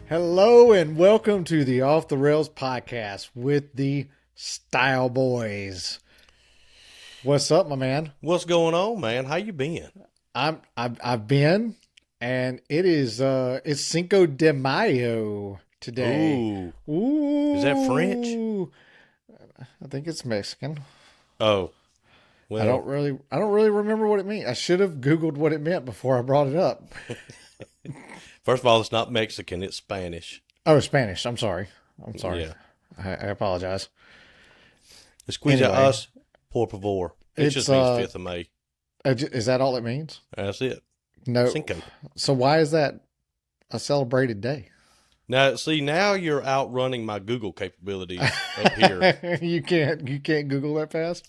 Hello and welcome to the Off the Rails podcast with the Stile Boyz. What's up, my man? What's going on, man? How you been? I've been, and it's Cinco de Mayo today. Ooh, Is that French? I think it's Mexican. Oh, well, I don't really remember what it means. I should have Googled what it meant before I brought it up. first of all, it's not Mexican; it's Spanish. Oh, Spanish. I'm sorry. Yeah. I apologize. Squeeze Anyway, us, por favor. It just means 5th of May. Is that all it means? That's it. No. Cinco. So why is that a celebrated day? Now, see, now you're outrunning my Google capabilities up here. You can't Google that fast?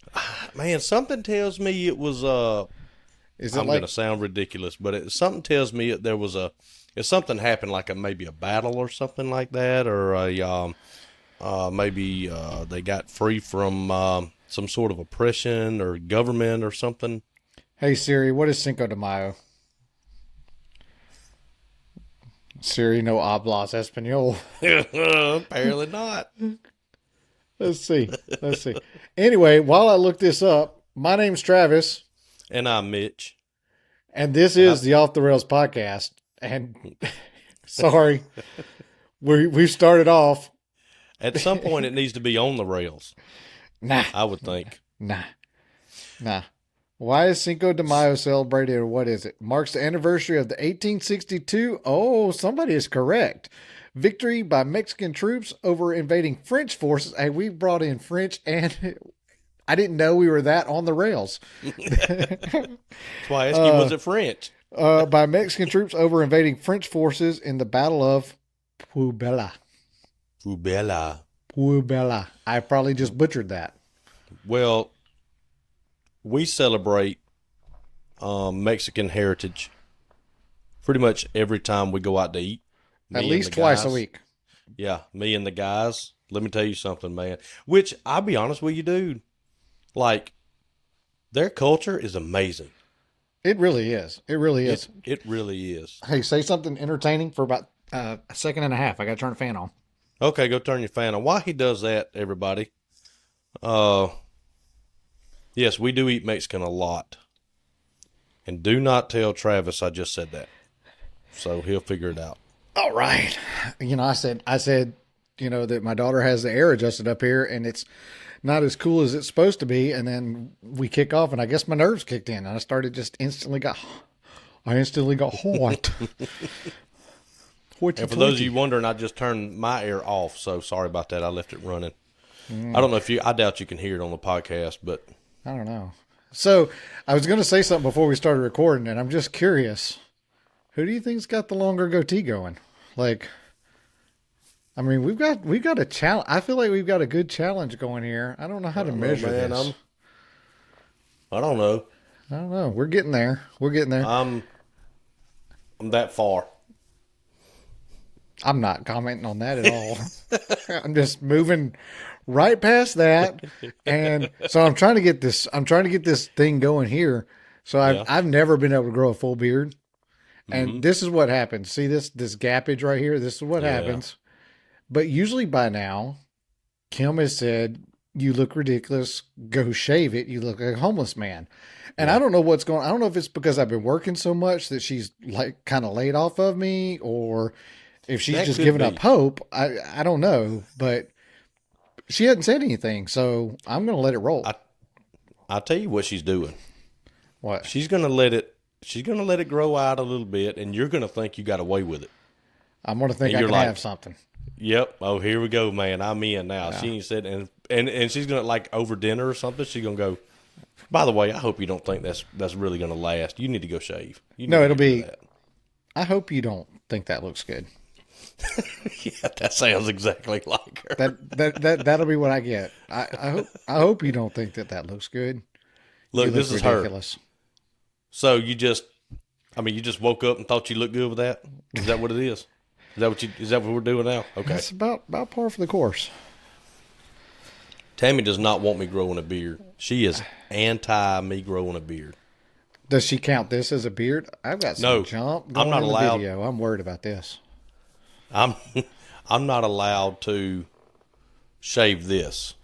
Man, something tells me it was Is it I'm going to sound ridiculous, but something tells me there was if something happened, like maybe a battle or something like that, or maybe they got free from some sort of oppression or government or something. Hey Siri, what is Cinco de Mayo? Siri, no hablas español. Apparently not. Let's see. Anyway, while I look this up, my name's Travis, And I'm Mitch. and this is the Off the Rails podcast. And sorry, we started off. At some point, it needs to be on the rails, Nah, I would think. nah. Why is Cinco de Mayo celebrated, or what is it? Marks the anniversary of the 1862. Oh, somebody is correct. Victory by Mexican troops over invading French forces. Hey, we brought in French, and I didn't know we were that on the rails. That's why I asked you, was it French? By Mexican troops over invading French forces in the Battle of Puebla. Puebla. I probably just butchered that. Well, we celebrate Mexican heritage pretty much every time we go out to eat. At least twice a week. Yeah, me and the guys. Let me tell you something, man. Which, I'll be honest with you, dude. Like, their culture is amazing. It really is. It really is. It really is. Hey, say something entertaining for about a second and a half. I got to turn the fan on. Okay, go turn your fan on. While he does that, everybody, yes, we do eat Mexican a lot. And do not tell Travis I just said that. So he'll figure it out. All right. I said, that my daughter has the air adjusted up here and it's not as cool as it's supposed to be. And then we kick off and I guess my nerves kicked in and I started instantly got hot. And for those of you wondering, I just turned my air off. So sorry about that. I left it running. I don't know I doubt you can hear it on the podcast, but I don't know. So I was going to say something before we started recording and I'm just curious. Who do you think's got the longer goatee going? Like, I mean, we've got a challenge. I feel like we've got a good challenge going here. I don't know how to measure this. I don't know. I don't know. We're getting there. I'm that far. I'm not commenting on that at all. I'm just moving right past that. And so I'm trying to get this thing going here. So I've never been able to grow a full beard. And this is what happens. See this gappage right here? This is what happens. But usually by now, Kim has said, you look ridiculous. Go shave it. You look like a homeless man. And I don't know what's going on. I don't know if it's because I've been working so much that she's like kind of laid off of me or if she's just giving up hope. I don't know. But she hasn't said anything. So I'm going to let it roll. I'll tell you what she's doing. What? She's going to let it grow out a little bit, and you're going to think you got away with it. I'm going to think I can have something. Yep. Oh, here we go, man. I'm in now. Yeah. She ain't said, and she's going to, like, over dinner or something, she's going to go, by the way, I hope you don't think that's really going to last. You need to go shave. No, it'll be, I hope you don't think that looks good. Yeah, that sounds exactly like her. That'll be what I get. I hope you don't think that looks good. Look, this is ridiculous. Her. So you just woke up and thought you looked good with that? Is that what it is? Is that what we're doing now? Okay. That's about par for the course. Tammy does not want me growing a beard. She is anti me growing a beard. Does she count this as a beard? I've got some jump going I'm not in allowed. the video. I'm worried about this. I'm I'm not allowed to shave this.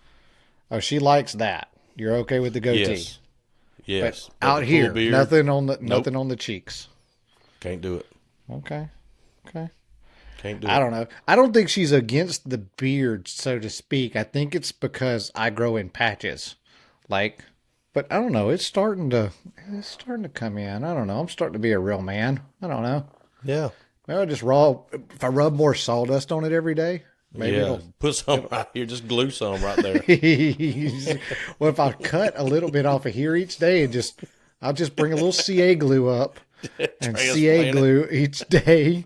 Oh, she likes that. You're okay with the goatee, Yes, but yes, but the out full here, beard, nothing on the nope, nothing on the cheeks. can't do it. Okay, okay. Can't do I it. don't know. I don't think she's against the beard, so to speak. I think it's because I grow in patches, like. But I don't know. It's starting to come in. I don't know. I'm starting to be a real man. I don't know. Yeah, Maybe I just raw. If I rub more sawdust on it every day, maybe yeah. it'll. Put some right here. Just glue some right there. Well, if I cut a little bit off of here each day and I'll just bring a little CA glue up and CA Transplant it. glue each day,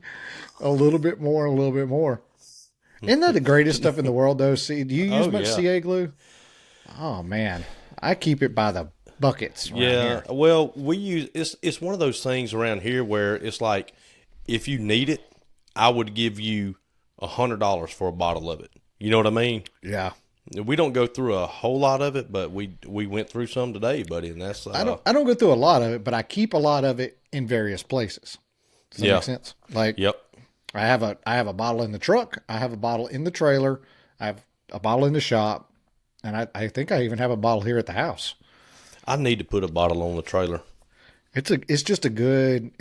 a little bit more, a little bit more. Isn't that the greatest stuff in the world, though? See, do you use Oh much yeah, CA glue? Oh man, I keep it by the buckets around yeah. here. Well, we use it's one of those things around here where it's like if you need it, I would give you $100 for a bottle of it. You know what I mean? Yeah, We don't go through a whole lot of it, but we went through some today, buddy, and that's I don't go through a lot of it, but I keep a lot of it in various places. Does that yeah, make sense? Like yep. I have a bottle in the truck. I have a bottle in the trailer. I have a bottle in the shop, and I think I even have a bottle here at the house. I need to put a bottle on the trailer. It's just a good.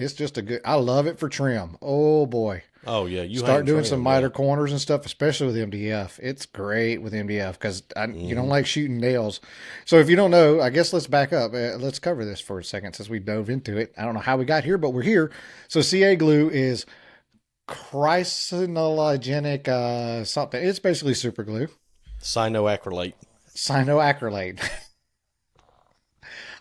I love it for trim. Oh boy, Oh yeah, you start hang doing some trim, yeah. miter corners and stuff, especially with MDF. It's great with MDF because you don't Hmm. like shooting nails. So if you don't know, I guess let's back up. Let's cover this for a second since we dove into it. I don't know how we got here, but we're here. So CA glue is carcinogenic something. It's basically super glue. Cyanoacrylate. Cyanoacrylate.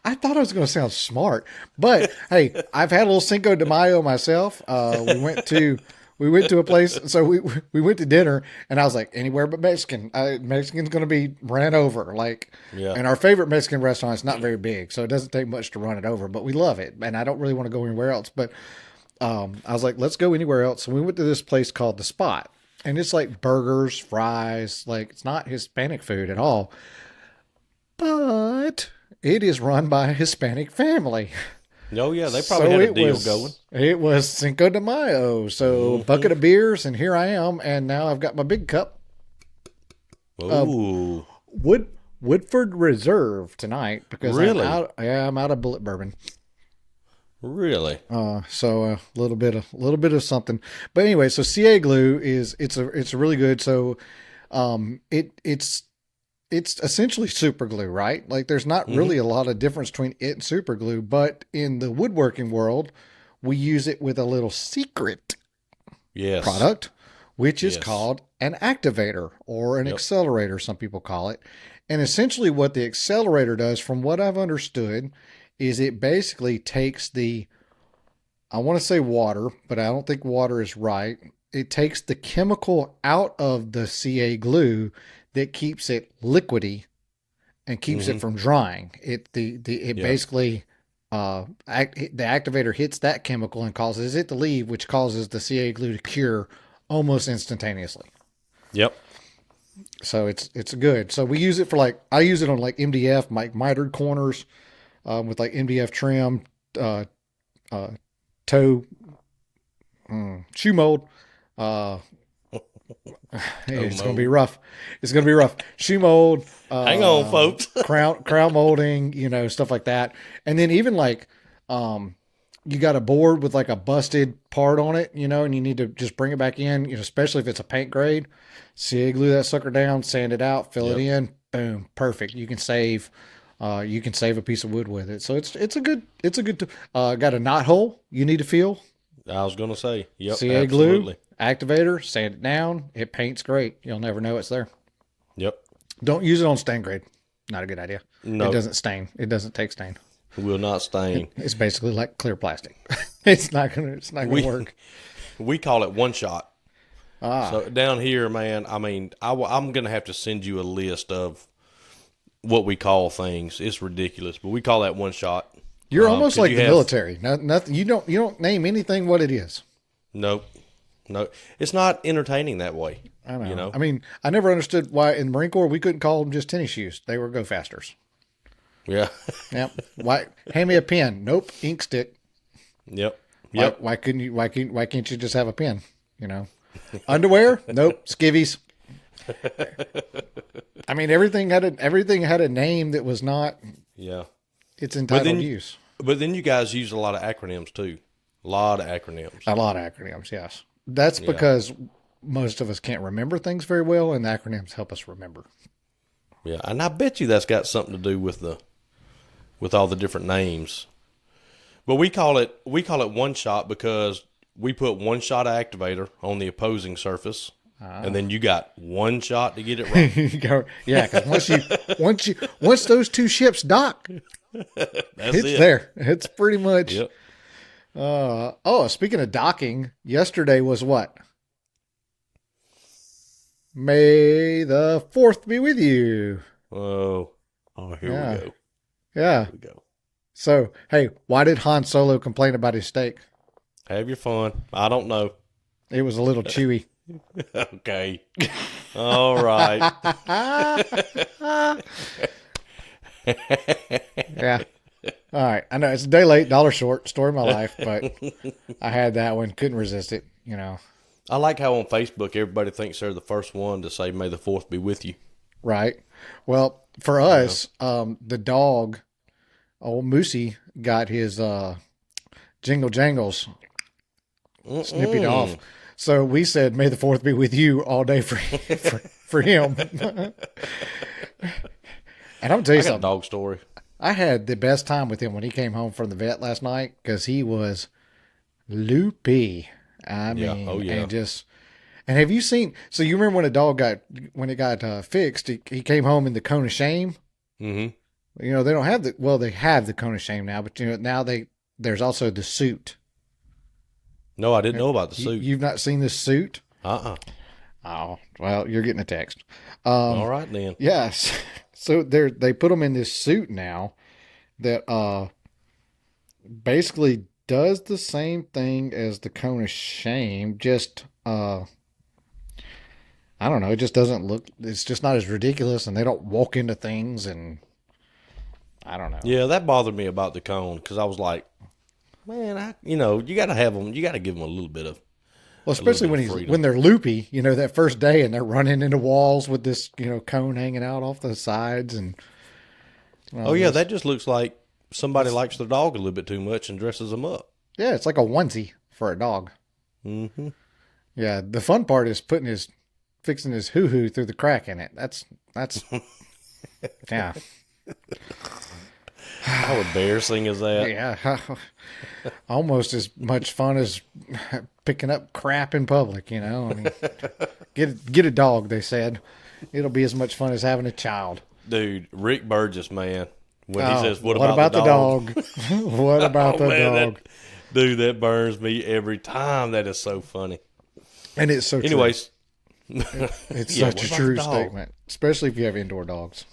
I thought I was going to sound smart, but hey, I've had a little Cinco de Mayo myself. We went to a place, so we went to dinner, and I was like, anywhere but Mexican. Mexican's going to be ran over, like. Yeah. And our favorite Mexican restaurant is not very big, so it doesn't take much to run it over, but we love it, and I don't really want to go anywhere else. But I was like, let's go anywhere else. So we went to this place called The Spot, and it's like burgers, fries, like it's not Hispanic food at all, but it is run by a Hispanic family. Oh yeah, they probably So had a it deal going. was Cinco de Mayo. So a bucket of beers, and here I am, and now I've got my big cup of Ooh, Wood Woodford Reserve tonight because really? I'm out of bullet bourbon. Really? So a little bit of something. But anyway, so CA glue it's really good. So it's essentially super glue, right? Like there's not Hmm. really a lot of difference between it and super glue, but in the woodworking world, we use it with a little secret Yes. product, which is Yes. called an activator or an Yep. accelerator, some people call it. And essentially, what the accelerator does, from what I've understood, is it basically takes I want to say water, but I don't think water is right. It takes the chemical out of the CA glue that keeps it liquidy and keeps it Hmm. from drying. It Yep. basically the activator hits that chemical and causes it to leave, which causes the CA glue to cure almost instantaneously. Yep. So it's good. So we use it for I use it on like MDF, mitered corners, with like MDF trim, uh, uh, toe, shoe mold. Uh, it's gonna be mold. rough. It's gonna be rough. Shoe mold, Hang on, folks. crown molding, stuff like that. And then even like, you got a board with like a busted part on it, and you need to just bring it back in, especially if it's a paint grade. CA glue that sucker down, sand it out, fill it Yep. in, boom, perfect. You can save a piece of wood with it. So it's a good. Got a knot hole you need to feel. I was gonna say. Yep. CA glue Absolutely. activator, sand it down. It paints great. You'll never know it's there. Yep. Don't use it on stain grade. Not a good idea. It No, doesn't stain. It doesn't take stain. will not stain. It's basically like clear plastic. It's not gonna We work. we call it one shot. Ah, So down here, man, I mean, I'm gonna have to send you a list of what we call things. It's ridiculous, but we call that one shot. you're almost 'Cause like you the have military. Nothing. You don't name anything what it is. nope, no. It's not entertaining that way. I know. You know. I mean, I never understood why in the Marine Corps we couldn't call them just tennis shoes. They were go fasters. Yeah. Yep. Why? Hand me a pen. Nope. Ink stick. Yep. Why, Yep. why couldn't you? Why can't you just have a pen? You know. Underwear? Nope. Skivvies. I mean, everything had a name that was not Yeah. its But entitled then, use. but then you guys use a lot of acronyms too. A lot of acronyms. A lot of acronyms, yes. That's Yeah. because most of us can't remember things very well, and the acronyms help us remember. Yeah. And I bet you that's got something to do with all the different names. But we call it one shot because we put one shot activator on the opposing surface, and then you got one shot to get it right. Yeah, because once those two ships dock, That's it's it. there. It's pretty much. Yep. Speaking of docking, yesterday was what? May the 4th be with you. Oh, here Yeah. we go. Yeah. Here we go. So, hey, why did Han Solo complain about his steak? Have your fun. I don't know. It was a little chewy. Okay. All right. Yeah. All right. I know it's a day late, dollar short, story of my life, but I had that one. Couldn't resist it, I like how on Facebook everybody thinks they're the first one to say "May the 4th be with you." Right. Well, for us, the dog, old Moosey, got his jingle jangles snippied off. So we said, "May the 4th be with you" all day for him. And I'm gonna tell you I got a something. dog story. I had the best time with him when he came home from the vet last night because he was loopy. I mean, Yeah. Oh yeah. And have you seen? So you remember when a dog when it got fixed? He came home in the cone of shame. Mm-hmm. They don't have they have the cone of shame now, but now there's also the suit. No, I didn't know about the suit. You've not seen the suit? Oh, well, you're getting a text. All right then. Yes. So they put them in this suit now that basically does the same thing as the cone of shame, just I don't know, it just doesn't look, it's just not as ridiculous, and they don't walk into things, and I don't know. Yeah, that bothered me about the cone because I was like, man, you got to have them. You got to give them a little bit of. Well, especially when they're loopy, that first day, and they're running into walls with this, cone hanging out off the sides, and Oh yeah, that just looks like somebody likes their dog a little bit too much and dresses them up. yeah, it's like a onesie for a dog. Mm-hmm. Yeah, the fun part is fixing his hoo-hoo through the crack in it. That's yeah. How embarrassing is that? Yeah, almost as much fun as picking up crap in public. I mean, get a dog. They said it'll be as much fun as having a child. Dude, Rick Burgess, man, when he says, "What about about the dog? What about the man, dog?" Dude, that burns me every time. That is so funny. And it's so Anyways, true. It's Yeah, such what a about true the dog? statement, especially if you have indoor dogs.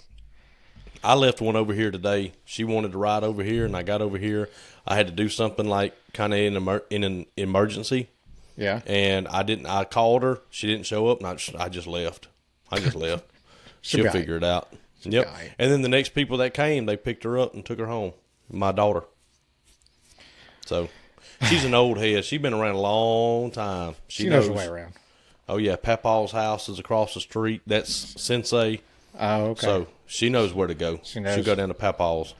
I left one over here today. She wanted to ride over here, and I got over here. I had to do something like kind of in an emergency, Yeah, and I didn't. I called her. She didn't show up, and I just left. She'll got figure it out. Yep. got it. And then the next people that came, they picked her up and took her home. My daughter. So she's an old head. She's been around a long time. she knows her way around. Oh yeah, Papaw's house is across the street. That's Sensei. Oh, okay. So she knows where to go. She knows. She'll go down to Papaw's.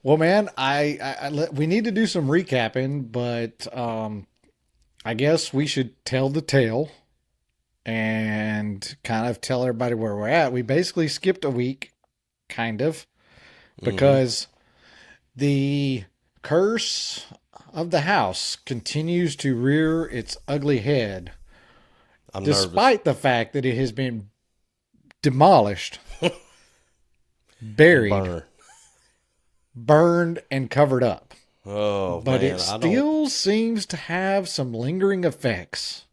Well, man, we need to do some recapping, but I guess we should tell the tale and kind of tell everybody where we're at. We basically skipped a week, kind of, because the curse of the house continues to rear its ugly head, I'm nervous. despite the fact that it has been demolished, buried, burned, and covered up. Oh, But man, it still seems to have some lingering effects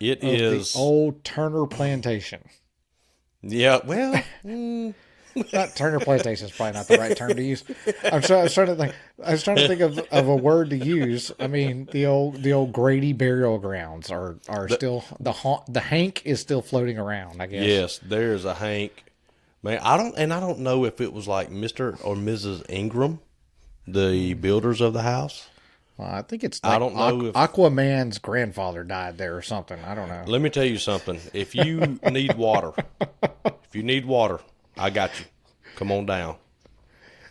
It of is. the old Turner Plantation. Yeah, well, Not Turner Plantation is probably not the right term to use. I was trying to think of a word to use. I mean, the old Grady burial grounds are still the Hank is still floating around, I guess. yes, there's a Hank. Man, I don't know if it was like Mr. or Mrs. Ingram, the builders of the house, Well, I think it's I like don't know if. Aquaman's grandfather died there or something. I don't know. Let me tell you something. If you need water, I got you. Come on down.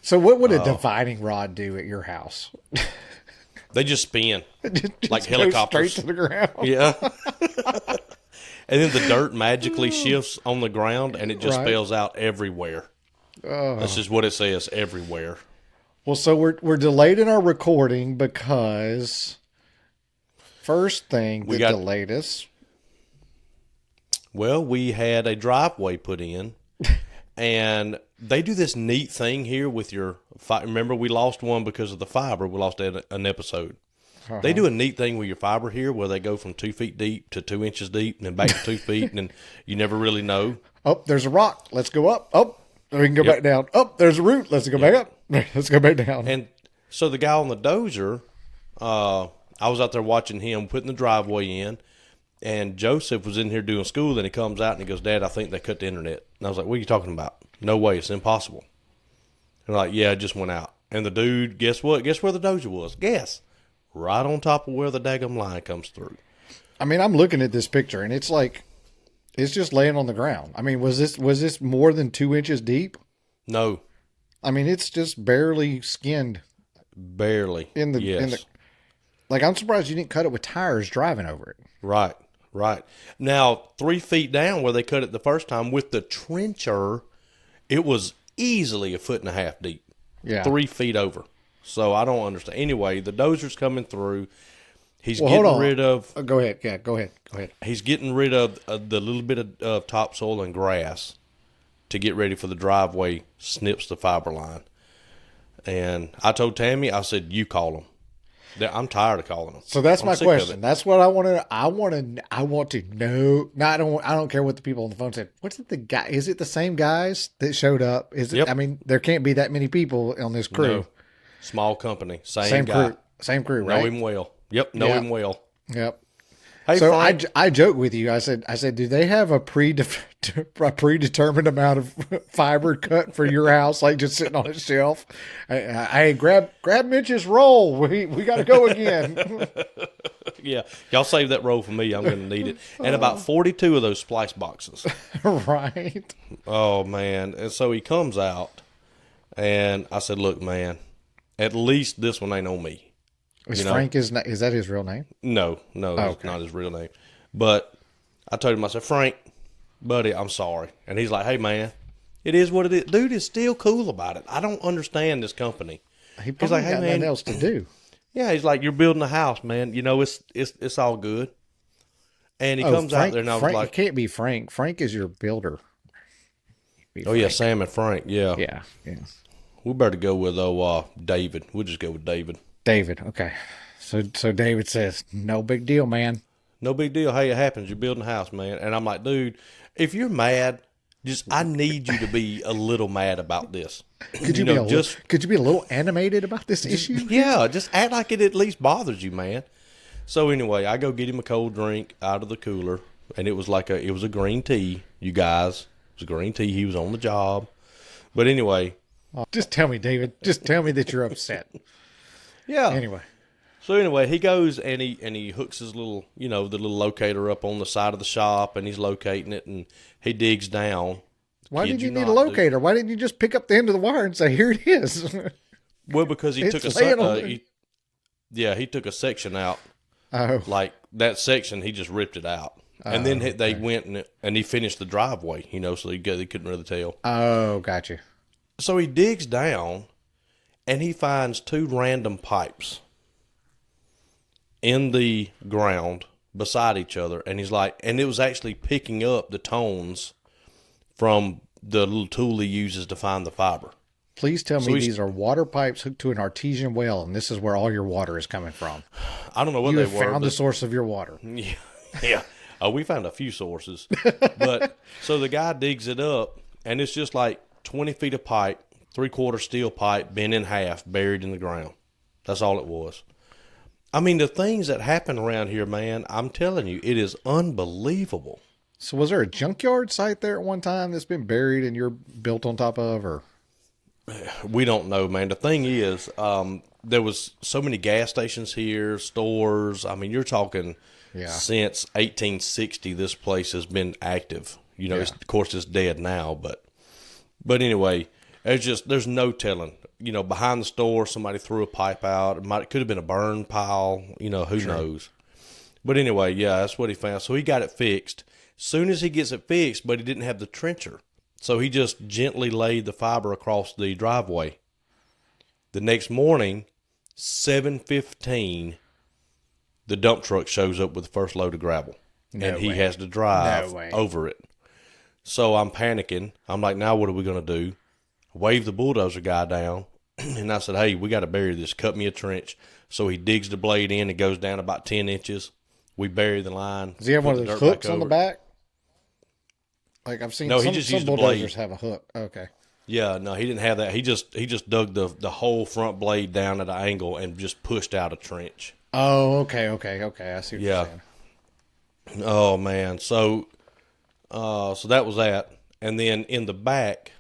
So what would a divining rod do at your house? They just spin Just like go straight helicopters. to the ground. Yeah. And then the dirt magically shifts on the ground and it just Right. spells out everywhere. That's just what it says, everywhere. Well, so we're delayed in our recording because first thing that delayed us. Well, we had a driveway put in, and they do this neat thing here with your. Remember, we lost one because of the fiber. We lost an episode. They do a neat thing with your fiber here, where they go from 2 feet deep to 2 inches deep, and then back to 2 feet, and then you never really know. Oh, there's a rock. Let's go up. Oh, we can go back down. Oh, there's a root. Let's go back up. Let's go back down. And so the guy on the dozer, I was out there watching him putting the driveway in, and Joseph was in here doing school, and he comes out and he goes, "Dad, I think they cut the internet." And I was like, "What are you talking about? No way, it's impossible." And they're like, "Yeah, it just went out." And the dude, guess what? Guess where the dozer was? Guess. Right on top of where the daggum line comes through. I mean, I'm looking at this picture, and it's like, it's just laying on the ground. I mean, was this more than 2 inches deep? No. I mean, it's just barely skinned. Barely. In the like, I'm surprised you didn't cut it with tires driving over it. Right. Now, 3 feet down where they cut it the first time with the trencher, it was easily 1.5 feet deep. Yeah. 3 feet over. So I don't understand. Anyway, the dozer's coming through. He's getting rid of. Go ahead. Yeah, go ahead. He's getting rid of the little bit of topsoil and grass to get ready for the driveway. Snips the fiber line. And I told Tammy, I said, "You call them. I'm tired of calling them." So that's my question. That's what I want to. I want to know. No, I don't care what the people on the phone said. What's it? The guy? Is it the same guys that showed up? Is it? Yep. I mean, there can't be that many people on this crew. No. Small company, same guy. Same crew, right? Know him well. Yep, know him well. Yep. Hey, so Frank. I joked with you. I said, do they have a predetermined amount of fiber cut for your house, like just sitting on a shelf? I grab Mitch's roll. We got to go again. Yeah, y'all save that roll for me. I'm going to need it. And about 42 of those splice boxes. Right. Oh man! And so he comes out, and I said, "Look, man, at least this one ain't on me." Is Frank is that his real name? No, it's not his real name. But I told him, I said, "Frank, buddy, I'm sorry." And he's like, "Hey, man, it is what it is." Dude is still cool about it. I don't understand this company. He's like, "Hey, man, nothing else to do." Yeah, he's like, "You're building a house, man. You know, it's all good." And he comes Frank, out there, and I was Frank, like, "It can't be Frank. Frank is your builder." Yeah, Sam and Frank. Yeah. We better go with David. We'll just go with David. David, okay. So David says, "No big deal, man. No big deal. Hey, it happens. You're building a house, man." And I'm like, "Dude, if you're mad, I need you to be a little mad about this. Could you be a little animated about this issue?" Yeah, just act like it at least bothers you, man. So anyway, I go get him a cold drink out of the cooler, and it was a green tea, you guys. It was a green tea. He was on the job. But anyway. Just tell me, David. Just tell me that you're upset. Yeah. Anyway, he goes and he hooks his little, the little locator up on the side of the shop, and he's locating it, and he digs down. Why did you need a locator? Why didn't you just pick up the end of the wire and say, "Here it is"? Well, because he took a section out. Oh, Like that section, he just ripped it out, and then they went and he finished the driveway. So they couldn't really tell. Oh, gotcha. So he digs down, and he finds 2 random pipes in the ground beside each other, and he's like, and it was actually picking up the tones from the little tool he uses to find the fiber. Please tell me these are water pipes hooked to an artesian well, and this is where all your water is coming from. I don't know what you they have were. Found the source of your water. Yeah. We found a few sources, but so the guy digs it up, and it's just like 20 feet of pipe, 3/4 steel pipe, bent in half, buried in the ground. That's all it was. I mean, the things that happen around here, man, I'm telling you, it is unbelievable. So was there a junkyard site there at one time that's been buried and you're built on top of, or? We don't know, man. The thing is, there was so many gas stations here, stores. I mean, you're talking since 1860, this place has been active. You know, of course, it's dead now, but anyway, there's no telling. You know, behind the store, somebody threw a pipe out. It could have been a burn pile. You know, who knows? But anyway, that's what he found. So he got it fixed. Soon as he gets it fixed, but he didn't have the trencher, so he just gently laid the fiber across the driveway. The next morning, 7:15, the dump truck shows up with the first load of gravel, and he has to drive over it. So I'm panicking. I'm like, now what are we going to do? Wave the bulldozer guy down, and I said, hey, we got to bury this. Cut me a trench. So he digs the blade in. It goes down about 10 inches. We bury the line. Does he have one of those hooks on the back? Like I've seen he just some used the bulldozers blade. have a hook. Okay. Yeah, no, he didn't have that. He just dug the whole front blade down at an angle and just pushed out a trench. Oh, okay. I see what you're saying. Oh man, so that was that, and then in the back,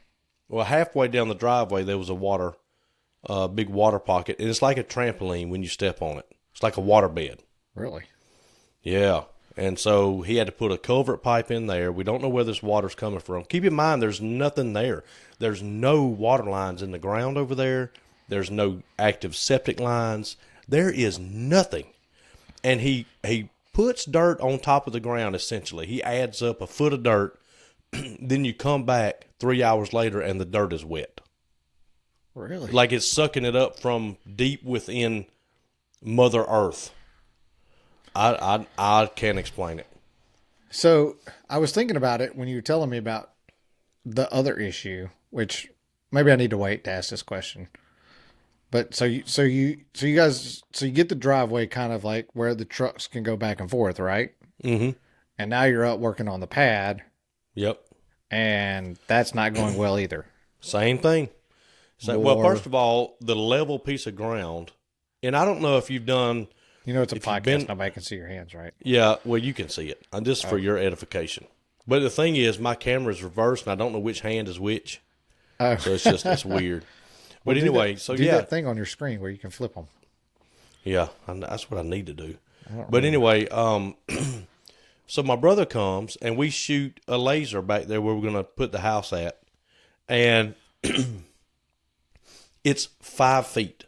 well, halfway down the driveway there was a big water pocket, and it's like a trampoline when you step on it. It's like a water bed. Really? Yeah. And so he had to put a culvert pipe in there. We don't know where this water's coming from. Keep in mind, there's nothing there. There's no water lines in the ground over there. There's no active septic lines. There is nothing. And he puts dirt on top of the ground, essentially. He adds up a foot of dirt. Then you come back 3 hours later, and the dirt is wet. Really? Like it's sucking it up from deep within Mother Earth. I can't explain it. So I was thinking about it when you were telling me about the other issue, which maybe I need to wait to ask this question. But so you get the driveway kind of like where the trucks can go back and forth, right? Mm-hmm. And now you're up working on the pad. Yep. And that's not going well either. Same thing. So, well, first of all, the level piece of ground, and I don't know if you've done. You know, it's a podcast. Nobody can see your hands, right? Yeah, well, you can see it. This is for your edification. But the thing is, my camera's reversed, and I don't know which hand is which. So it's weird. But anyway, do that thing on your screen where you can flip them. Yeah, that's what I need to do. But anyway, so my brother comes, and we shoot a laser back there where we're going to put the house at. And it's 5 feet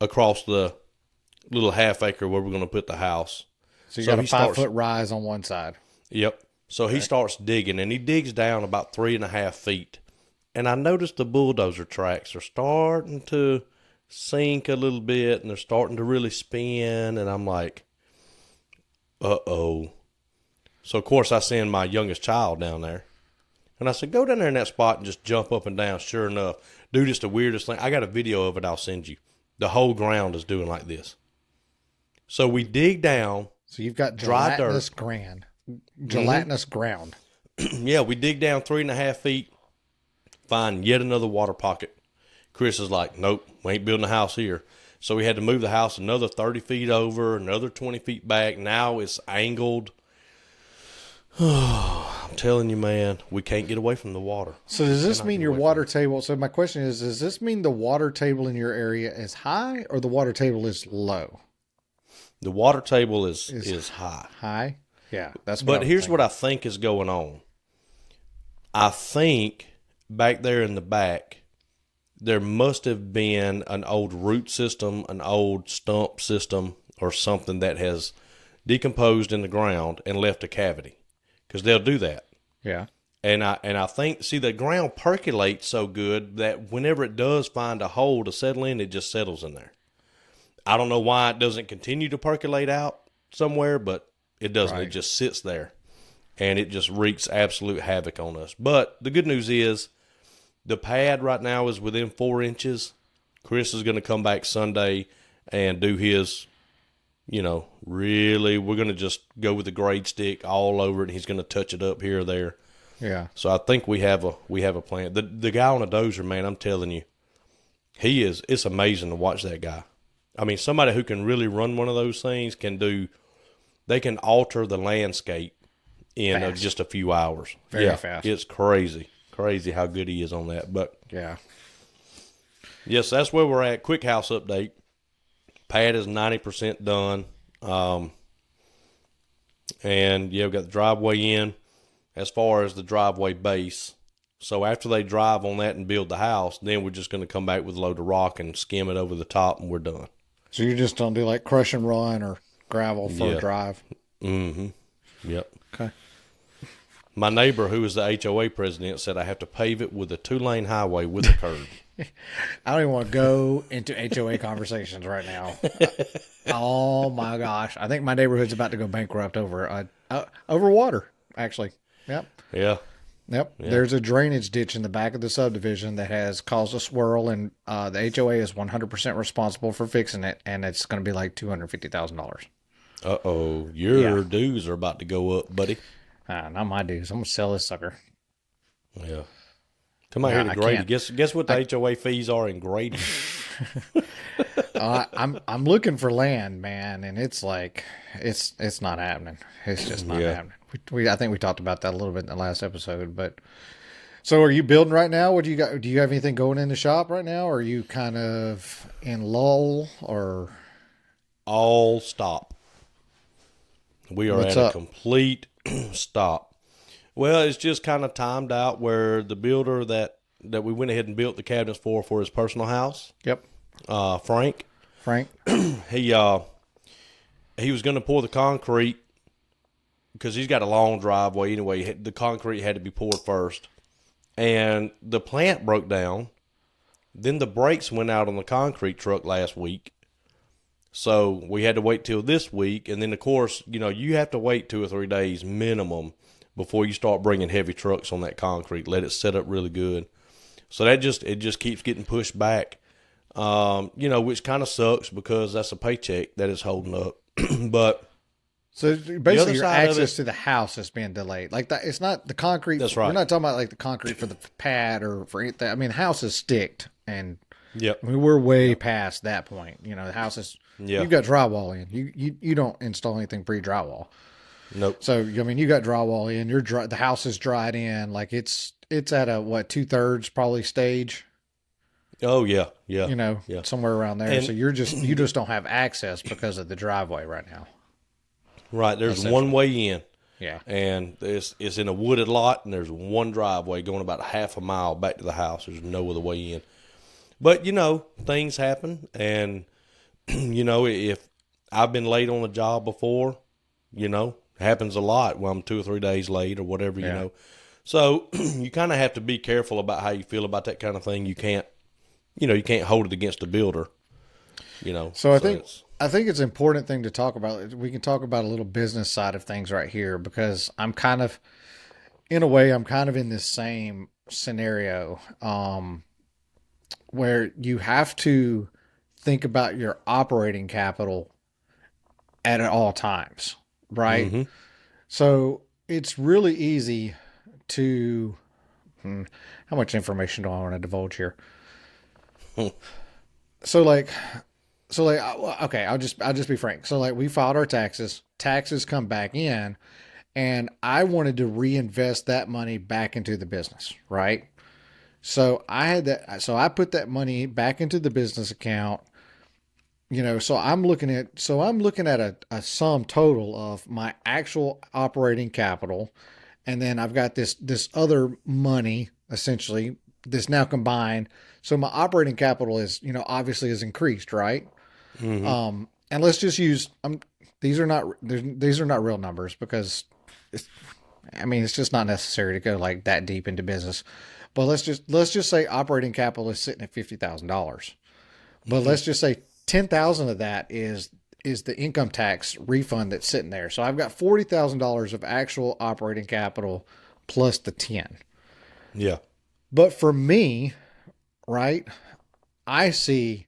across the little half acre where we're going to put the house. So you got a 5 foot rise on one side. Yep. So he starts digging, and he digs down about 3.5 feet. And I noticed the bulldozer tracks are starting to sink a little bit, and they're starting to really spin. And I'm like, uh-oh. So, of course, I send my youngest child down there. And I said, go down there in that spot and just jump up and down. Sure enough, dude, it's the weirdest thing. I got a video of it I'll send you. The whole ground is doing like this. So we dig down. So you've got dry gelatinous dirt. Gelatinous ground. Yeah, we dig down 3.5 feet, find yet another water pocket. Chris is like, nope, we ain't building a house here. So we had to move the house another 30 feet over, another 20 feet back. Now it's angled. I'm telling you, man, we can't get away from the water. So does this mean your water table? So my question is, does this mean the water table in your area is high or the water table is low? The water table is high. High? Yeah. But here's what I think is going on. I think back there in the back, there must have been an old root system, an old stump system, or something that has decomposed in the ground and left a cavity. Because they'll do that. Yeah. And I think, see, the ground percolates so good that whenever it does find a hole to settle in, it just settles in there. I don't know why it doesn't continue to percolate out somewhere, but it doesn't. Right. It just sits there, and it just wreaks absolute havoc on us. But the good news is the pad right now is within 4 inches. Chris is going to come back Sunday and do his, really, we're going to just go with the grade stick all over it, and he's going to touch it up here or there. Yeah. So I think we have a plan. The guy on a dozer, man, I'm telling you, it's amazing to watch that guy. I mean, somebody who can really run one of those things they can alter the landscape in just a few hours. Very fast. It's crazy how good he is on that. But yeah. Yes, that's where we're at. Quick house update. Pad is 90% done. And yeah, we've got the driveway in as far as the driveway base. So after they drive on that and build the house, then we're just going to come back with a load of rock and skim it over the top, and we're done. So you just don't do like crush and run or gravel for a Yeah. drive. Mm-hmm. Yep. Okay. My neighbor, who is the HOA president, said I have to pave it with a 2-lane highway with a curb. I don't even want to go into HOA conversations right now. Oh my gosh! I think my neighborhood's about to go bankrupt over water. Actually, yep. Yeah. Yep. There's a drainage ditch in the back of the subdivision that has caused a swirl, and the HOA is 100% responsible for fixing it, and it's going to be like $250,000. Uh-oh. Your dues are about to go up, buddy. Not my dues. I'm going to sell this sucker. Yeah. Come out here to I Grady. can't. Guess what the HOA fees are in Grady? I'm looking for land, man, and it's like it's not happening. It's just not happening. I think we talked about that a little bit in the last episode. But so, are you building right now? What do you got? Do you have anything going in the shop right now? Or are you kind of in lull or All stop. We are what's at up? a complete stop. Well, it's just kind of timed out where the builder that we went ahead and built the cabinets for his personal house, Yep, Frank, Frank. he was going to pour the concrete because he's got a long driveway anyway. The concrete had to be poured first, and the plant broke down. Then the brakes went out on the concrete truck last week. So we had to wait till this week. And then, of course, you have to wait 2 or 3 days minimum before you start bringing heavy trucks on that concrete. Let it set up really good. So it just keeps getting pushed back, which kind of sucks because that's a paycheck that is holding up. But So basically, your side of access it- to the house is being delayed. Like that, it's not the concrete. That's right. We're not talking about like the concrete for the pad or for anything. I mean, the house is sticked, and Yep. I mean, we're way past that point. The house is. Yeah. You've got drywall in. You don't install anything pre-drywall. Nope. So I mean, you got drywall in. The house is dried in. Like it's at a 2/3 probably stage. Oh yeah. Yeah. Yeah. Somewhere around there. And- So you just don't have access because of the driveway right now. Right. There's one way in. Yeah. And it's in a wooded lot, and there's one driveway going about half a mile back to the house. There's no other way in. But, things happen, and, if I've been late on a job before, happens a lot when I'm 2 or 3 days late or whatever. So you kind of have to be careful about how you feel about that kind of thing. You can't hold it against the builder, So I think it's an important thing to talk about. We can talk about a little business side of things right here because I'm kind of in this same scenario where you have to think about your operating capital at all times, right? Mm-hmm. So it's really easy to. How much information do I want to divulge here? Okay, I'll just be frank. So like we filed our taxes come back in, and I wanted to reinvest that money back into the business, right? So I put that money back into the business account. So I'm looking at a sum total of my actual operating capital, and then I've got this other money essentially that's now combined. So my operating capital is, obviously is increased, right? Mm-hmm. And let's just use these are not real numbers because it's just not necessary to go like that deep into business. But let's just say operating capital is sitting at $50,000. But let's just say 10,000 of that is the income tax refund that's sitting there. So I've got $40,000 of actual operating capital plus the 10. Yeah. But for me, right, I see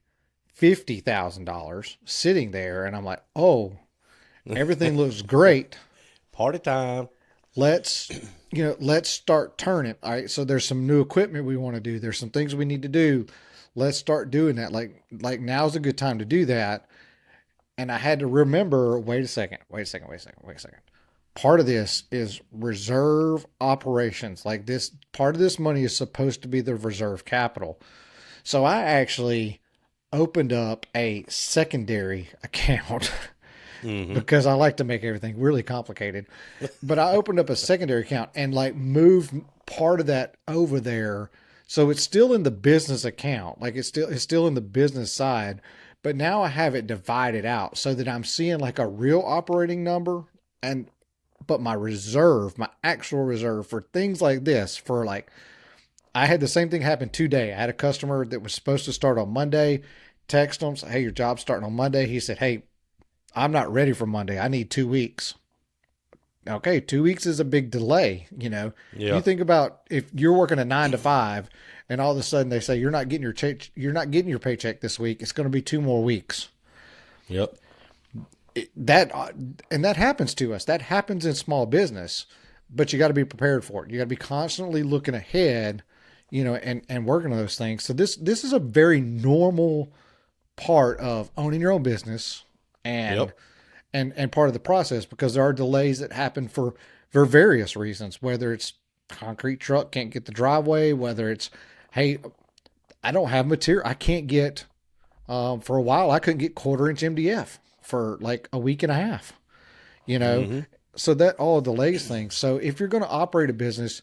$50,000 sitting there and I'm like, oh, everything looks great. Party time. Let's start turning. All right. So there's some new equipment we want to do. There's some things we need to do. Let's start doing that. Like now's a good time to do that. And I had to remember, wait a second. Part of this is reserve operations. Like this, part of this money is supposed to be the reserve capital. So I actually opened up a secondary account Mm-hmm. because I like to make everything really complicated. But I opened up a secondary account and like moved part of that over there. So it's still in the business account. Like it's still in the business side, but now I have it divided out so that I'm seeing like a real operating number and but my reserve, my actual reserve for things like this for like I had the same thing happen today. I had a customer that was supposed to start on Monday. Text him, say, hey, your job's starting on Monday. He said, hey, I'm not ready for Monday. I need 2 weeks. Okay, 2 weeks is a big delay. You Yeah. think about if you're working a 9 to 5, and all of a sudden they say you're not getting your paycheck this week. It's going to be 2 more weeks. Yep. That and that happens to us. That happens in small business, but you got to be prepared for it. You got to be constantly looking ahead, and working on those things. So this is a very normal part of owning your own business and Yep. and part of the process because there are delays that happen for various reasons, whether it's concrete truck can't get the driveway, whether it's hey, I don't have material, I can't get for a while I couldn't get 1/4 inch MDF for like a week and a half, you know. Mm-hmm. So that all delays things. So if you're going to operate a business,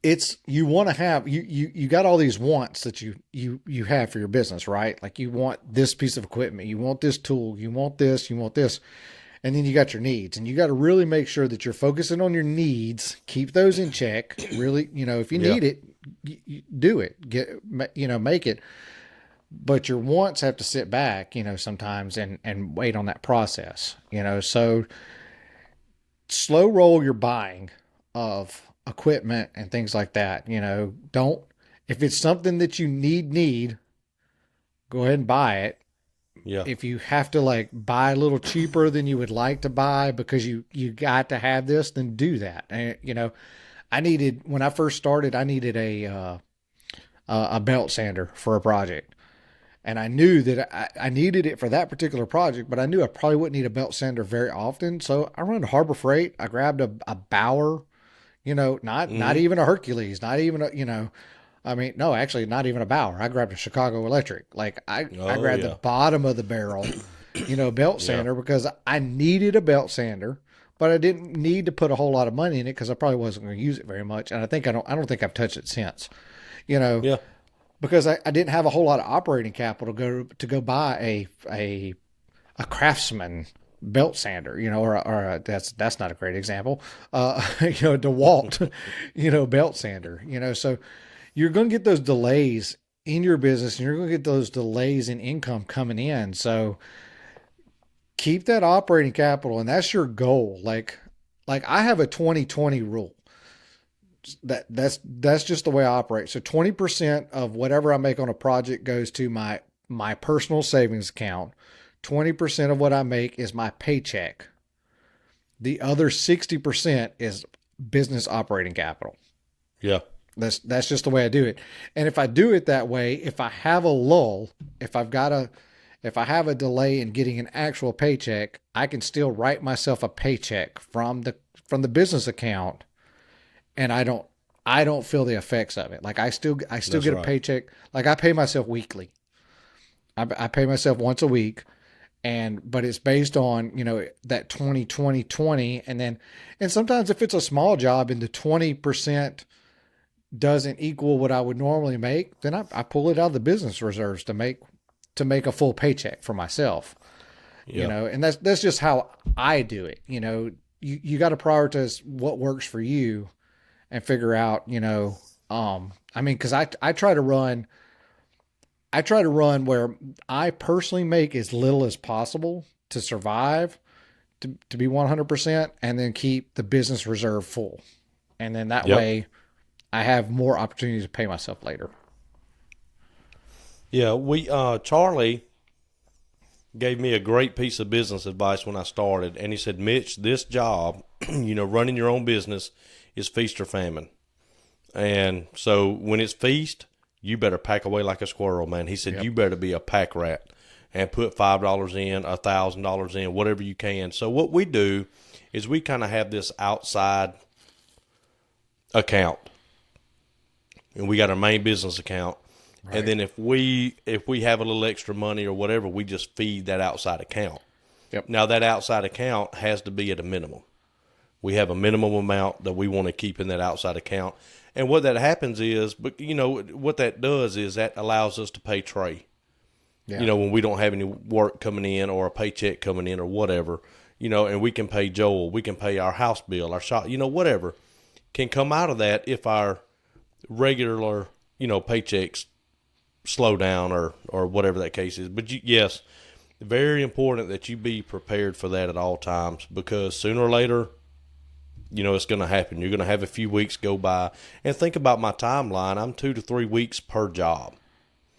it's you want to have you got all these wants that you have for your business, right? Like you want this piece of equipment, you want this tool, you want this, and then you got your needs, and you got to really make sure that you're focusing on your needs, keep those in check. Really, if you Yeah. need it, you do it, make it. But your wants have to sit back, sometimes and wait on that process, So slow roll your buying of equipment and things like that. Don't if it's something that you need, go ahead and buy it. Yeah. If you have to like buy a little cheaper than you would like to buy because you got to have this, then do that. And I needed when I first started, I needed a belt sander for a project. And I knew that I needed it for that particular project, but I knew I probably wouldn't need a belt sander very often. So I run to Harbor Freight. I grabbed a Bauer, not Mm-hmm. even a Hercules, not even I mean, no, actually, not even a Bauer. I grabbed a Chicago Electric. Like I Oh grabbed the yeah. bottom of the barrel, belt Yeah. sander because I needed a belt sander, but I didn't need to put a whole lot of money in it because I probably wasn't going to use it very much. And I don't think I've touched it since, you know, Yeah. because I didn't have a whole lot of operating capital to go buy a Craftsman belt sander, that's not a great example, DeWalt, belt sander, so you're going to get those delays in your business and you're going to get those delays in income coming in. So keep that operating capital and that's your goal. Like I have a 20/20 rule. That's just the way I operate. So 20% of whatever I make on a project goes to my personal savings account. 20% of what I make is my paycheck. The other 60% is business operating capital. Yeah. That's just the way I do it. And if I do it that way, if I have a lull, if I have a delay in getting an actual paycheck, I can still write myself a paycheck from the business account and I don't feel the effects of it. Like I still That's get a right. paycheck. Like I pay myself weekly. I pay myself once a week, but it's based on that 20/20/20, and sometimes if it's a small job and the 20% doesn't equal what I would normally make, then I pull it out of the business reserves to make a full paycheck for myself. Yeah. And that's just how I do it. You got to prioritize what works for you and figure out, I mean, because I try to run where I personally make as little as possible to survive, to be 100%, and then keep the business reserve full. And then that Yep. way I have more opportunities to pay myself later. Yeah. We Charlie gave me a great piece of business advice when I started, and he said, Mitch, this job, running your own business is feast or famine. And so when it's feast, you better pack away like a squirrel, man. He said, Yep. you better be a pack rat and put $5 in, $1,000 in, whatever you can. So what we do is we kind of have this outside account, and we got our main business account, And then if we have a little extra money or whatever, we just feed that outside account. Yep. Now that outside account has to be at a minimum. We have a minimum amount that we want to keep in that outside account. And what that happens is, but what that does is that allows us to pay Trey. Yeah. When we don't have any work coming in or a paycheck coming in or whatever, and we can pay Joel, we can pay our house bill, our shop, whatever can come out of that if our regular, paychecks slow down or whatever that case is. But yes, very important that you be prepared for that at all times, because sooner or later, it's going to happen. You're going to have a few weeks go by. And think about my timeline. I'm 2 to 3 weeks per job.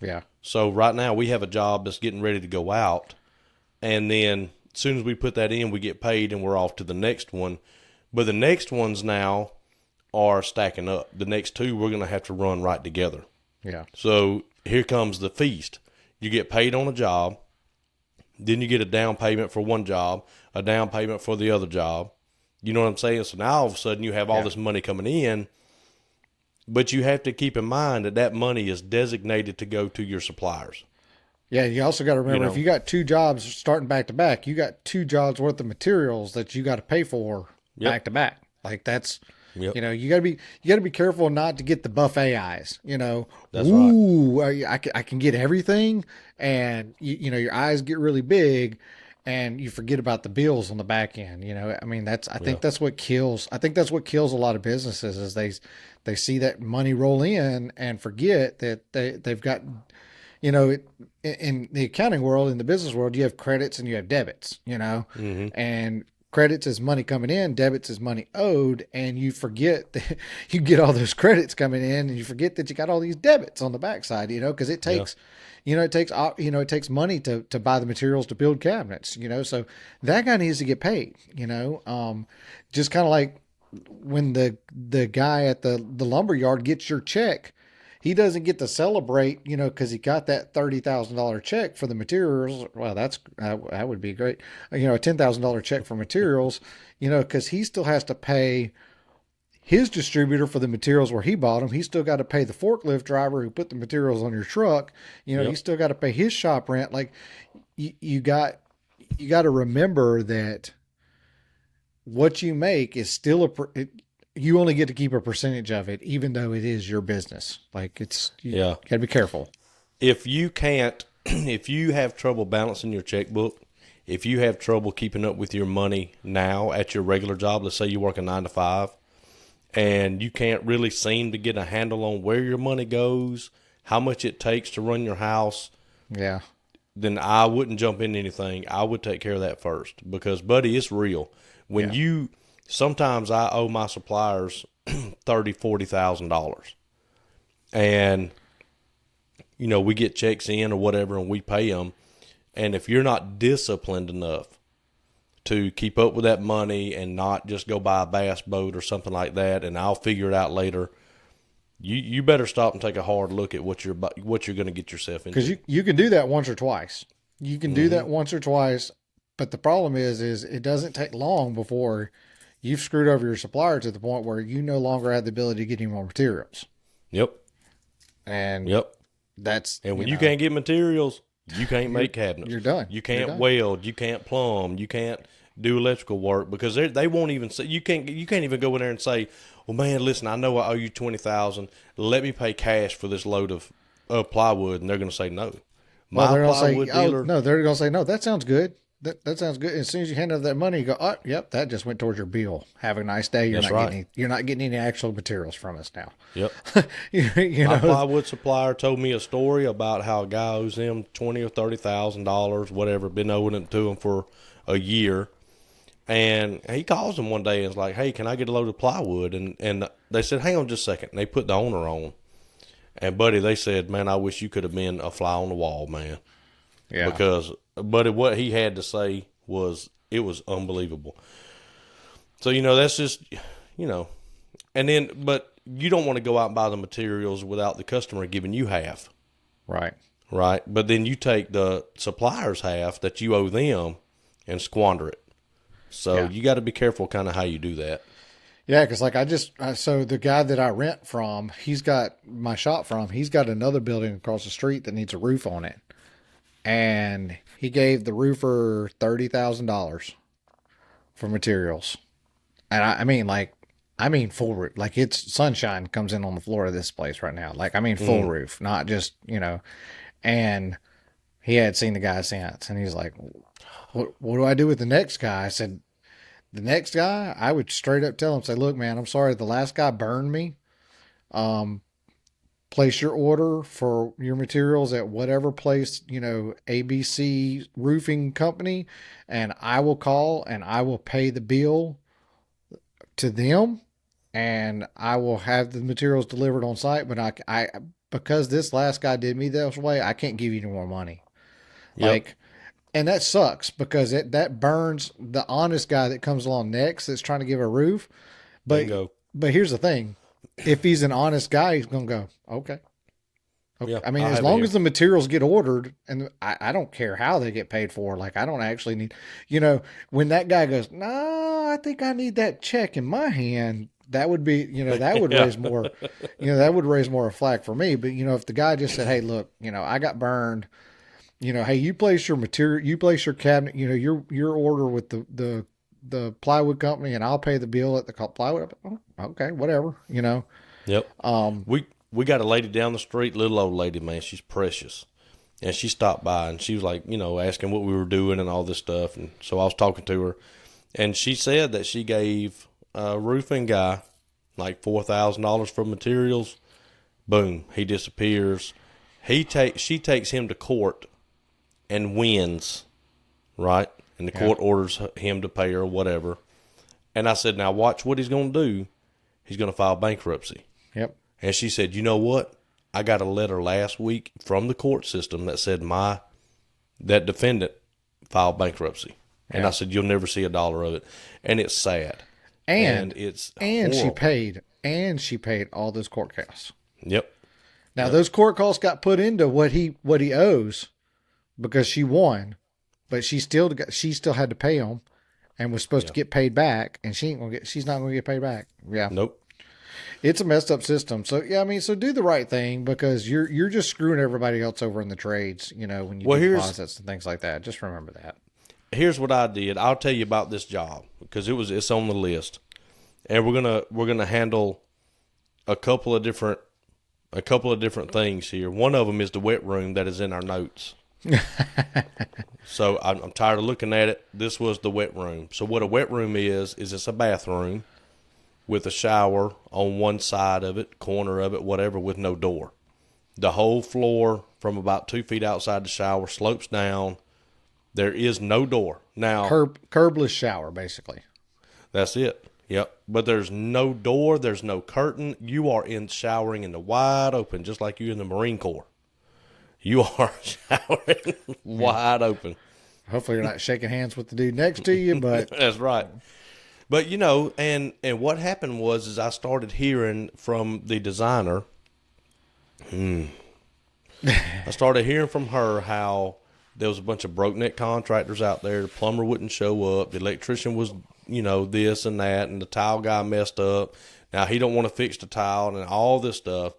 Yeah. So right now we have a job that's getting ready to go out. And then as soon as we put that in, we get paid and we're off to the next one. But the next ones now are stacking up. The next 2 we're going to have to run right together. Yeah. So here comes the feast. You get paid on a job. Then you get a down payment for one job, a down payment for the other job. You know what I'm saying? So now all of a sudden you have all this money coming in, but you have to keep in mind that money is designated to go to your suppliers. Yeah, you also got to remember, if you got 2 jobs starting back to back, you got 2 jobs worth of materials that you got to pay for back to back. Like that's, you got to be careful not to get the buffet eyes. That's right. I can get everything, and your eyes get really big. And you forget about the bills on the back end. I think that's what kills. I think that's what kills a lot of businesses is they see that money roll in and forget that they've got, in the accounting world, in the business world, you have credits and you have debits. And credits is money coming in, debits is money owed, and you forget that you get all those credits coming in, and you forget that you got all these debits on the backside. Because it takes. It takes money to buy the materials to build cabinets, so that guy needs to get paid, just kind of like when the guy at the lumber yard gets your check, he doesn't get to celebrate, cause he got that $30,000 check for the materials. Well, that would be great. A $10,000 check for materials, cause he still has to pay his distributor for the materials where he bought them. He's still got to pay the forklift driver who put the materials on your truck. He's still got to pay his shop rent. Like you got to remember that what you make is still you only get to keep a percentage of it, even though it is your business. Like you got to be careful. If you have trouble balancing your checkbook, if you have trouble keeping up with your money now at your regular job, let's say you work a 9 to 5, and you can't really seem to get a handle on where your money goes, how much it takes to run your house, then I wouldn't jump into anything. I would take care of that first, because, buddy, it's real. Sometimes I owe my suppliers $30,000, $40,000, and we get checks in or whatever, and we pay them. And if you're not disciplined enough to keep up with that money and not just go buy a bass boat or something like that, and I'll figure it out later, you better stop and take a hard look at what you're going to get yourself into. Because you can do that once or twice. You can do that once or twice, but the problem is it doesn't take long before you've screwed over your supplier to the point where you no longer have the ability to get any more materials. Yep. And when you can't get materials, you can't make cabinets. You're done. You can't weld. You can't plumb. You can't do electrical work, because they won't even say, you can't even go in there and say, well, man, listen, I know I owe you $20,000. Let me pay cash for this load of plywood, and they're going to say no. They're going to say, no, they're going to say, no, that sounds good. That sounds good. As soon as you hand over that money, you go, oh, yep, that just went towards your bill. Have a nice day. You're not getting any actual materials from us now. Yep. My plywood supplier told me a story about how a guy owes him $20,000 or $30,000, whatever, been owing it to him for a year. And he calls him one day and is like, hey, can I get a load of plywood? And they said, hang on just a second. And they put the owner on. And, buddy, they said, man, I wish you could have been a fly on the wall, man. Yeah. Because, buddy, what he had to say it was unbelievable. So, that's just, and then, but you don't want to go out and buy the materials without the customer giving you half. Right. Right. But then you take the supplier's half that you owe them and squander it. So you got to be careful kind of how you do that. Yeah, because like so the guy that I rent from, he's got my shop from, he's got another building across the street that needs a roof on it, and he gave the roofer $30,000 for materials, and I mean like. I mean full roof, like it's sunshine comes in on the floor of this place right now. Like I mean full Mm. roof, not just And he had seen the guy since, and he's like, "What do I do with the next guy?" I said, "The next guy, I would straight up tell him, say, look, man, I'm sorry, the last guy burned me. Um, place your order for your materials at whatever place, ABC Roofing Company, and I will call and I will pay the bill to them, and I will have the materials delivered on site. But I because this last guy did me this way, I can't give you any more money." Yep. Like, and that sucks because that burns the honest guy that comes along next that's trying to give a roof. But Bingo. but here's the thing: if he's an honest guy, he's gonna go, okay. Okay. Yeah. I mean, I as have it long here. as the materials get ordered, and I don't care how they get paid for. Like, I don't actually need, when that guy goes, no, I think I need that check in my hand. That would be, that would Yeah. raise more, that would raise more flag for me. But if the guy just said, hey, look, I got burned. Hey, you place your material, you place your cabinet, your order with the plywood company, and I'll pay the bill at the plywood. Oh, okay, whatever. Yep. Um, We got a lady down the street, little old lady, man. She's precious. And she stopped by and she was like, asking what we were doing and all this stuff. And so I was talking to her. And she said that she gave a roofing guy like $4,000 for materials. Boom, he disappears. She takes him to court and wins, right? And the yeah, court orders him to pay her or whatever. And I said, now watch what he's going to do. He's going to file bankruptcy. yep, And she said, you know what? I got a letter last week from the court system that said that defendant filed bankruptcy. And I yeah. said, you'll never see a dollar of it. And it's sad. And And it's and horrible. she paid all those court costs. Yep. Now Yep. those court costs got put into what he owes because she won, but she still had to pay them and was supposed to Yeah. get paid back, and she's not gonna get paid back. Yeah, Nope. it's a messed up system. So yeah, I mean, so do the right thing because you're just screwing everybody else over in the trades. When you Well, do deposits and things like that. Just remember that. here's what I did. I'll tell you about this job because it's on the list. And we're gonna handle a couple of different things here. One of them is the wet room that is in our notes. So I'm tired of looking at it. This was the wet room. So what a wet room is it's a bathroom with a shower on one side of it, corner of it, whatever, with no door. The whole floor from about 2 feet outside the shower slopes down. There is no door. Now, Curbless shower, basically. that's it. Yep. But there's no door. There's no curtain. You are showering in the wide open, just like you in the Marine Corps. You are showering Yeah. wide open. Hopefully you're not shaking hands with the dude next to you, but That's right. But and what happened is I started hearing from the designer. I started hearing from her how there was a bunch of broke neck contractors out there. The plumber wouldn't show up. The electrician was, this and that, and the tile guy messed up. Now he don't want to fix the tile and all this stuff.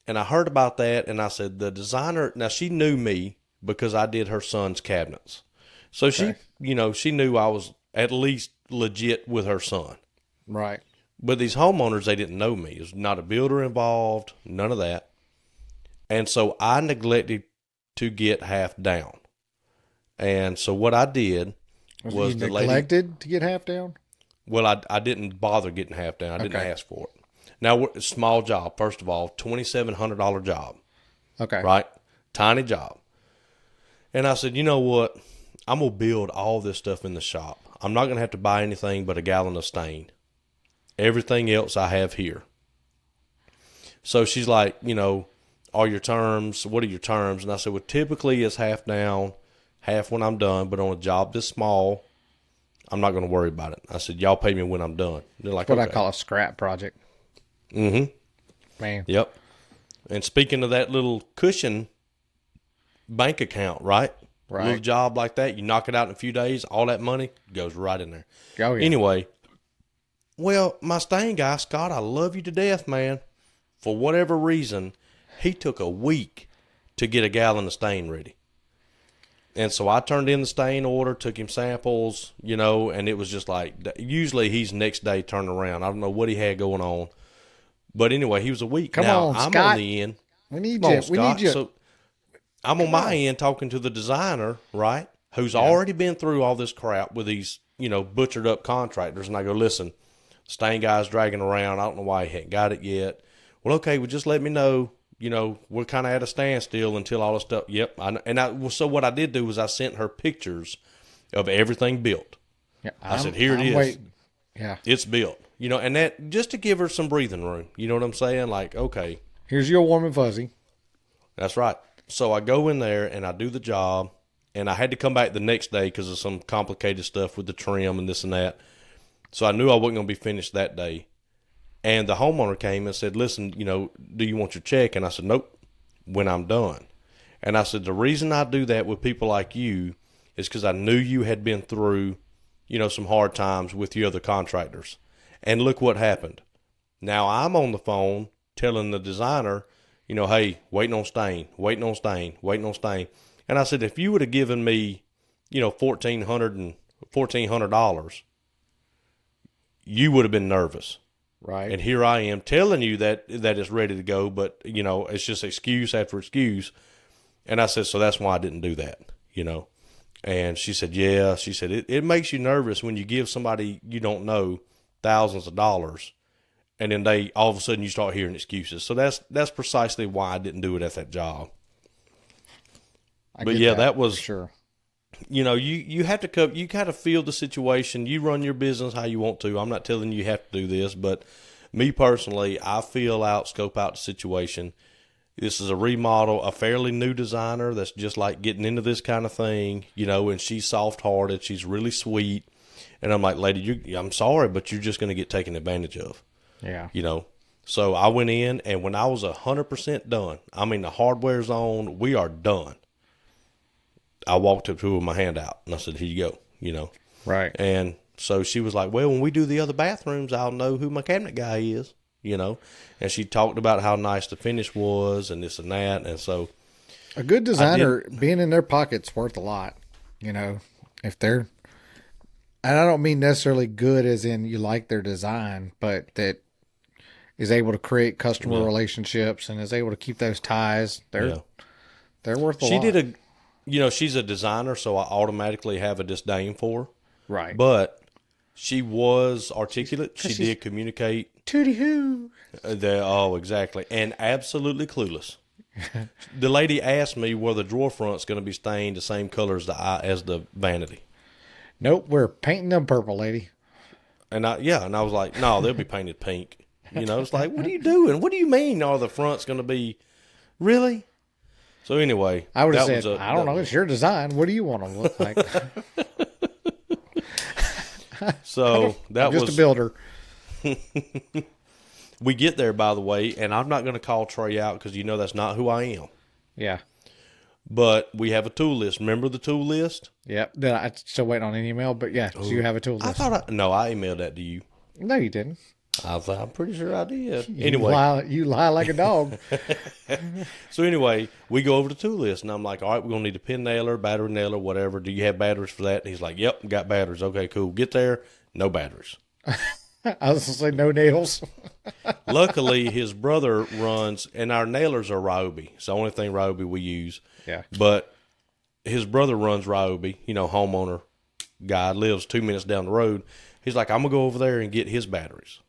And I heard about that, and I said, the designer, now she knew me because I did her son's cabinets. So okay, she knew I was at least legit with her son. right. But these homeowners, they didn't know me. There's not a builder involved, none of that. And so I neglected to get half down. And so what I did You was the lady, neglected to get half down? well, I didn't bother getting half down. I didn't Okay. ask for it. Now, small job, first of all, $2,700 job, Okay. right? Tiny job. And I said, you know what? I'm going to build all this stuff in the shop. I'm not going to have to buy anything but a gallon of stain. Everything else I have here. So she's like, are your terms, what are your terms? And I said, well, typically it's half down, half when I'm done, but on a job this small, I'm not going to worry about it. I said, y'all pay me when I'm done. They're like, What I okay. call a scrap project. Mm-hmm. Man. Yep. And speaking of that little cushion bank account, right? Right. Little job like that, you knock it out in a few days, all that money goes right in there. Oh, yeah. Anyway, Well, my stain guy, Scott, I love you to death, man. For whatever reason, he took a week to get a gallon of stain ready. And so I turned in the stain order, took him samples, and it was just like, usually he's next day turned around. I don't know what he had going on. But anyway, he was a week. Come now, on, I'm Scott. on the end. We need Come you. on, We Scott. need you. So I'm on my end talking to the designer, right, who's already been through all this crap with these, butchered up contractors. And I go, listen, stain guy's dragging around. I don't know why he hadn't got it yet. Well, okay, well, just let me know. We're kind of at a standstill until all this stuff. Yep. So what I did do was I sent her pictures of everything built. Yeah, I said, here it is. Waiting. Yeah. It's built. And that just to give her some breathing room. You know what I'm saying? Like, okay. Here's your warm and fuzzy. That's right. So I go in there and I do the job, and I had to come back the next day because of some complicated stuff with the trim and this and that. So I knew I wasn't going to be finished that day. And the homeowner came and said, listen, do you want your check? And I said, nope, when I'm done. And I said, the reason I do that with people like you is because I knew you had been through, some hard times with your other contractors. And look what happened. Now I'm on the phone telling the designer, hey, waiting on stain. And I said, if you would have given me, $1,400, you would have been nervous. Right. And here I am telling you that it's ready to go, but, it's just excuse after excuse. And I said, so that's why I didn't do that, And she said, yeah. She said, it makes you nervous when you give somebody you don't know thousands of dollars, and then all of a sudden you start hearing excuses. So that's precisely why I didn't do it at that job. But yeah, that was sure. You have to cover. You kind of feel the situation. You run your business how you want to. I'm not telling you have to do this, but me personally, I feel out, scope out the situation. This is a remodel, a fairly new designer that's just like getting into this kind of thing, and she's soft-hearted. She's really sweet. And I'm like, lady, I'm sorry, but you're just going to get taken advantage of. Yeah. So I went in, and when I was 100% done, I mean, the hardware's on, we are done. I walked up to her with my hand out, and I said, here you go, Right. And so she was like, well, when we do the other bathrooms, I'll know who my cabinet guy is, And she talked about how nice the finish was and this and that. And so a good designer being in their pocket's worth a lot, if they're, and I don't mean necessarily good as in you like their design, but that is able to create customer relationships and is able to keep those ties. They're worth a lot. She did she's a designer, so I automatically have a disdain for her. Right. But she was articulate. She did communicate. Tootie hoo. Exactly. And absolutely clueless. The lady asked me were the drawer front's going to be stained the same color as the vanity. Nope, we're painting them purple, lady. And I was like, no, they'll be painted pink. It's like, what are you doing? What do you mean are the front's going to be, really? So anyway. I would have said, I don't know, it's your design. What do you want to look like? So that was just a builder. We get there, by the way, and I'm not going to call Trey out because that's not who I am. Yeah. But we have a tool list. Remember the tool list? Yep. I'm still waiting on an email, but yeah, so you have a tool list. I emailed that to you. No, you didn't. I'm pretty sure I did. You lie like a dog. So anyway, we go over the tool list, and I'm like, all right, we're going to need a pin nailer, battery nailer, whatever. Do you have batteries for that? And he's like, yep, got batteries. Okay, cool. Get there, no batteries. I was going to say no nails. Luckily, his brother runs, and our nailers are Ryobi. It's the only thing Ryobi we use. Yeah. But his brother runs Ryobi, homeowner guy, lives 2 minutes down the road. He's like, I'm going to go over there and get his batteries.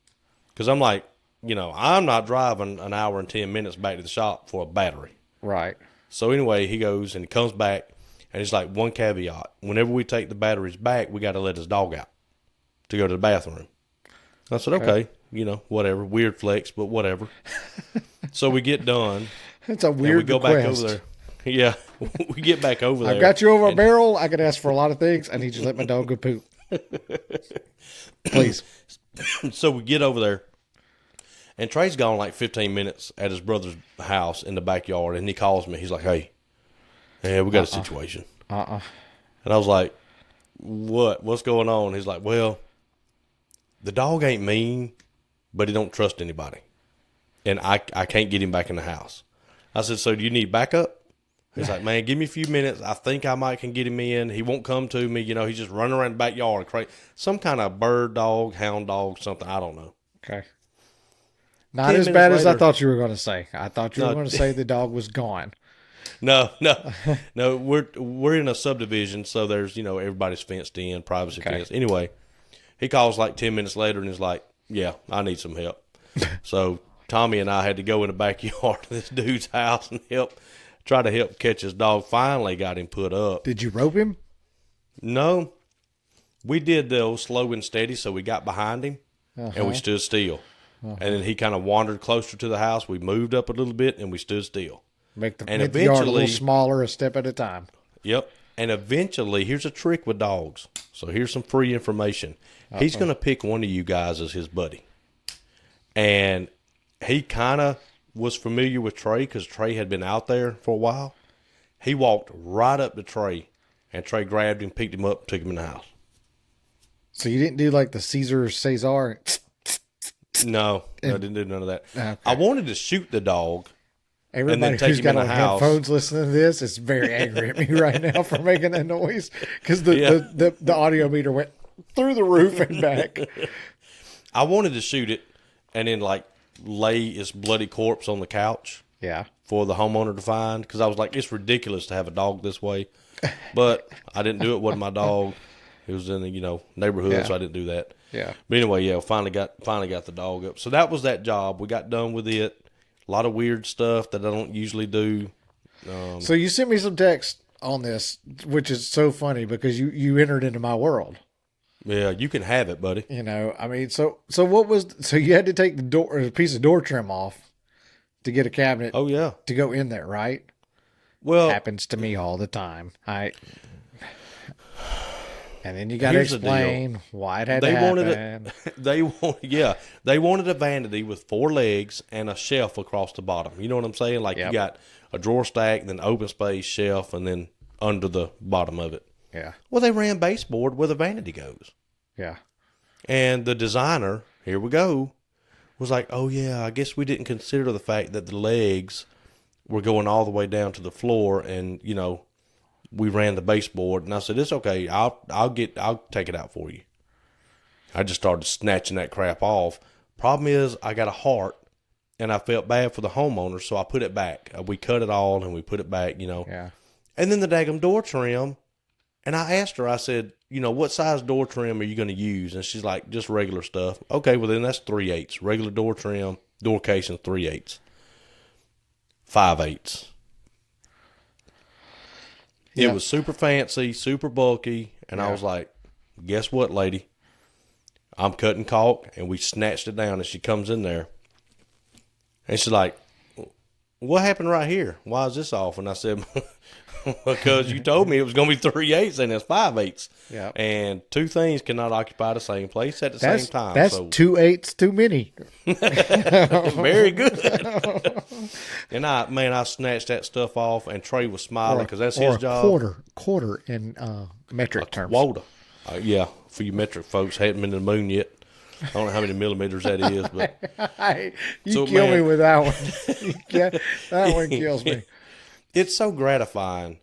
Because I'm like, I'm not driving an hour and 10 minutes back to the shop for a battery. Right. So anyway, he goes and he comes back, and he's like, one caveat. Whenever we take the batteries back, we got to let his dog out to go to the bathroom. I said, okay, whatever. Weird flex, but whatever. So we get done. It's a weird we go request. back over there. Yeah, we get back over there. I've got you over a barrel. I could ask for a lot of things. I need you to let my dog go poop. Please. So we get over there, and Trey's gone like 15 minutes at his brother's house in the backyard, and he calls me. He's like, hey, we got a situation. And I was like, what? What's going on? He's like, well, the dog ain't mean, but he don't trust anybody. And I can't get him back in the house. I said, so do you need backup? He's like, man, give me a few minutes. I think I might can get him in. He won't come to me. You know, he's just running around the backyard. Some kind of bird dog, hound dog, something. I don't know. Okay. Not as bad as I thought you were going to say. I thought you were going to say the dog was gone. No. We're in a subdivision, so there's, everybody's fenced in, privacy fence. Anyway, he calls like 10 minutes later and is like, yeah, I need some help. So Tommy and I had to go in the backyard of this dude's house and try to help catch his dog. Finally got him put up. Did you rope him? No. We did the old slow and steady, so we got behind him and we stood still. And then he kind of wandered closer to the house. We moved up a little bit and we stood still. Make the yard a little smaller, a step at a time. Yep. And eventually, here's a trick with dogs. So here's some free information. He's going to pick one of you guys as his buddy. And he kind of was familiar with Trey because Trey had been out there for a while. He walked right up to Trey, and Trey grabbed him, picked him up, and took him in the house. So you didn't do like the Caesar? No, I didn't do none of that. Okay. I wanted to shoot the dog. Everybody who's got on headphones listening to this is very angry at me right now for making that noise because the audio meter went through the roof and back. I wanted to shoot it and then like lay its bloody corpse on the couch. Yeah. For the homeowner to find, because I was like, it's ridiculous to have a dog this way, but I didn't do it. Wasn't my dog. It was in the neighborhood, so I didn't do that. Yeah. But anyway, finally got the dog up. So that was that job. We got done with it. A lot of weird stuff that I don't usually do. So you sent me some text on this, which is so funny because you entered into my world. Yeah, you can have it, buddy. I mean, so you had to take a piece of door trim off to get a cabinet. Oh yeah, to go in there, right? Well, happens to me all the time. And then you got to explain why it had to happen. They wanted a vanity with 4 legs and a shelf across the bottom. You know what I'm saying? Like you got a drawer stack, then open space shelf, and then under the bottom of it. Yeah. Well, they ran baseboard where the vanity goes. Yeah. And the designer, here we go, was like, oh yeah, I guess we didn't consider the fact that the legs were going all the way down to the floor, and we ran the baseboard. And I said, it's okay. I'll take it out for you. I just started snatching that crap off. Problem is, I got a heart, and I felt bad for the homeowner, so I put it back. We cut it all and we put it back. Yeah. And then the daggum door trim. And I asked her, I said, what size door trim are you going to use? And she's like, just regular stuff. Okay, well, then that's 3/8. Regular door trim, door casing, 3/8. 5/8. It was super fancy, super bulky. And I was like, guess what, lady? I'm cutting caulk. And we snatched it down, and she comes in there. And she's like, what happened right here? Why is this off? And I said, because you told me it was going to be 3/8 and it's 5/8. Yeah. And 2 things cannot occupy the same place at the same time. That's 2/8 too many. Very good. And I snatched that stuff off, and Trey was smiling because that's his job. Quarter in metric terms. Quota. Yeah, for you metric folks, hadn't been to the moon yet. I don't know how many millimeters that is, but you kill me with that one. That one kills me. It's so gratifying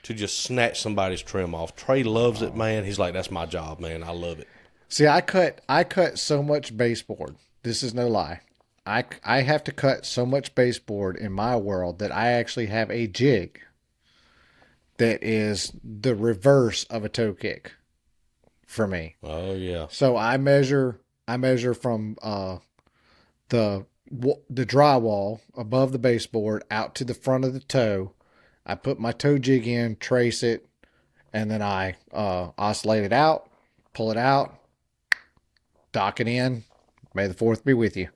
to just snatch somebody's trim off. Trey loves it, man. He's like, that's my job, man. I love it. See, I cut so much baseboard. This is no lie. I have to cut so much baseboard in my world that I actually have a jig that is the reverse of a toe kick for me. Oh yeah. So I measure from the drywall above the baseboard out to the front of the toe. I put my toe jig in, trace it, and then I oscillate it out, pull it out, dock it in. May the 4th be with you.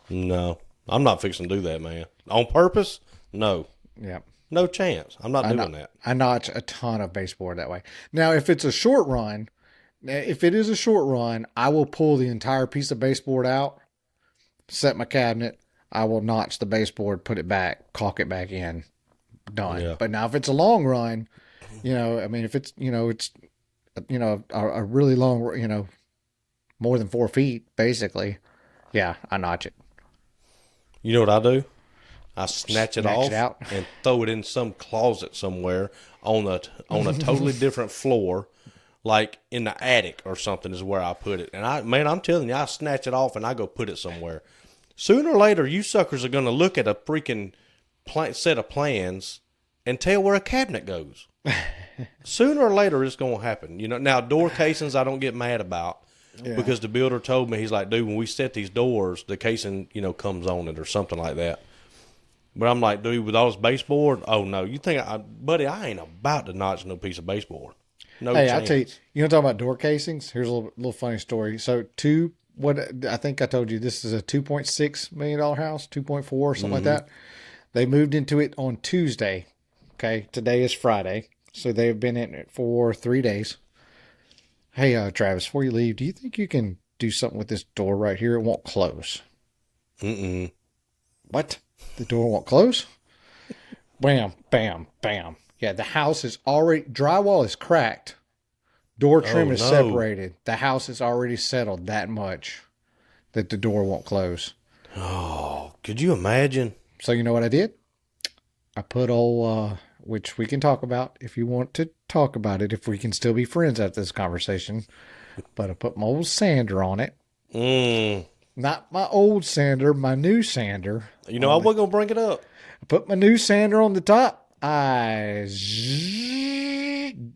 No, I'm not fixing to do that, man. On purpose? No. Yeah. No chance. I'm not doing that. I notch a ton of baseboard that way. Now, if it is a short run, I will pull the entire piece of baseboard out, set my cabinet. I will notch the baseboard, put it back, caulk it back in, done. Yeah. But now if it's a long run, if it's, it's, a really long, more than 4 feet, basically, yeah, I notch it. You know what I do? I snatch it Snatch it off out. and throw it in some closet somewhere on a totally different floor, like in the attic or something is where I put it. And I'm telling you, I snatch it off and I go put it somewhere. Sooner or later, you suckers are going to look at a freaking set of plans and tell where a cabinet goes. Sooner or later, it's going to happen. You know, now door casings I don't get mad about. Yeah. Because the builder told me, he's like, dude, when we set these doors, the casing, comes on it or something like that. But I'm like, dude, with all this baseboard, oh no, you think, buddy, I ain't about to notch no piece of baseboard. No hey, chance. I tell you, you want to talk about door casings? Here's a little funny story. So what I think I told you, this is a $2.6 million house, 2.4, something like that. They moved into it on Tuesday. Okay, today is Friday, so they've been in it for 3 days. Hey, Travis, before you leave, do you think you can do something with this door right here? It won't close. What? The door won't close? Bam, bam, bam. Yeah, the house is already, drywall is cracked. Door trim is separated. The house is already settled that much that the door won't close. Oh, could you imagine? So you know what I did? I put which we can talk about if you want to talk about it, if we can still be friends after this conversation. But I put my old sander on it. Not my old sander, my new sander. I wasn't going to bring it up. I put my new sander on the top. I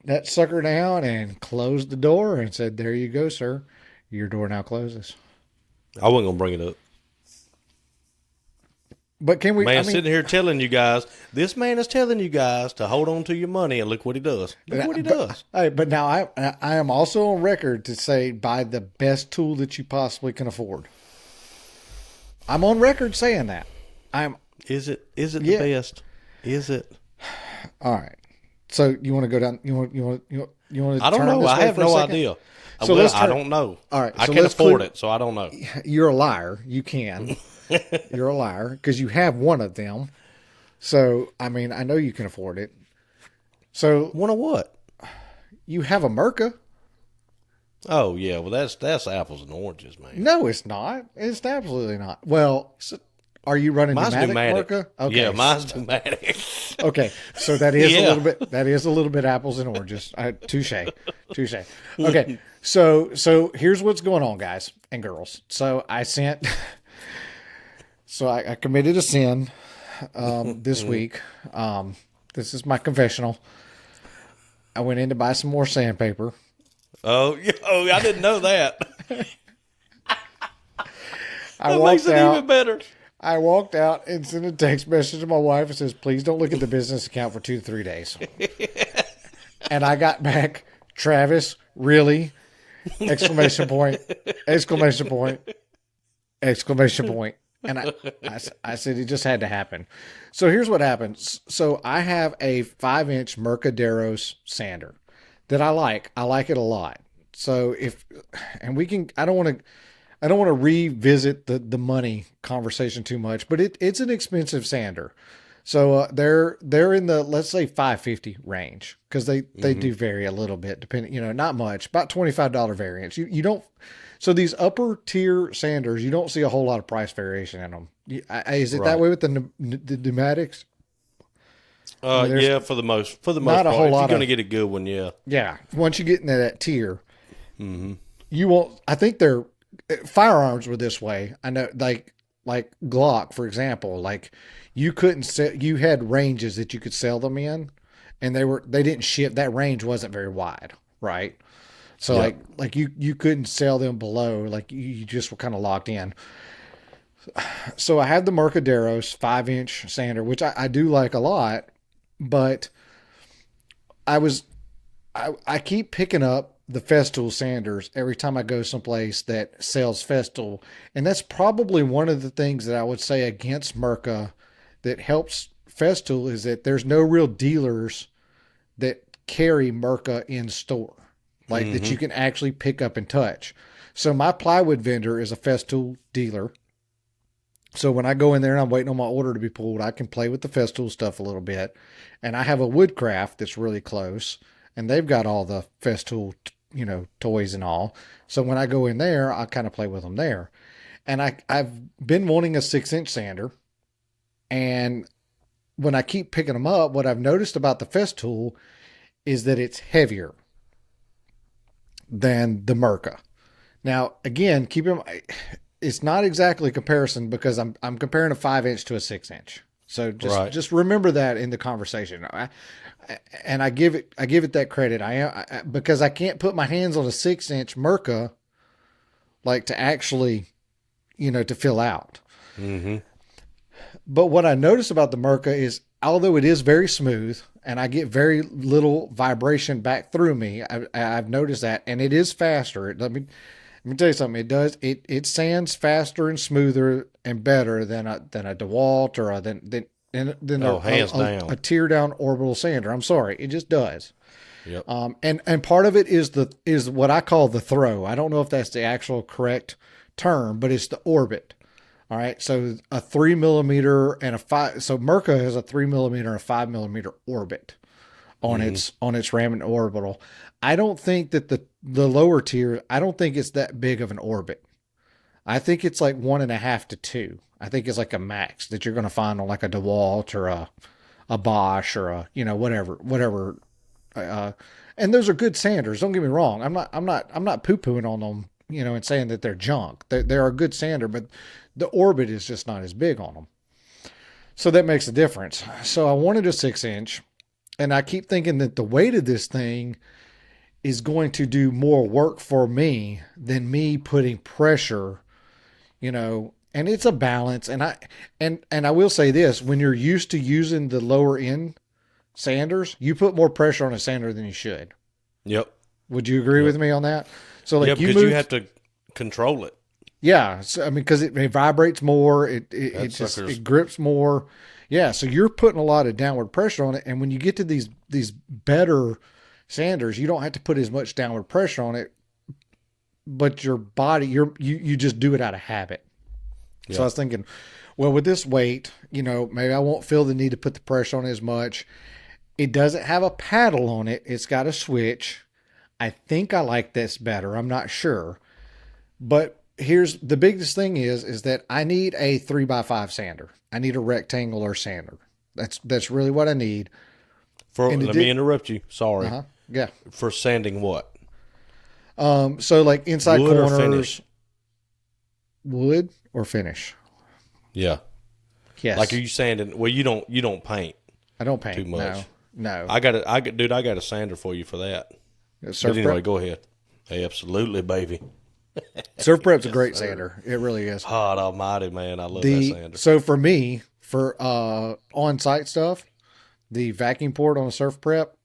that sucker down and closed the door and said, there you go, sir. Your door now closes. I wasn't going to bring it up. But can we? Sitting here telling you guys, this man is telling you guys to hold on to your money, and look what he does. Look what he does. But now I am also on record to say buy the best tool that you possibly can afford. I'm on record saying that. Is it the best? Is it? All right. So you want to go down? You want to? I don't know. I have no idea. So I don't know. All right. I can't afford it, so I don't know. You're a liar. You can. You're a liar because you have one of them. So, I mean, I know you can afford it. So, one of what? You have a Merca. Oh, yeah. Well, that's apples and oranges, man. No, it's not. It's absolutely not. Well, are you running pneumatic Merca? Okay. Yeah, mine's pneumatic. Okay. So that is a little bit apples and oranges. Touche. Okay. So here's what's going on, guys and girls. So I committed a sin this week. This is my confessional. I went in to buy some more sandpaper. Oh, I didn't know that. That makes it even better. I walked out and sent a text message to my wife and says, please don't look at the business account for 2 to 3 days. And I got back, Travis, really? Exclamation point, exclamation point, exclamation point. And I said it just had to happen. So here's what happens. So I have a 5-inch Mercaderos sander that I like. I like it a lot. So I don't want to revisit the money conversation too much, but it's an expensive sander. So they're in the, let's say, $550 range because they do vary a little bit depending, not much, about $25 variance. You don't. So these upper tier sanders, you don't see a whole lot of price variation in them. Is it that way with the pneumatics? Yeah, for the most part. Not a whole lot. You're going to get a good one, yeah. Yeah, once you get into that tier, you won't. I think firearms were this way. I know, like Glock, for example. Like you couldn't sell. You had ranges that you could sell them in, and they didn't ship. That range wasn't very wide, right? So like you couldn't sell them below, like you just were kind of locked in. So I had the Mercaderos 5-inch sander, which I do like a lot, but I keep picking up the Festool sanders every time I go someplace that sells Festool. And that's probably one of the things that I would say against Merca that helps Festool is that there's no real dealers that carry Merca in store. Like that you can actually pick up and touch. So my plywood vendor is a Festool dealer. So when I go in there and I'm waiting on my order to be pulled, I can play with the Festool stuff a little bit. And I have a Woodcraft that's really close. And they've got all the Festool, toys and all. So when I go in there, I kind of play with them there. And I've been wanting a 6-inch sander. And when I keep picking them up, what I've noticed about the Festool is that it's heavier than the Mirka. Now, again, keep in mind, it's not exactly a comparison because I'm comparing a 5-inch to a 6-inch. So just remember that in the conversation. I give it that credit. Because I can't put my hands on a 6-inch Mirka like to actually, to fill out. Mm-hmm. But what I notice about the Mirka is, although it is very smooth and I get very little vibration back through me, I've noticed that, and it is faster. Let me tell you something. It sands faster and smoother and better than a DeWalt or hands down. A tear down orbital sander. I'm sorry, it just does. Yep. And part of it is what I call the throw. I don't know if that's the actual correct term, but it's the orbit. All right. So a 3 millimeter and a 5. So Mirka has a 3 millimeter and a 5 millimeter orbit on its Ramming orbital. I don't think that the lower tier, I don't think it's that big of an orbit. I think it's like 1.5 to 2. I think it's like a max that you're going to find on like a DeWalt or a Bosch or a, whatever. And those are good sanders. Don't get me wrong. I'm not poo-pooing on them, and saying that they're junk. They're a good sander, but the orbit is just not as big on them. So that makes a difference. So I wanted a 6-inch, and I keep thinking that the weight of this thing is going to do more work for me than me putting pressure, and it's a balance. And I will say this, when you're used to using the lower end sanders, you put more pressure on a sander than you should. Yep. Would you agree with me on that? So like because you have to control it. Yeah. So, because it vibrates more. It grips more. Yeah. So you're putting a lot of downward pressure on it. And when you get to these better sanders, you don't have to put as much downward pressure on it, but your body, you just do it out of habit. Yeah. So I was thinking, well, with this weight, maybe I won't feel the need to put the pressure on it as much. It doesn't have a paddle on it. It's got a switch. I think I like this better. I'm not sure. But here's the biggest thing is that I need a 3x5 sander. I need a rectangular sander. That's really what I need. Let me interrupt you. Sorry. Uh-huh. Yeah. For sanding what? So like inside wood corners. Or finish? Wood or finish? Yeah. Yes. Like, are you sanding? Well, you don't paint. I don't paint too much. No. I got a sander for you for that. Surf but anyway, Prep? Go ahead. Absolutely, baby. Surf Prep's a great sander. It really is. God almighty, man. I love that sander. So for me, for on-site stuff, the vacuum port on a Surf Prep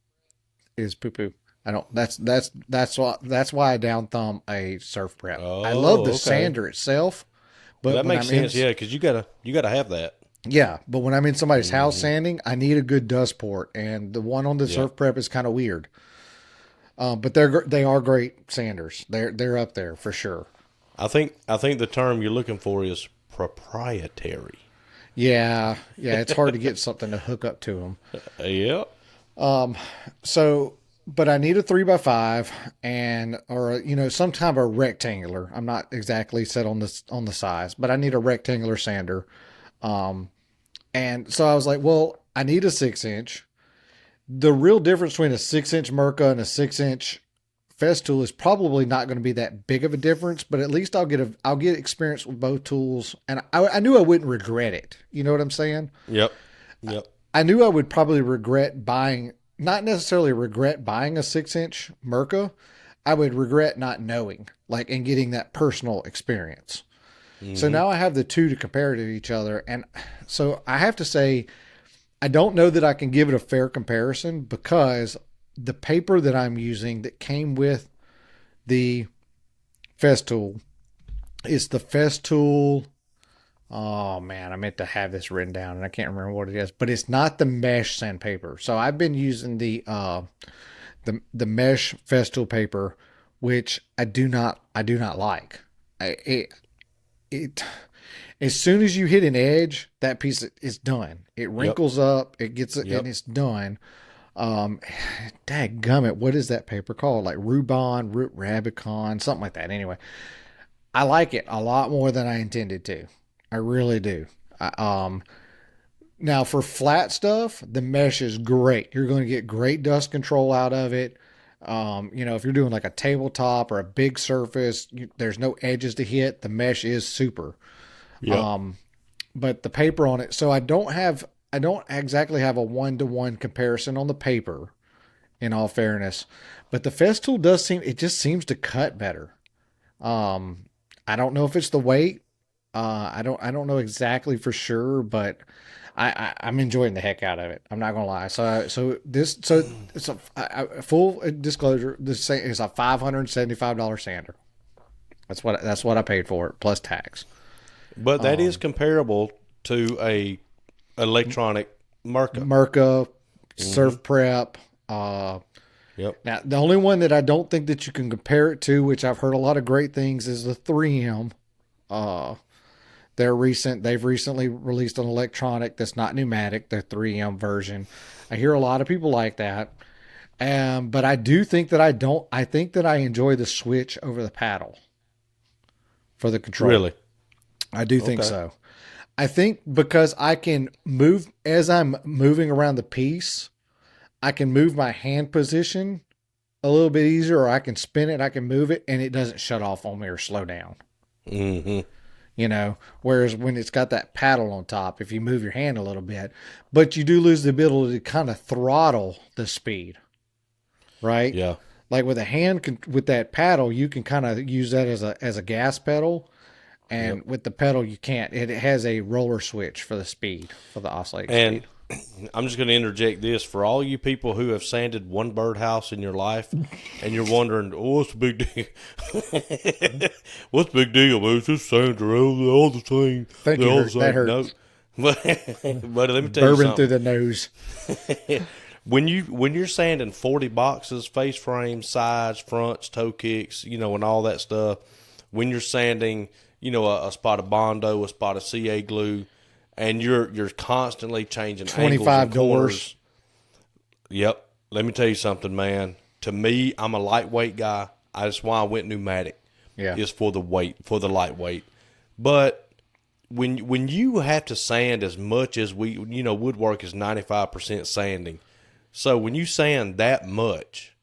is poo-poo. I don't. That's why I down thumb a Surf Prep. Oh, I love the okay. sander itself, but that makes sense. Yeah, because you gotta have that. Yeah, but when I'm in somebody's house sanding, I need a good dust port, and the one on the Surf Prep is kind of weird. But they are great sanders. They're up there for sure. I think the term you're looking for is proprietary. Yeah, it's hard to get something to hook up to them. Yeah. So, but I need a 3x5 or some type of rectangular. I'm not exactly set on the size, but I need a rectangular sander. And so I was like, well, I need a 6-inch. The real difference between a 6-inch Mirka and a 6-inch Festool is probably not going to be that big of a difference, but at least I'll get experience with both tools, and I knew I wouldn't regret it. You know what I'm saying? Yep. I knew I would probably not necessarily regret buying a 6-inch Mirka. I would regret not knowing, and getting that personal experience. Mm-hmm. So now I have the two to compare to each other, and so I have to say, I don't know that I can give it a fair comparison because the paper that I'm using that came with the Festool is the Festool. Oh man, I meant to have this written down and I can't remember what it is, but it's not the mesh sandpaper. So I've been using the mesh Festool paper, which I do not like. It as soon as you hit an edge, that piece is done. It wrinkles up, it gets it, and it's done. Um, Dadgummit, what is that paper called? Like Rubon, Rabicon, something like that. Anyway, I like it a lot more than I intended to. I really do. Now for flat stuff, the mesh is great. You're going to get great dust control out of it. If you're doing like a tabletop or a big surface, there's no edges to hit. The mesh is super. Yep. But the paper on it, so I don't exactly have a 1-to-1 comparison on the paper, in all fairness, but the Festool it just seems to cut better. I don't know if it's the weight. I don't know exactly for sure, but I'm enjoying the heck out of it. I'm not gonna lie. So it's a full disclosure. This is a $575 sander. That's what I paid for it plus tax. But that is comparable to a electronic Merca. Merca, Surf Prep. Yep. Now, the only one that I don't think that you can compare it to, which I've heard a lot of great things, is the 3M. They've recently released an electronic that's not pneumatic, their 3M version. I hear a lot of people like that. But I do think that I think that I enjoy the switch over the paddle for the control. Really? I do think so. I think because I can move as I'm moving around the piece, I can move my hand position a little bit easier, or I can spin it, I can move it, and it doesn't shut off on me or slow down. Mm-hmm. Whereas when it's got that paddle on top, if you move your hand a little bit, but you do lose the ability to kind of throttle the speed, right? Yeah. Like with a hand, with that paddle, you can kind of use that as a gas pedal. And with the pedal, you can't. It has a roller switch for the speed, for the oscillating speed. I'm just going to interject this for all you people who have sanded one birdhouse in your life, and you're wondering, oh, what's the big deal? What's the big deal, man? It's just sander, all the same. Thank you. That hurt. No. But let me tell you Bourbon something. through the nose. When you're sanding 40 boxes, face frames, sides, fronts, toe kicks, and all that stuff, when you're sanding, a spot of Bondo, a spot of CA glue, and you're constantly changing 25 doors. Yep. Let me tell you something, man. To me, I'm a lightweight guy. That's why I went pneumatic. Yeah. Is for the weight, for the lightweight. But when you have to sand as much as woodwork is 95% sanding. So when you sand that much,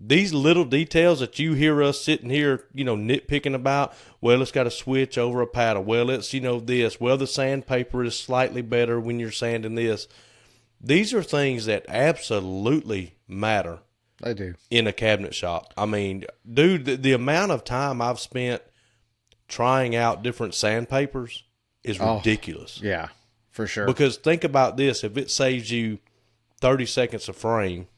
these little details that you hear us sitting here, nitpicking about, well, it's got a switch over a paddle. Well, it's, this. Well, the sandpaper is slightly better when you're sanding this. These are things that absolutely matter. They do. In a cabinet shop. I mean, dude, the amount of time I've spent trying out different sandpapers is ridiculous. Yeah, for sure. Because think about this. If it saves you 30 seconds a frame,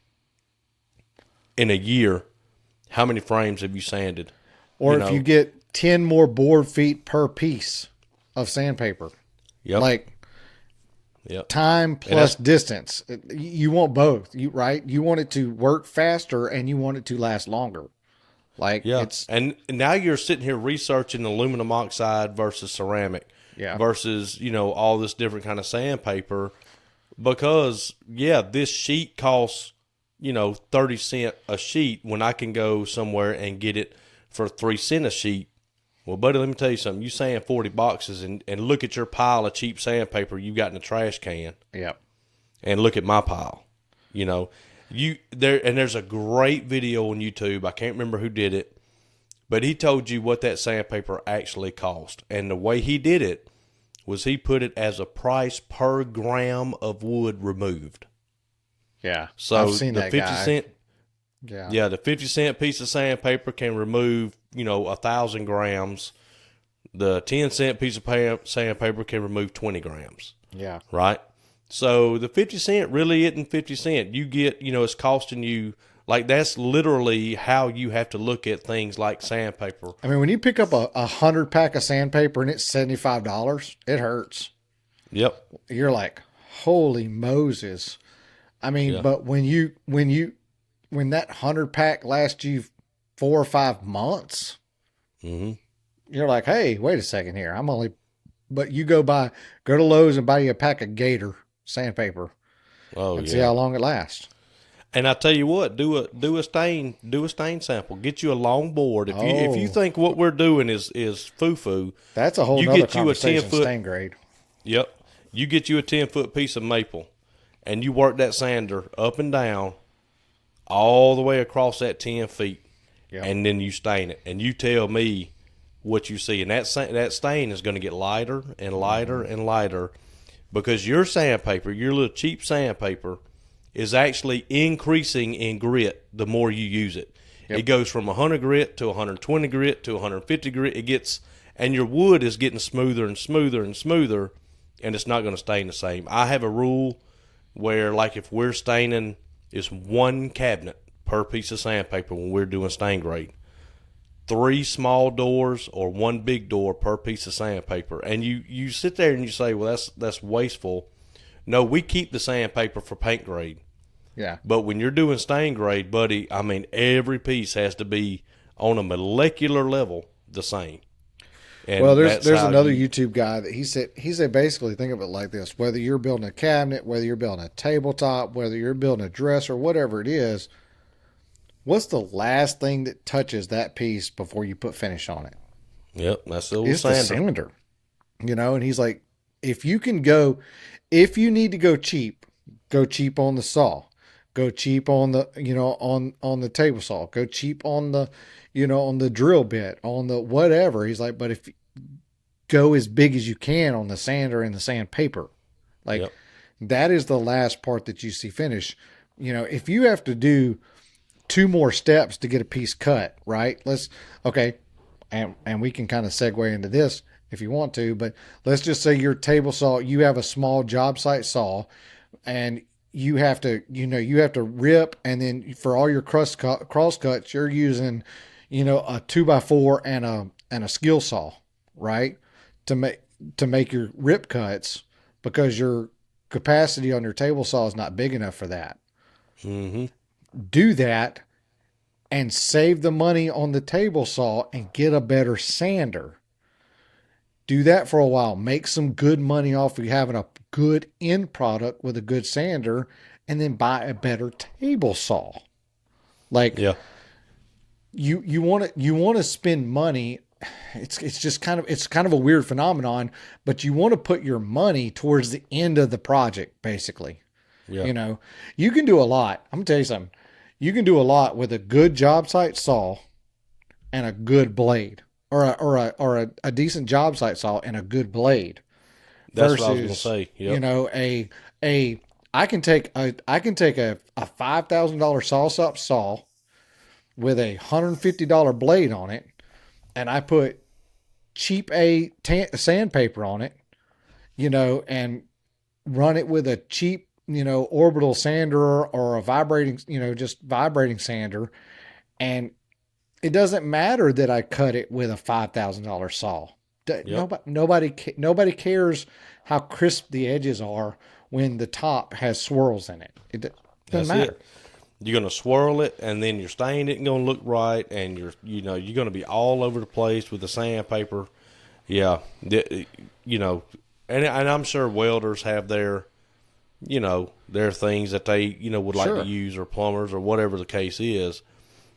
in a year, how many frames have you sanded? Or if you get 10 more board feet per piece of sandpaper. Yep. Time plus distance. You want both, right? You want it to work faster and you want it to last longer. And now you're sitting here researching aluminum oxide versus ceramic. Yeah. Versus, all this different kind of sandpaper. Because, this sheet costs 30 cents a sheet when I can go somewhere and get it for 3 cents a sheet. Well, buddy, let me tell you something. You sand 40 boxes and look at your pile of cheap sandpaper you got in the trash can. Yep. And look at my pile. There's a great video on YouTube. I can't remember who did it, but he told you what that sandpaper actually cost. And the way he did it was he put it as a price per gram of wood removed. Yeah. So I've seen the that 50 guy. cent Yeah. the 50-cent piece of sandpaper can remove, 1,000 grams. The 10-cent piece of sandpaper can remove 20 grams. Yeah. Right? So the 50 cent really isn't 50 cent. You get, it's costing you, that's literally how you have to look at things like sandpaper. I mean, when you pick up a 100 pack of sandpaper and it's $75, it hurts. Yep. You're like, holy Moses. I mean, but when that 100 pack lasts you 4 or 5 months, you're like, hey, wait a second here. But you go to Lowe's and buy you a pack of Gator sandpaper. Oh, and see how long it lasts. And I tell you what, do a stain sample. Get you a long board. If you Oh, think what we're doing is foo foo, that's a whole you nother get you a 10 conversation. foot. Stain grade. Yep, you get you a 10-foot piece of maple, and you work that sander up and down all the way across that 10 feet, Yep. and then you stain it, and you tell me what you see, and that stain is going to get lighter and lighter and lighter, because your sandpaper, your little cheap sandpaper, is actually increasing in grit the more you use it. Yep. It goes from 100 grit to 120 grit to 150 grit. And your wood is getting smoother and smoother and smoother, and it's not going to stain the same. I have a rule where, like, if we're staining, it's one cabinet per piece of sandpaper when we're doing stain grade. 3 small doors or 1 big door per piece of sandpaper. And you sit there and you say, well, that's wasteful. No, we keep the sandpaper for paint grade. Yeah. But when you're doing stain grade, buddy, I mean, every piece has to be on a molecular level the same. And Well, there's another YouTube guy that he said basically think of it like this: whether you're building a cabinet, whether you're building a tabletop, whether you're building a dresser, whatever it is, what's the last thing that touches that piece before you put finish on it? Yep, that's the old It's sander. the cylinder. And he's like, if you need to go cheap on the saw, go cheap on the, on the table saw, go cheap on the, on the drill bit, on the whatever. He's like, but if go as big as you can on the sander and the sandpaper, like Yep. that is the last part that you see finish. If you have to do 2 more steps to get a piece cut, right? And we can kind of segue into this if you want to, but let's just say your table saw, you have a small job site saw, and you have to rip, and then for all your cross cuts, you're using, a 2x4 and a skill saw, right? To make your rip cuts, because your capacity on your table saw is not big enough for that. Mm-hmm. Do that and save the money on the table saw and get a better sander. Do that for a while. Make some good money off of having a good end product with a good sander, and then buy a better table saw. Like, Yeah. you want to spend money. It's just kind of a weird phenomenon, but you want to put your money towards the end of the project, basically. Yeah. You can do a lot. I'm gonna tell you something. You can do a lot with a good job site saw and a good blade, or a decent job site saw and a good blade. That's Versus, what I was going to say. Yep. I can take a $5,000 saw with a $150 blade on it, and I put cheap sandpaper on it, and run it with a cheap, orbital sander or a vibrating, just vibrating sander. And it doesn't matter that I cut it with a $5,000 saw. Yep. Nobody cares how crisp the edges are when the top has swirls in it. It doesn't That's matter. it. You're going to swirl it, and then your stain isn't going to look right, and you're going to be all over the place with the sandpaper. Yeah. And I'm sure welders have their things that they, would like Sure. to use, or plumbers, or whatever the case is.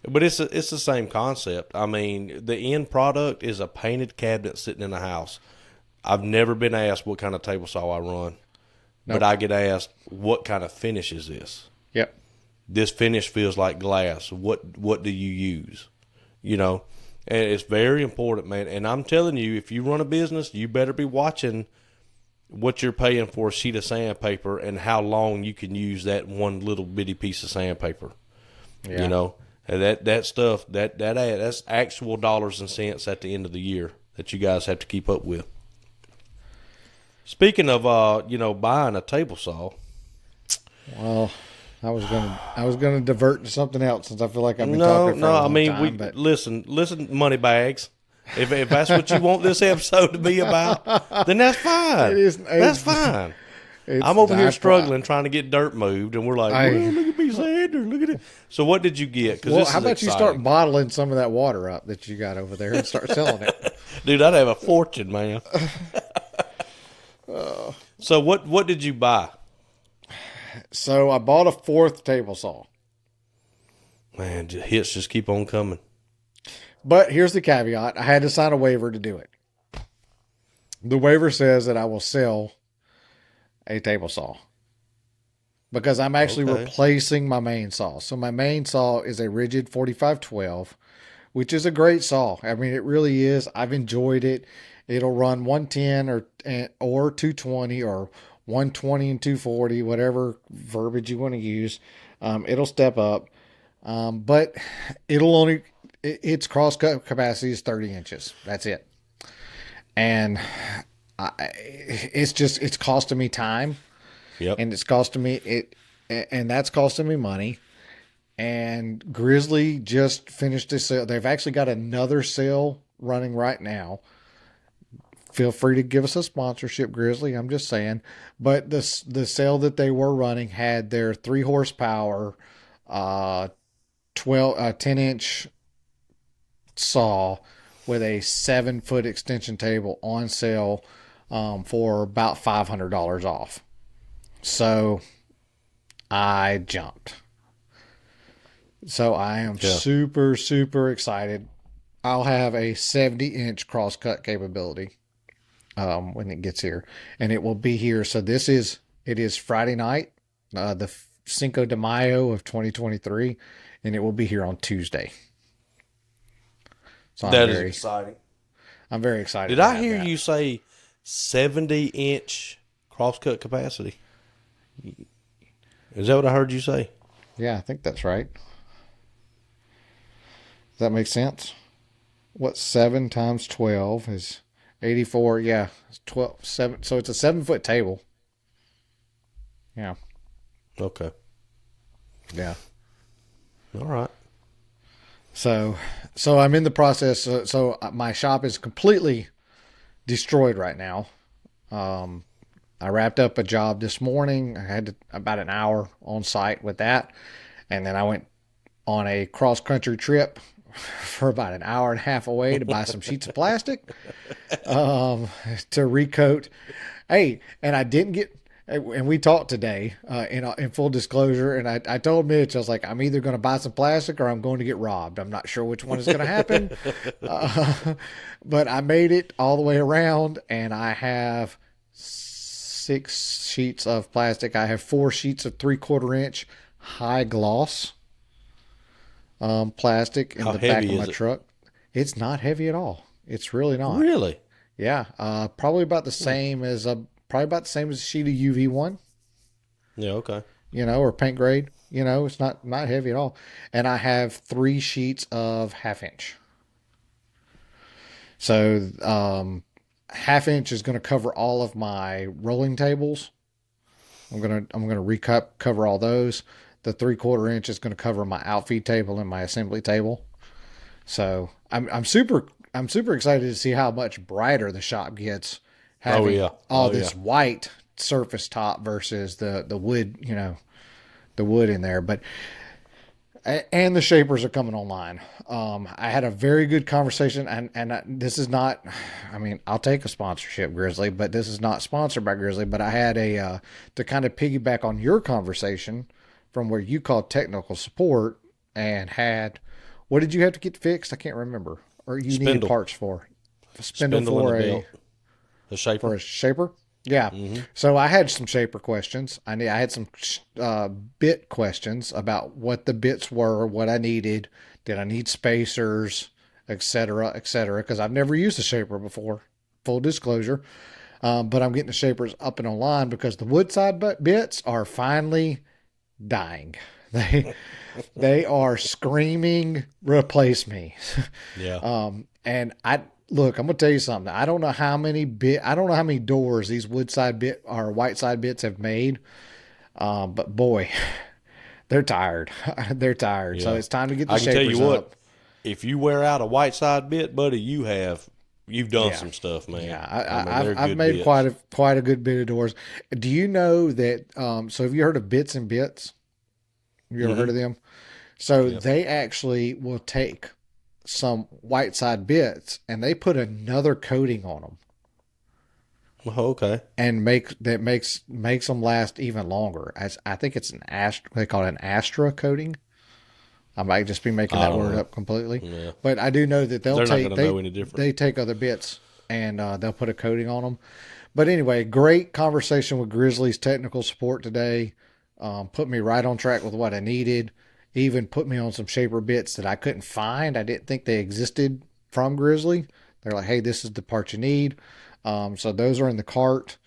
But it's the same concept. I mean, the end product is a painted cabinet sitting in a house. I've never been asked what kind of table saw I run, but I get asked, what kind of finish is this? Yep. This finish feels like glass. What do you use? And it's very important, man. And I'm telling you, if you run a business, you better be watching what you're paying for a sheet of sandpaper and how long you can use that one little bitty piece of sandpaper. Yeah. And that stuff, that's actual dollars and cents at the end of the year that you guys have to keep up with. Speaking of buying a table saw. Well, I was gonna divert to something else, since I feel like I've been talking for a long time. But listen, money bags. If that's what you want this episode to be about, then that's fine. That's fine. I'm over here struggling trying to get dirt moved, and we're like, well, look at me, Sander, look at it. So what did you get? Well, how about you start bottling some of that water up that you got over there and start selling it? Dude, I'd have a fortune, man. So what did you buy? So I bought a 4th table saw. Man, hits just keep on coming. But here's the caveat: I had to sign a waiver to do it. The waiver says that I will sell a table saw because I'm actually Okay. replacing my main saw. So my main saw is a rigid 4512, which is a great saw. I mean, it really is. I've enjoyed it. It'll run 110 or 220 or 120 and 240, whatever verbiage you want to use. It'll step up, but it'll only its cross cut capacity is 30 inches. That's it, and it's costing me time, Yep. and it's costing me it, and that's costing me money. And Grizzly just finished a sale. They've actually got another sale running right now. Feel free to give us a sponsorship, Grizzly. I'm just saying. But the sale that they were running had their 3 horsepower, uh, 10-inch saw with a 7-foot extension table on sale for about $500 off. So I jumped. So I am Yeah. super, super excited. I'll have a 70-inch cross cut capability when it gets here, and it will be here. So it is Friday night, the Cinco de Mayo of 2023, and it will be here on Tuesday. So That is exciting. I'm very excited Did to I have hear that. you say 70-inch crosscut capacity? Is that what I heard you say? Yeah, I think that's right. Does that make sense? What 7 times 12 is 84? Yeah, 12 7. So it's a 7-foot table. Yeah, Okay. yeah. All right. So, so I'm in the process. So my shop is completely destroyed right now. Um, I wrapped up a job this morning. I had about an hour on site with that, and then I went on a cross country trip for about an hour and a half away to buy some sheets of plastic to recoat. Hey, and I didn't get. And we talked today in full disclosure, and I told Mitch, I was like, I'm either going to buy some plastic or I'm going to get robbed. I'm not sure which one is going to happen, but I made it all the way around, and I have 6 sheets of plastic. I have 4 sheets of 3/4 inch high gloss plastic in How the back of heavy my is it? truck. It's not heavy at all. It's really not. Really? Yeah, probably about the Hmm. same as a sheet of UV1, Yeah, okay. or paint grade. It's not heavy at all. And I have 3 sheets of 1/2 inch. So half inch is going to cover all of my rolling tables. I'm gonna cover all those. The 3/4 inch is going to cover my outfeed table and my assembly table. So I'm super excited to see how much brighter the shop gets Oh, having yeah. all Oh, yeah. this white surface top versus the wood, the wood in there. But and the shapers are coming online. I had a very good conversation, and this is not. I mean, I'll take a sponsorship, Grizzly, but this is not sponsored by Grizzly. But I had to kind of piggyback on your conversation from where you called technical support and had. What did you have to get fixed? I can't remember. Or you needed Spindle. parts for a spindle Spindle in the for belt. The shaper. a shaper. Yeah. Mm-hmm. So I had some shaper questions. I had some bit questions about what the bits were, what I needed. Did I need spacers, et cetera, et cetera? Because I've never used a shaper before. Full disclosure. But I'm getting the shapers up and online because the woodside bits are finally dying. They they are screaming, replace me. Yeah. And I look, I'm gonna tell you something. I don't know how many doors these woodside bit or white side bits have made. But boy, they're tired. They're tired. So Yeah. it's time to get the I can tell you shapers what, up. if you wear out a white side bit, buddy, you've done Yeah. some stuff, man. Yeah, I mean, I've they're I've good made bits. quite a good bit of doors. Do you know that? So have you heard of Bits and Bits? Have you ever heard Mm-hmm. of them? So Yep. they actually will take some white side bits and they put another coating on them Oh, okay. and makes them last even longer. As I think it's they call it an Astra coating. I might just be making that word up completely. Yeah. But I do know that They're not going to know any different. They take other bits and they'll put a coating on them. But anyway, great conversation with Grizzly's technical support today. Put me right on track with what I needed. Even put me on some shaper bits that I couldn't find. I didn't think they existed from Grizzly. They're like, hey, this is the part you need. So those are in the cart.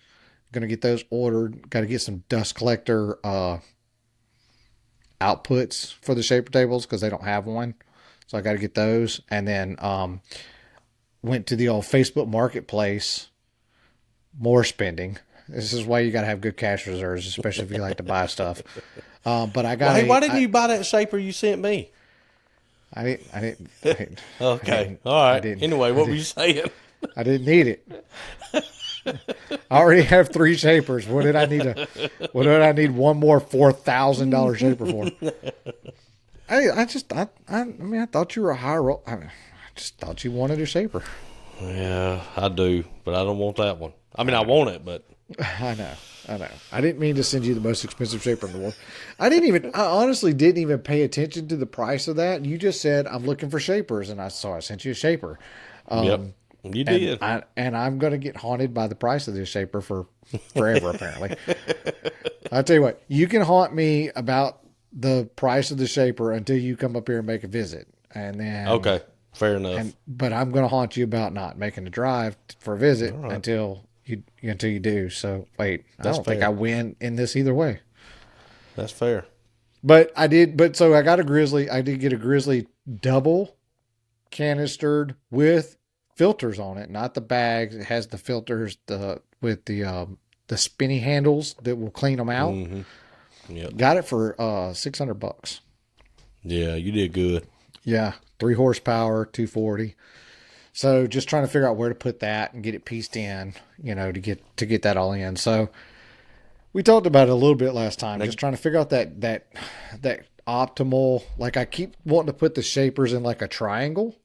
Going to get those ordered. Got to get some dust collector outputs for the shaper tables because they don't have one. So I got to get those. And then went to the old Facebook Marketplace. More spending. This is why you got to have good cash reserves, especially if you like to buy stuff. But I got. Well, hey, why didn't you buy that shaper you sent me? I didn't. Okay. All right. Anyway, what were you saying? I didn't need it. I already have 3 shapers. What did I need one more $4,000 shaper for? I mean, I thought you were a high roll. I just thought you wanted a shaper. Yeah, I do, but I don't want that one. I mean, I want it, but I know. I didn't mean to send you the most expensive shaper in the world. I honestly didn't even pay attention to the price of that. You just said, I'm looking for shapers, and I sent you a shaper. Yep, you did. And I'm going to get haunted by the price of this shaper for forever, apparently. I'll tell you what, you can haunt me about the price of the shaper until you come up here and make a visit. And then okay, fair enough. But I'm going to haunt you about not making a drive for a visit until you do. So wait, I don't think I win in this either way. That's fair. But so I got a Grizzly. I did get a Grizzly double canistered with filters on it, not the bags. It has the filters with the spinny handles that will clean them out. Mm-hmm. Yep. Got it for $600. Yeah, you did good. Yeah, 3 horsepower, 240. So just trying to figure out where to put that and get it pieced in, to get that all in. So we talked about it a little bit last time, just trying to figure out that optimal. Like I keep wanting to put the shapers in like a triangle.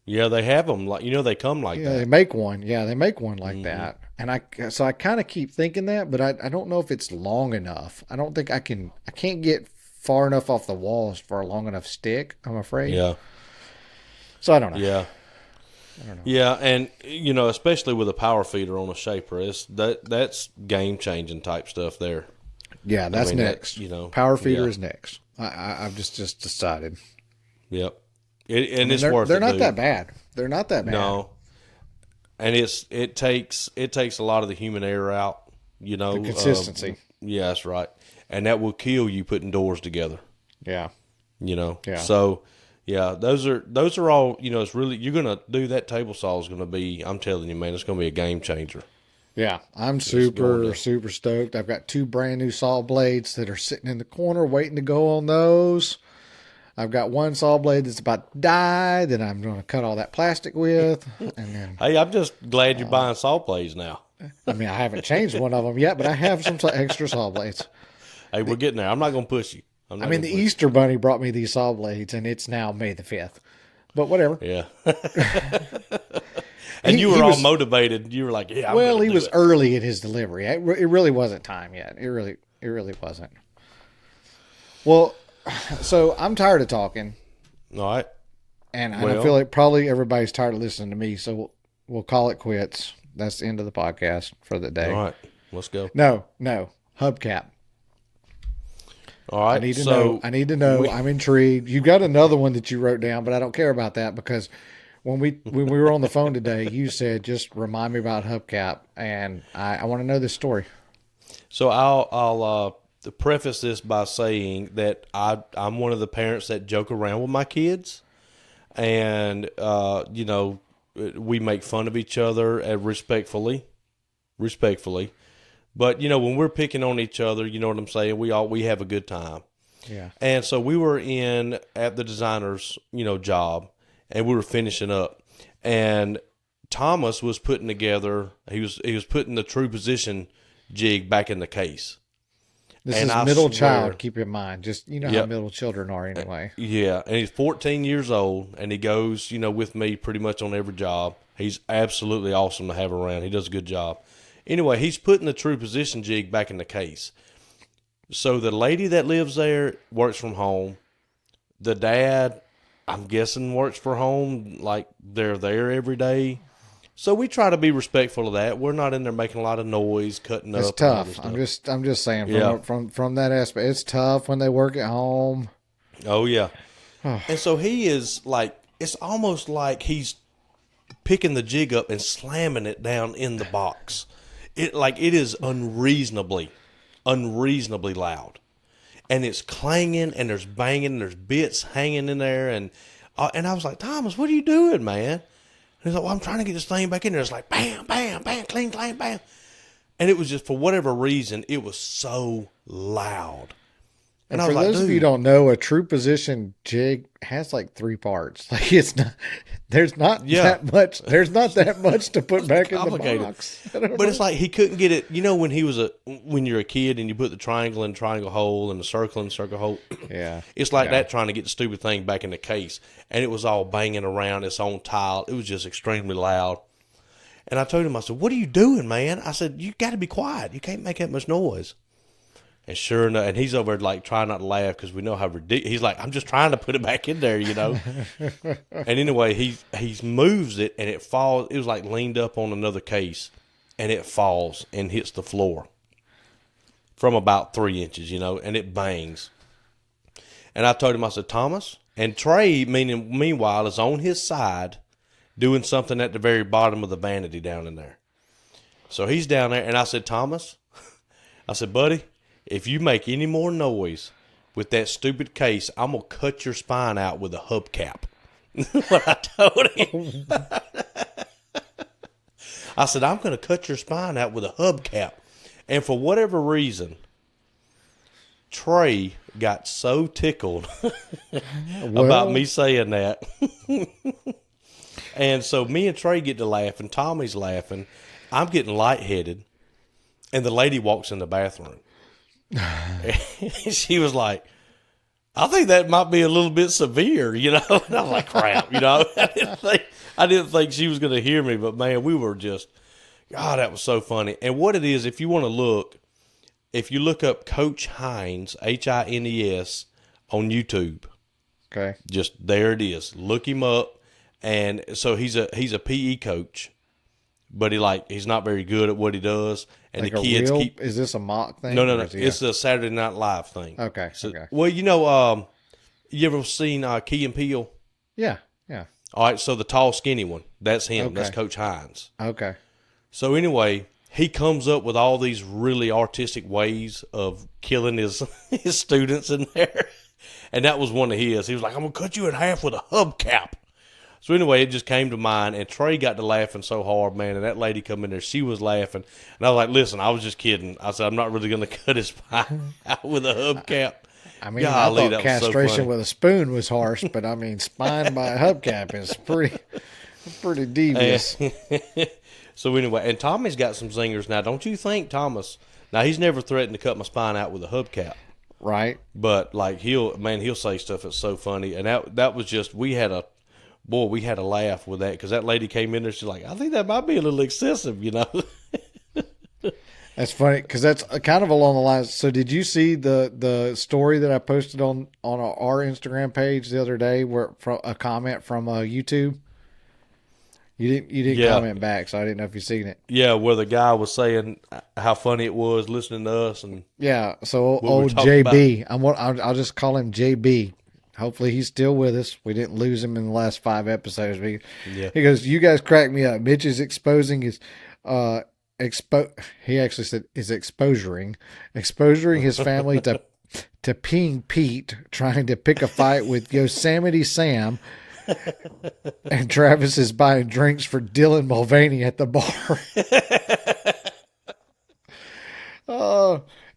Yeah, they have them like they come like that. They make one. Yeah, they make one like that. And I kind of keep thinking that, but I don't know if it's long enough. I don't think I can't get far enough off the walls for a long enough stick, I'm afraid. Yeah. So I don't know. Yeah. I don't know. Yeah, and especially with a power feeder on a shaper, that's game changing type stuff there. Yeah, that's next. Power feeder is next. I've just decided. Yep. It's worth it. They're not that bad. They're not that bad. No. And it takes a lot of the human error out, The consistency. Yeah, that's right. And that will kill you putting doors together. Yeah. Yeah. So yeah, those are all, it's really, you're going to do that table saw is going to be, I'm telling you, man, it's going to be a game changer. Yeah, I'm super stoked. I've got 2 brand new saw blades that are sitting in the corner waiting to go on those. I've got 1 saw blade that's about to die that I'm going to cut all that plastic with. And then, hey, I'm just glad you're buying saw blades now. I mean, I haven't changed one of them yet, but I have some extra saw blades. Hey, we're getting there. I'm not going to push you. The Easter Bunny brought me these saw blades, and it's now May the 5th. But whatever. Yeah. And you were all motivated. You were like, yeah, well, he was early in his delivery. It really wasn't time yet. It really wasn't. Well, so I'm tired of talking. All right. And I feel like probably everybody's tired of listening to me, so we'll call it quits. That's the end of the podcast for the day. All right. Let's go. No. Hubcap. All right. I need to know. I'm intrigued. You got another one that you wrote down, but I don't care about that because when we were on the phone today, you said just remind me about hubcap, and I want to know this story. So I'll preface this by saying that I'm one of the parents that joke around with my kids, and we make fun of each other respectfully. But, when we're picking on each other, you know what I'm saying? We have a good time. Yeah. And so we were at the designer's, job, and we were finishing up. And Thomas was putting together, he was putting the true position jig back in the case. This is middle child, keep in mind. Just, how middle children are anyway. Yeah. And he's 14 years old, and he goes, with me pretty much on every job. He's absolutely awesome to have around. He does a good job. Anyway, he's putting the true position jig back in the case. So the lady that lives there works from home. The dad, I'm guessing, works for home. Like, they're there every day. So we try to be respectful of that. We're not in there making a lot of noise, cutting It's up. And all this tough. stuff. I'm just saying Yeah. from that aspect, it's tough when they work at home. Oh, yeah. And so he is like, it's almost like he's picking the jig up and slamming it down in the box. It is unreasonably loud. And it's clanging and there's banging and there's bits hanging in there. And I was like, Thomas, what are you doing, man? And he's like, well, I'm trying to get this thing back in there. It's like, bam, bam, bam, cling, clang, bam. And it was just, for whatever reason, it was so loud. And I for was like, those of you who don't know, a true position jig has like 3 parts. Like, it's not, there's not that much. There's not that much to put back in the box. But it's like he couldn't get it. You know, when you're a kid and you put the triangle in the triangle hole and the circle in the circle hole. Yeah. It's like that, trying to get the stupid thing back in the case. And it was all banging around its own tile. It was just extremely loud. And I told him, I said, what are you doing, man? I said, you got to be quiet. You can't make that much noise. And sure enough, and he's over there like trying not to laugh because we know how ridiculous. He's like, I'm just trying to put it back in there, you know. And anyway, he moves it and it falls. It was like leaned up on another case, and it falls and hits the floor from about 3 inches, you know, and it bangs. And I told him, I said, Thomas, and Trey, meanwhile, is on his side doing something at the very bottom of the vanity down in there. So he's down there, and I said, Thomas, I said, buddy, if you make any more noise with that stupid case, I'm going to cut your spine out with a hubcap. What I told him. I said, I'm going to cut your spine out with a hubcap. And for whatever reason, Trey got so tickled about me saying that. And so me and Trey get to laughing. Tommy's laughing. I'm getting lightheaded. And the lady walks in the bathroom. She was like, I think that might be a little bit severe, you know. And I'm like, crap, you know. I didn't think she was going to hear me, but man, we were just, God, that was so funny. And what it is, if you want to look, if you look up Coach Hines, Hines, on YouTube, okay, just there it is. Look him up. And so he's a PE coach, but he's not very good at what he does. And like the kids is this a mock thing? No. It's a Saturday Night Live thing. Okay. So, okay. Well, you know, you ever seen Key and Peele? Yeah. All right, so the tall, skinny one, that's him. Okay. That's Coach Hines. Okay. So anyway, he comes up with all these really artistic ways of killing his students in there. And that was one of his. He was like, I'm going to cut you in half with a hubcap. So anyway, it just came to mind, and Trey got to laughing so hard, man, and that lady come in there, she was laughing. And I was like, listen, I was just kidding. I said, I'm not really going to cut his spine out with a hubcap. I mean, Golly, I thought castration with a spoon was harsh, but I mean, spine by a hubcap is pretty devious. So anyway, and Tommy's got some zingers now. Don't you think, Thomas? Now, he's never threatened to cut my spine out with a hubcap. Right. But, like, he'll say stuff that's so funny. And that was just, we had a laugh with that because that lady came in there. She's like, I think that might be a little excessive, you know. That's funny because that's kind of along the lines. So, did you see the story that I posted on our Instagram page the other day, where from a comment from YouTube? You didn't comment back, so I didn't know if you seen it. Yeah, where the guy was saying how funny it was listening to us, and yeah. So old JB, I'll just call him JB. Hopefully he's still with us. We didn't lose him in the last 5 episodes. He goes, you guys crack me up. Mitch is exposing his he actually said is exposuring his family to peeing Pete, trying to pick a fight with Yosemite Sam, and Travis is buying drinks for Dylan Mulvaney at the bar.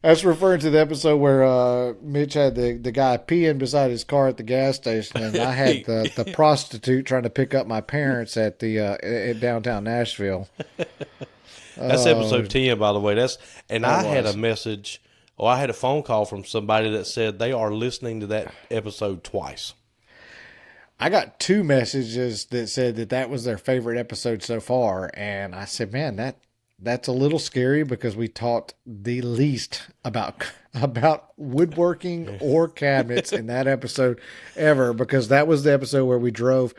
That's referring to the episode where Mitch had the guy peeing beside his car at the gas station, and I had the prostitute trying to pick up my parents at downtown Nashville. That's episode 10, by the way. I had a message, or I had a phone call from somebody that said they are listening to that episode twice. I got 2 messages that said that was their favorite episode so far, and I said, man, that's a little scary because we talked the least about woodworking or cabinets in that episode ever, because that was the episode where we drove.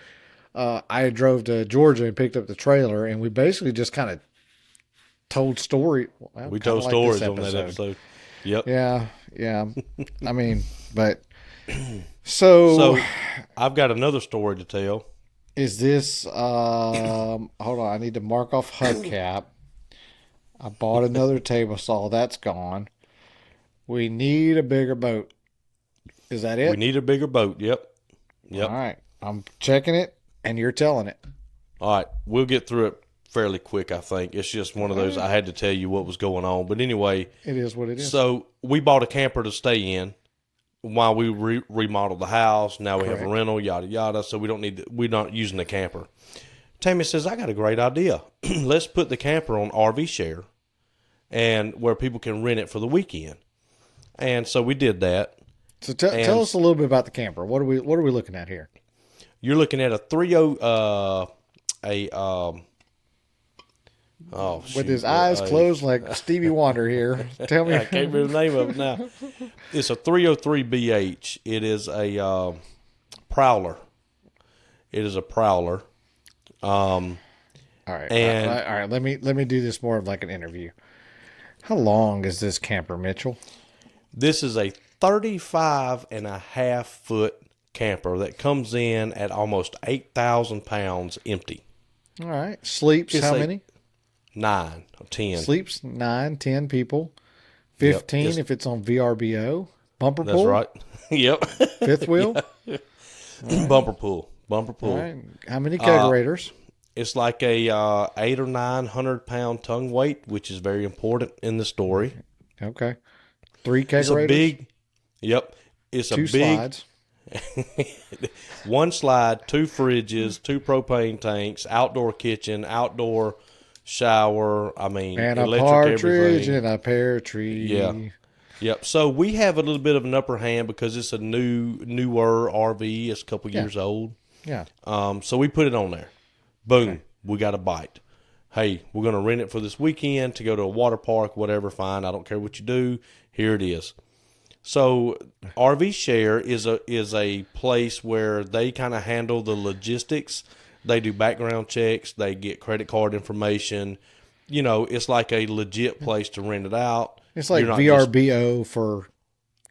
I drove to Georgia and picked up the trailer, and we basically just kind of told story. Well, We kind of told like this stories on that episode. Yep. Yeah, yeah. I mean, but so So I've got another story to tell. is this? Hold on, I need to mark off hubcap. I bought another table saw. That's gone. We need a bigger boat. Is that We it? need a bigger boat. Yep. All Yep. right. I'm checking it, and you're telling it. All right. We'll get through it fairly quick, I think. It's just one of those, I had to tell you what was going on. But anyway, It is what it is. so we bought a camper to stay in while we remodeled the house. Now we have a Correct. rental, yada, yada. So we're not using the camper. Tammy says, I got a great idea. Let's put the camper on RV Share, and where people can rent it for the weekend. And so we did that. So tell us a little bit about the camper. What are we looking at here? You're looking at a 30 With his eyes closed like Stevie Wonder here. Tell me. I can't remember the name of it now. It's a 303 BH. It is a Prowler. It is a Prowler. All right. And- all right. Let me do this more of like an interview. How long is this camper, Mitchell? This is a 35.5-foot camper that comes in at almost 8,000 pounds empty. All right. Sleeps It's how like many? 9 or 10. Sleeps 9, 10 people. 15 Yep. if it's on VRBO. Bumper That's pull. right. Yep. Fifth wheel. Bumper pull. Bumper pull. All right. How many kegerators? It's like a 800 or 900 pound tongue weight, which is very important in the story. Okay. 3 kegerators. It's a big. Yep. It's 2 a big slides. one slide, 2 fridges, 2 propane tanks, outdoor kitchen, outdoor shower. I mean, And a electric partridge everything. in a pear tree. Yeah. Yep. So we have a little bit of an upper hand because it's a newer RV. It's a couple years old. Yeah. So we put it on there. Boom. We got a bite. Hey, we're going to rent it for this weekend to go to a water park, whatever. Fine. I don't care what you do. Here it is. So RV Share is a place where they kind of handle the logistics. They do background checks. They get credit card information. You know, it's like a legit place to rent it out. It's like You're not just VRBO for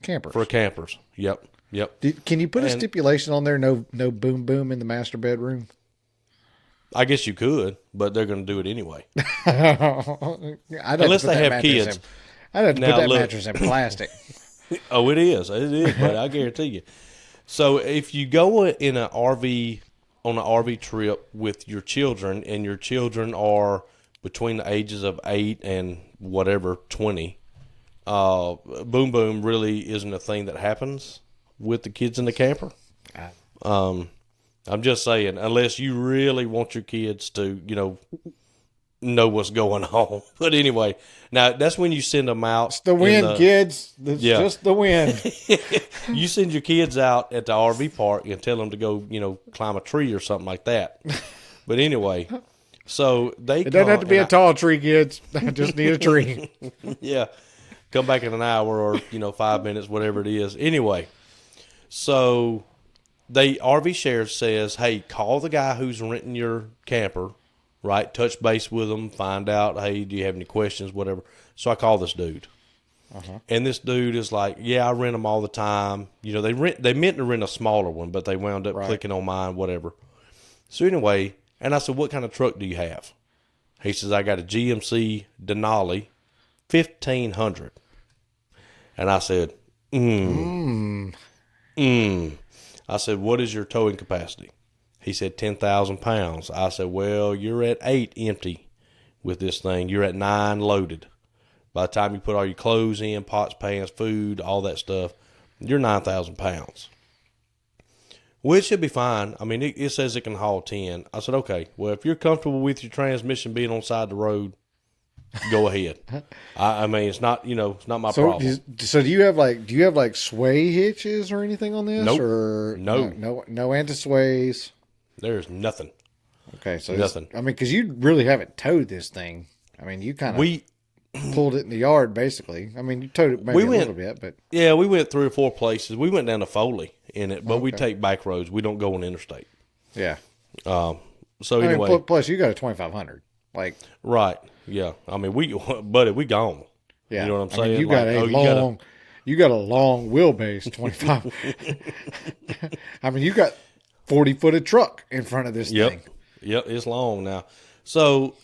campers. for campers. Yep. Yep. Can you put a And- stipulation on there? No boom boom in the master bedroom. I guess you could, but they're going to do it anyway. Unless they have kids. I'd have to Now, put that look. mattress in plastic. Oh, it is. It is, but I guarantee you. So if you go in an RV on an RV trip with your children, and your children are between the ages of 8 and whatever 20, boom boom really isn't a thing that happens with the kids in the camper. I'm just saying, unless you really want your kids to, know what's going on. But anyway, now that's when you send them out. It's the wind, kids. It's Yeah. just the wind. You send your kids out at the RV park and tell them to go, climb a tree or something like that. But anyway, so they It doesn't have to be a tall tree, kids. I just need a tree. Yeah, come back in an hour or 5 minutes, whatever it is. Anyway, so RV Share says, hey, call the guy who's renting your camper, right? Touch base with them, find out, hey, do you have any questions, whatever. So I call this dude. And this dude is like, yeah, I rent them all the time. They meant to rent a smaller one, but they wound up clicking on mine, whatever. So anyway, and I said, what kind of truck do you have? He says, I got a GMC Denali 1500. And I said, I said, what is your towing capacity? He said 10,000 pounds. I said, well, you're at 8 empty with this thing. You're at 9 loaded. By the time you put all your clothes in, pots, pans, food, all that stuff, you're 9,000 pounds. Well, it should be fine. I mean, it says it can haul 10. I said, okay, well, if you're comfortable with your transmission being on the side of the road, go ahead. I mean, it's not, it's not my problem. So do you have like sway hitches or anything on this? Nope. Or No. no anti-sways. There's nothing. Okay, so Nothing. because you really haven't towed this thing. I mean, you kind We of pulled it in the yard, basically. I mean, you towed it maybe a little bit, but yeah, we went 3 or 4 places. We went down to Foley in it, but we Okay. take back roads. We don't go on interstate. yeah. So I anyway, mean, plus you got a 2500. Like, right? Yeah, I mean, buddy, we gone. yeah. You know what I'm I saying? mean, you Like, got a oh, long, you got a long wheelbase, 25. I mean, you got 40-footed truck in front of this thing. Yep, it's long now. So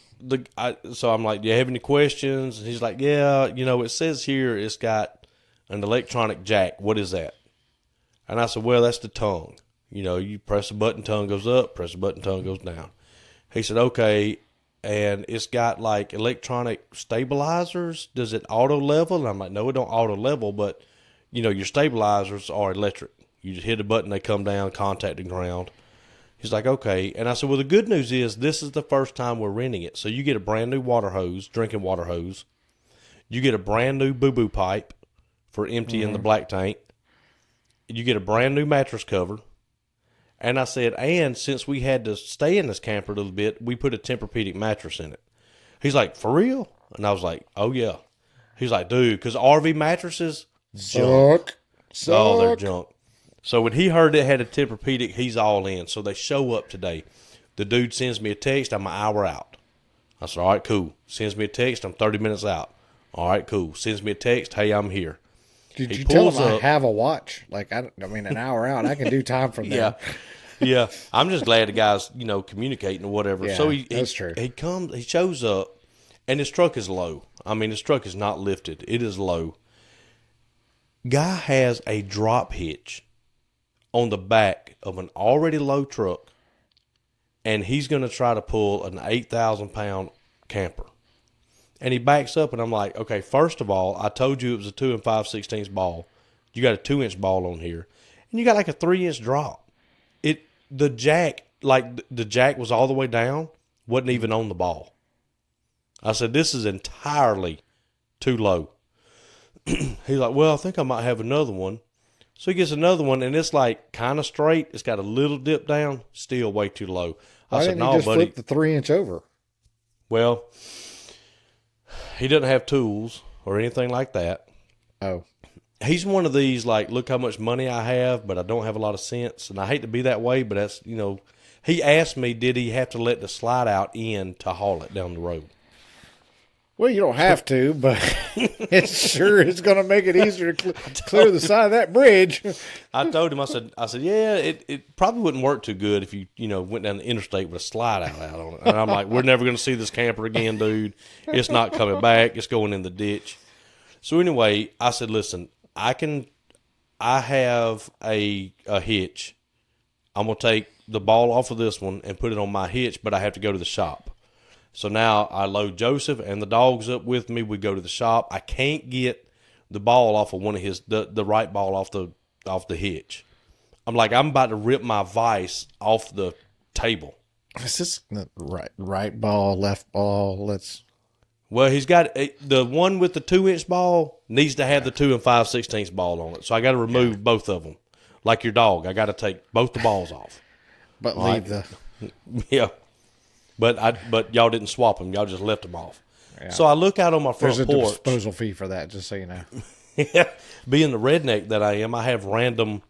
so I'm like, do you have any questions? And he's like, yeah, it says here it's got an electronic jack. What is that? And I said, well, that's the tongue. You press a button, tongue goes up, press a button, tongue goes down. He said, okay, and it's got like electronic stabilizers. Does it auto level? And I'm like, no, it don't auto level, but your stabilizers are electric. You just hit a button, they come down, contact the ground. He's like, okay. And I said, well, the good news is this is the first time we're renting it. So you get a brand new water hose, drinking water hose. You get a brand new boo-boo pipe for emptying the black tank. You get a brand new mattress cover. And I said, and since we had to stay in this camper a little bit, we put a Tempur-Pedic mattress in it. He's like, for real? And I was like, oh, yeah. He's like, dude, because RV mattresses, junk. Oh, they're junk. So when he heard it had a Tempur-Pedic, he's all in. So they show up today. The dude sends me a text, I'm an hour out. I said, all right, cool. Sends me a text, I'm 30 minutes out. All right, cool. Sends me a text, hey, I'm here. Did you tell him I have a watch? Like, I mean, an hour out, I can do time from there. Yeah. I'm just glad the guy's, communicating or whatever. Yeah, so that's true. He shows up, and his truck is low. I mean, his truck is not lifted. It is low. Guy has a drop hitch on the back of an already low truck, and he's going to try to pull an 8,000-pound camper. And he backs up, and I'm like, okay, first of all, I told you it was a 2 5/16 ball. You got a 2-inch ball on here, and you got like a 3-inch drop. The jack was all the way down, wasn't even on the ball. I said, this is entirely too low. He's like, well, I think I might have another one. So he gets another one, and it's like kind of straight. It's got a little dip down, still way too low. Why didn't he just flip the 3-inch over? Well, he doesn't have tools or anything like that. Oh. He's one of these, like, look how much money I have, but I don't have a lot of sense. And I hate to be that way, but that's, he asked me, did he have to let the slide out in to haul it down the road? Well, you don't have to, but it sure is going to make it easier to clear the side of that bridge. I told him, I said, yeah, it probably wouldn't work too good if you, went down the interstate with a slide out on it. And I'm like, we're never going to see this camper again, dude. It's not coming back. It's going in the ditch. So anyway, I said, listen, I have a hitch. I'm going to take the ball off of this one and put it on my hitch, but I have to go to the shop. So now I load Joseph and the dogs up with me. We go to the shop. I can't get the ball off of one of the right ball off the hitch. I'm like, I'm about to rip my vise off the table. Is this the right ball, left ball? Well, he's got the one with the 2-inch ball needs to have the 2 5/16 ball on it. So I got to remove both of them. Like your dog, I got to take both the balls off. But leave the yeah. But y'all didn't swap them. Y'all just left them off. Yeah. So I look out on my front porch. There's a disposal fee for that, just so you know. Yeah. Being the redneck that I am, I have random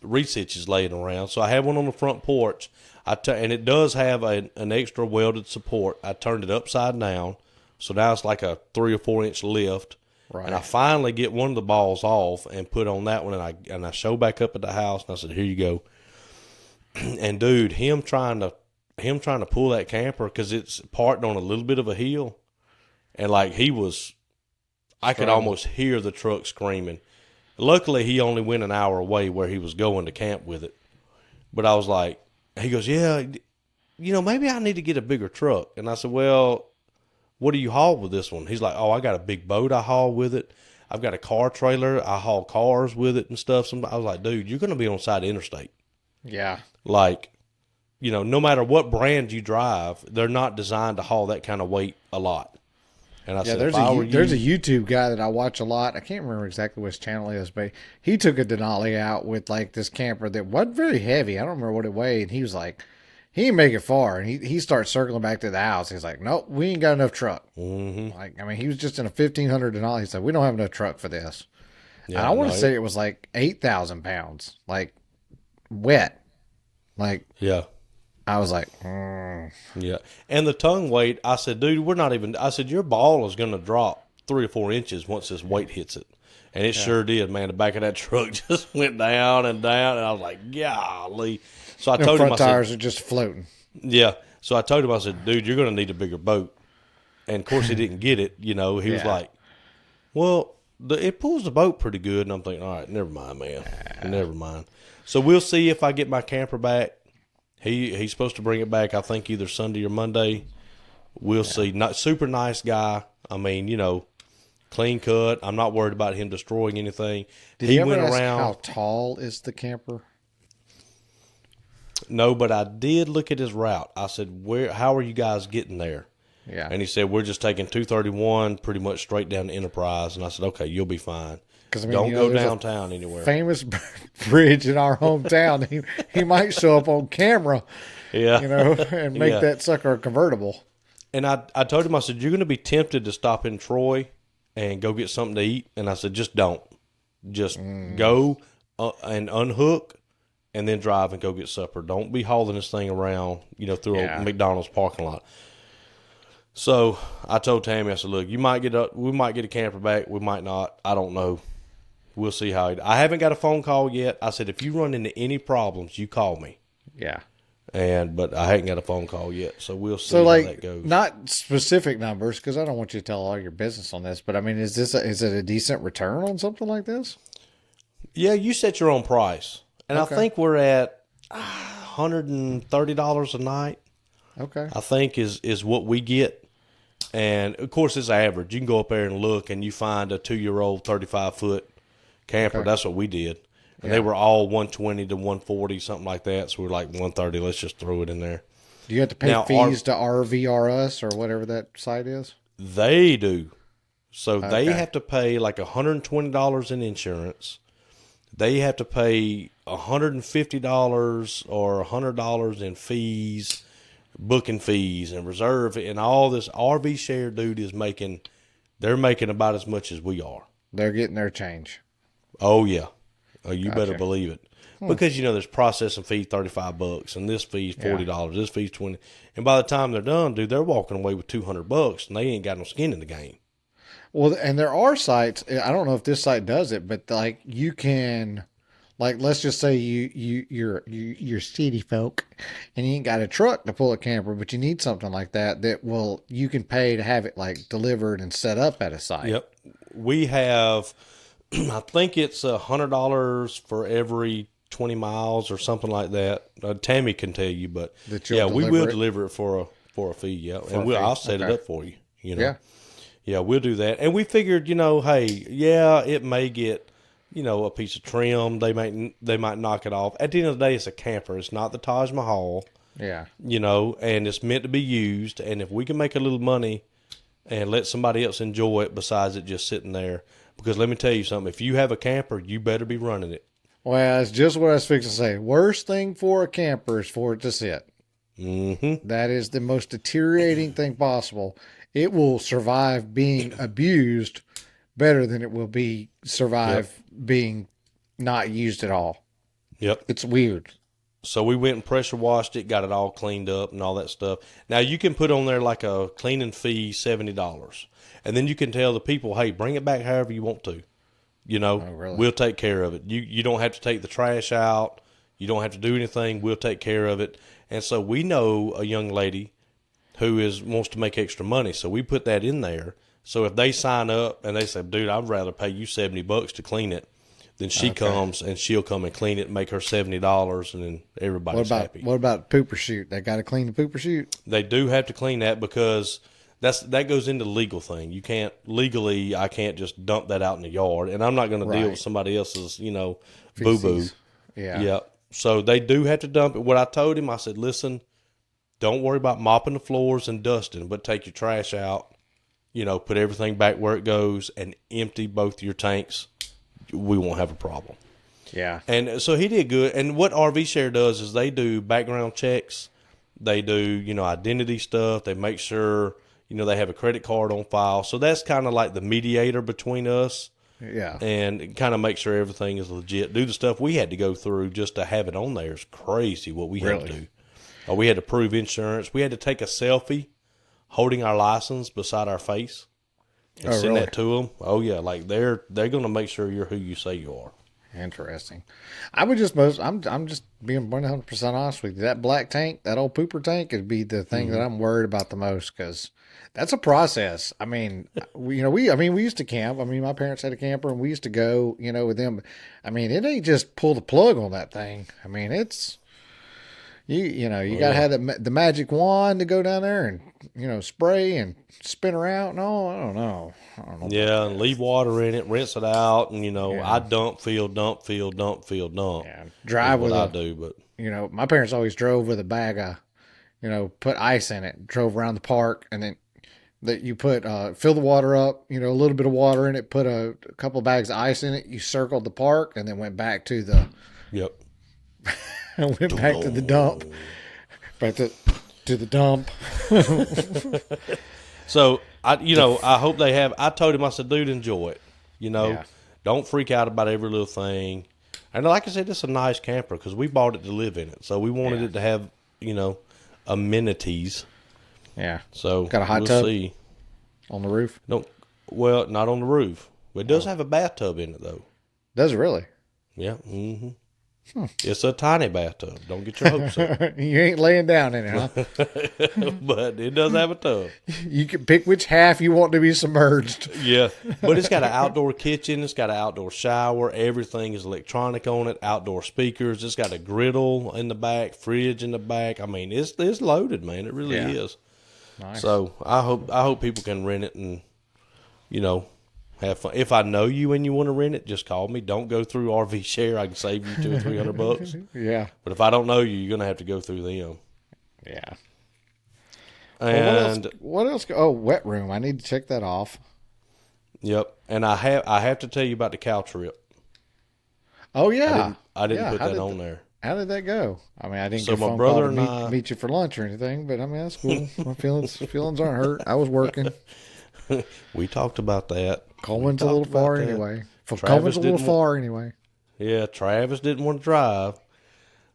reed hitches laying around. So I have one on the front porch. And it does have an extra welded support. I turned it upside down. So now it's like a 3 or 4 inch lift. Right. And I finally get one of the balls off and put on that one. And I show back up at the house. And I said, here you go. And dude, him trying to pull that camper, because it's parked on a little bit of a hill, and like I could almost hear the truck screaming. Luckily, he only went an hour away where he was going to camp with it. But I was like, he goes, yeah, maybe I need to get a bigger truck. And I said, well, what do you haul with this one? He's like, oh, I got a big boat I haul with it. I've got a car trailer. I haul cars with it and stuff. I was like, dude, you're going to be on the side of the interstate. Yeah. Like, no matter what brand you drive, they're not designed to haul that kind of weight a lot. And I said, there's a YouTube guy that I watch a lot. I can't remember exactly which channel it is, but he took a Denali out with like this camper that wasn't very heavy. I don't remember what it weighed. And he was like, he didn't make it far, and he starts circling back to the house. He's like, nope, we ain't got enough truck. Mm-hmm. Like, I mean, he was just in a 1,500 Denali. He said, we don't have enough truck for this. And Yeah, I want no, to say it was like 8,000 pounds, like wet. Like, yeah. I was like, Yeah. And the tongue weight, I said, dude, we're not even, I said, your ball is going to drop 3 or 4 inches once this weight hits it. And it sure did, man. The back of that truck just went down and down. And I was like, golly. So I the told him, front tires are just floating. yeah. So I told him, I said, dude, you're going to need a bigger boat. And of course, he didn't get it. You know, he was like, well, it pulls the boat pretty good. And I'm thinking, all right, never mind, man. Never mind. So we'll see if I get my camper back. He's supposed to bring it back, I think, either Sunday or Monday. We'll see. Not super nice guy. I mean, you know, clean cut. I'm not worried about him destroying anything. Did he ever ask how tall is the camper? No, but I did look at his route. I said, how are you guys getting there? Yeah. And he said, we're just taking 231 pretty much straight down to Enterprise. And I said, okay, you'll be fine. I mean, don't go downtown anywhere. Famous bridge in our hometown. he might show up on camera, yeah, you know, and make that sucker a convertible. And I told him, I said, you're going to be tempted to stop in Troy and go get something to eat. And I said, just don't. Just go and unhook and then drive and go get supper. Don't be hauling this thing around, you know, through a McDonald's parking lot. So I told Tammy, I said, look, we might get a camper back. We might not. I don't know. We'll see how I haven't got a phone call yet. I said, if you run into any problems, you call me. Yeah. But I haven't got a phone call yet, so we'll see how that goes. Not specific numbers, because I don't want you to tell all your business on this, but I mean, is it a decent return on something like this? Yeah, you set your own price. And I think we're at $130 a night. Okay. I think is what we get. And, of course, it's average. You can go up there and look, and you find a 2-year-old 35-foot camper. Okay. That's what we did. And they were all 120 to 140, something like that. So we're like 130. Let's just throw it in there. Do you have to pay fees to RVRS or whatever that site is? They do. So they have to pay like $120 in insurance. They have to pay $150 or $100 in fees, booking fees, and reserve, and all this. RV Share dude is they're making about as much as we are. They're getting their change. Oh, yeah. Oh, you better believe it. Because, you know, there's processing fee $35 and this fee's $40, this fee's $20. And by the time they're done, dude, they're walking away with $200 and they ain't got no skin in the game. Well, and there are sites, I don't know if this site does it, but like you can, like, let's just say you're city folk and you ain't got a truck to pull a camper, but you need something like that you can pay to have it like delivered and set up at a site. Yep. We have, I think it's $100 for every 20 miles or something like that. Tammy can tell you, but we will deliver it for a fee. Yeah. And I'll set it up for you, you know. Yeah, we'll do that. And we figured, you know, hey, it may get, you know, a piece of trim. They might knock it off. At the end of the day, it's a camper. It's not the Taj Mahal. Yeah. You know, and it's meant to be used. And if we can make a little money and let somebody else enjoy it besides it just sitting there. Because let me tell you something. If you have a camper, you better be running it. Well, that's just what I was fixing to say. Worst thing for a camper is for it to sit. Mm-hmm. That is the most deteriorating thing possible. It will survive being abused better than it will survive being not used at all. Yep. It's weird. So we went and pressure washed it, got it all cleaned up and all that stuff. Now you can put on there like a cleaning fee, $70. And then you can tell the people, hey, bring it back however you want to. You know, We'll take care of it. You don't have to take the trash out. You don't have to do anything. We'll take care of it. And so we know a young lady who wants to make extra money. So we put that in there. So if they sign up and they say, dude, I'd rather pay you $70 to clean it, then she comes and she'll come and clean it and make her $70, and then everybody's happy. What about pooper chute? They got to clean the pooper chute? They do have to clean that because that goes into the legal thing. You can't legally, I can't just dump that out in the yard, and I'm not going to deal with somebody else's, you know, boo-boo. Yeah. So they do have to dump it. What I told him, I said, listen, don't worry about mopping the floors and dusting, but take your trash out, you know, put everything back where it goes and empty both your tanks. We won't have a problem. Yeah. And so he did good. And what RV Share does is they do background checks They do, identity stuff. They make sure, they have a credit card on file. So that's kind of like the mediator between us. Yeah. And kind of make sure everything is legit. Do the stuff we had to go through just to have it on there is crazy what we had to do. We had to prove insurance. We had to take a selfie holding our license beside our face and send that to them. Oh, yeah. Like they're going to make sure you're who you say you are. Interesting. I'm just being 100% honest with you. That black tank, that old pooper tank, would be the thing that I'm worried about the most because that's a process. I mean, we used to camp. I mean, my parents had a camper and we used to go, with them. I mean, it ain't just pull the plug on that thing. I mean, it's you gotta have the magic wand to go down there and spray and spin her out. No, I don't know. Yeah, and leave water in it, rinse it out, and I dump, fill, dump, fill, dump, fill, dump. Yeah, drive with what I do, but my parents always drove with a bag of, put ice in it, drove around the park, and then that you put fill the water up, a little bit of water in it, put a couple of bags of ice in it. You circled the park, and then went back to the back to the dump, back to the dump. So I hope they have. I told him, I said, dude, enjoy it. Don't freak out about every little thing. And like I said, it's a nice camper because we bought it to live in it, so we wanted it to have amenities. Yeah. So got a hot tub see. On the roof. Not on the roof. It does have a bathtub in it though. Does it really? Yeah. Mm-hmm. It's a tiny bathtub. Don't get your hopes up. You ain't laying down in it, huh? But it does have a tub. You can pick which half you want to be submerged. Yeah. But it's got an outdoor kitchen. It's got an outdoor shower. Everything is electronic on it. Outdoor speakers. It's got a griddle in the back, fridge in the back. I mean, it's loaded, man. It really is. Nice. So I hope people can rent it and, have fun. If I know you and you want to rent it, just call me. Don't go through RV Share. I can save you $200 or $300. Yeah. But if I don't know you, you're gonna have to go through them. Yeah. And what else? Oh, wet room. I need to check that off. Yep. And I have to tell you about the cow trip. Oh yeah. I didn't put that on there. How did that go? I mean, I didn't so get a phone my brother call to and meet you for lunch or anything, but I mean that's cool. My feelings aren't hurt. I was working. We talked about that. Coleman's a little far anyway. Coleman's a little far anyway. Yeah, Travis didn't want to drive.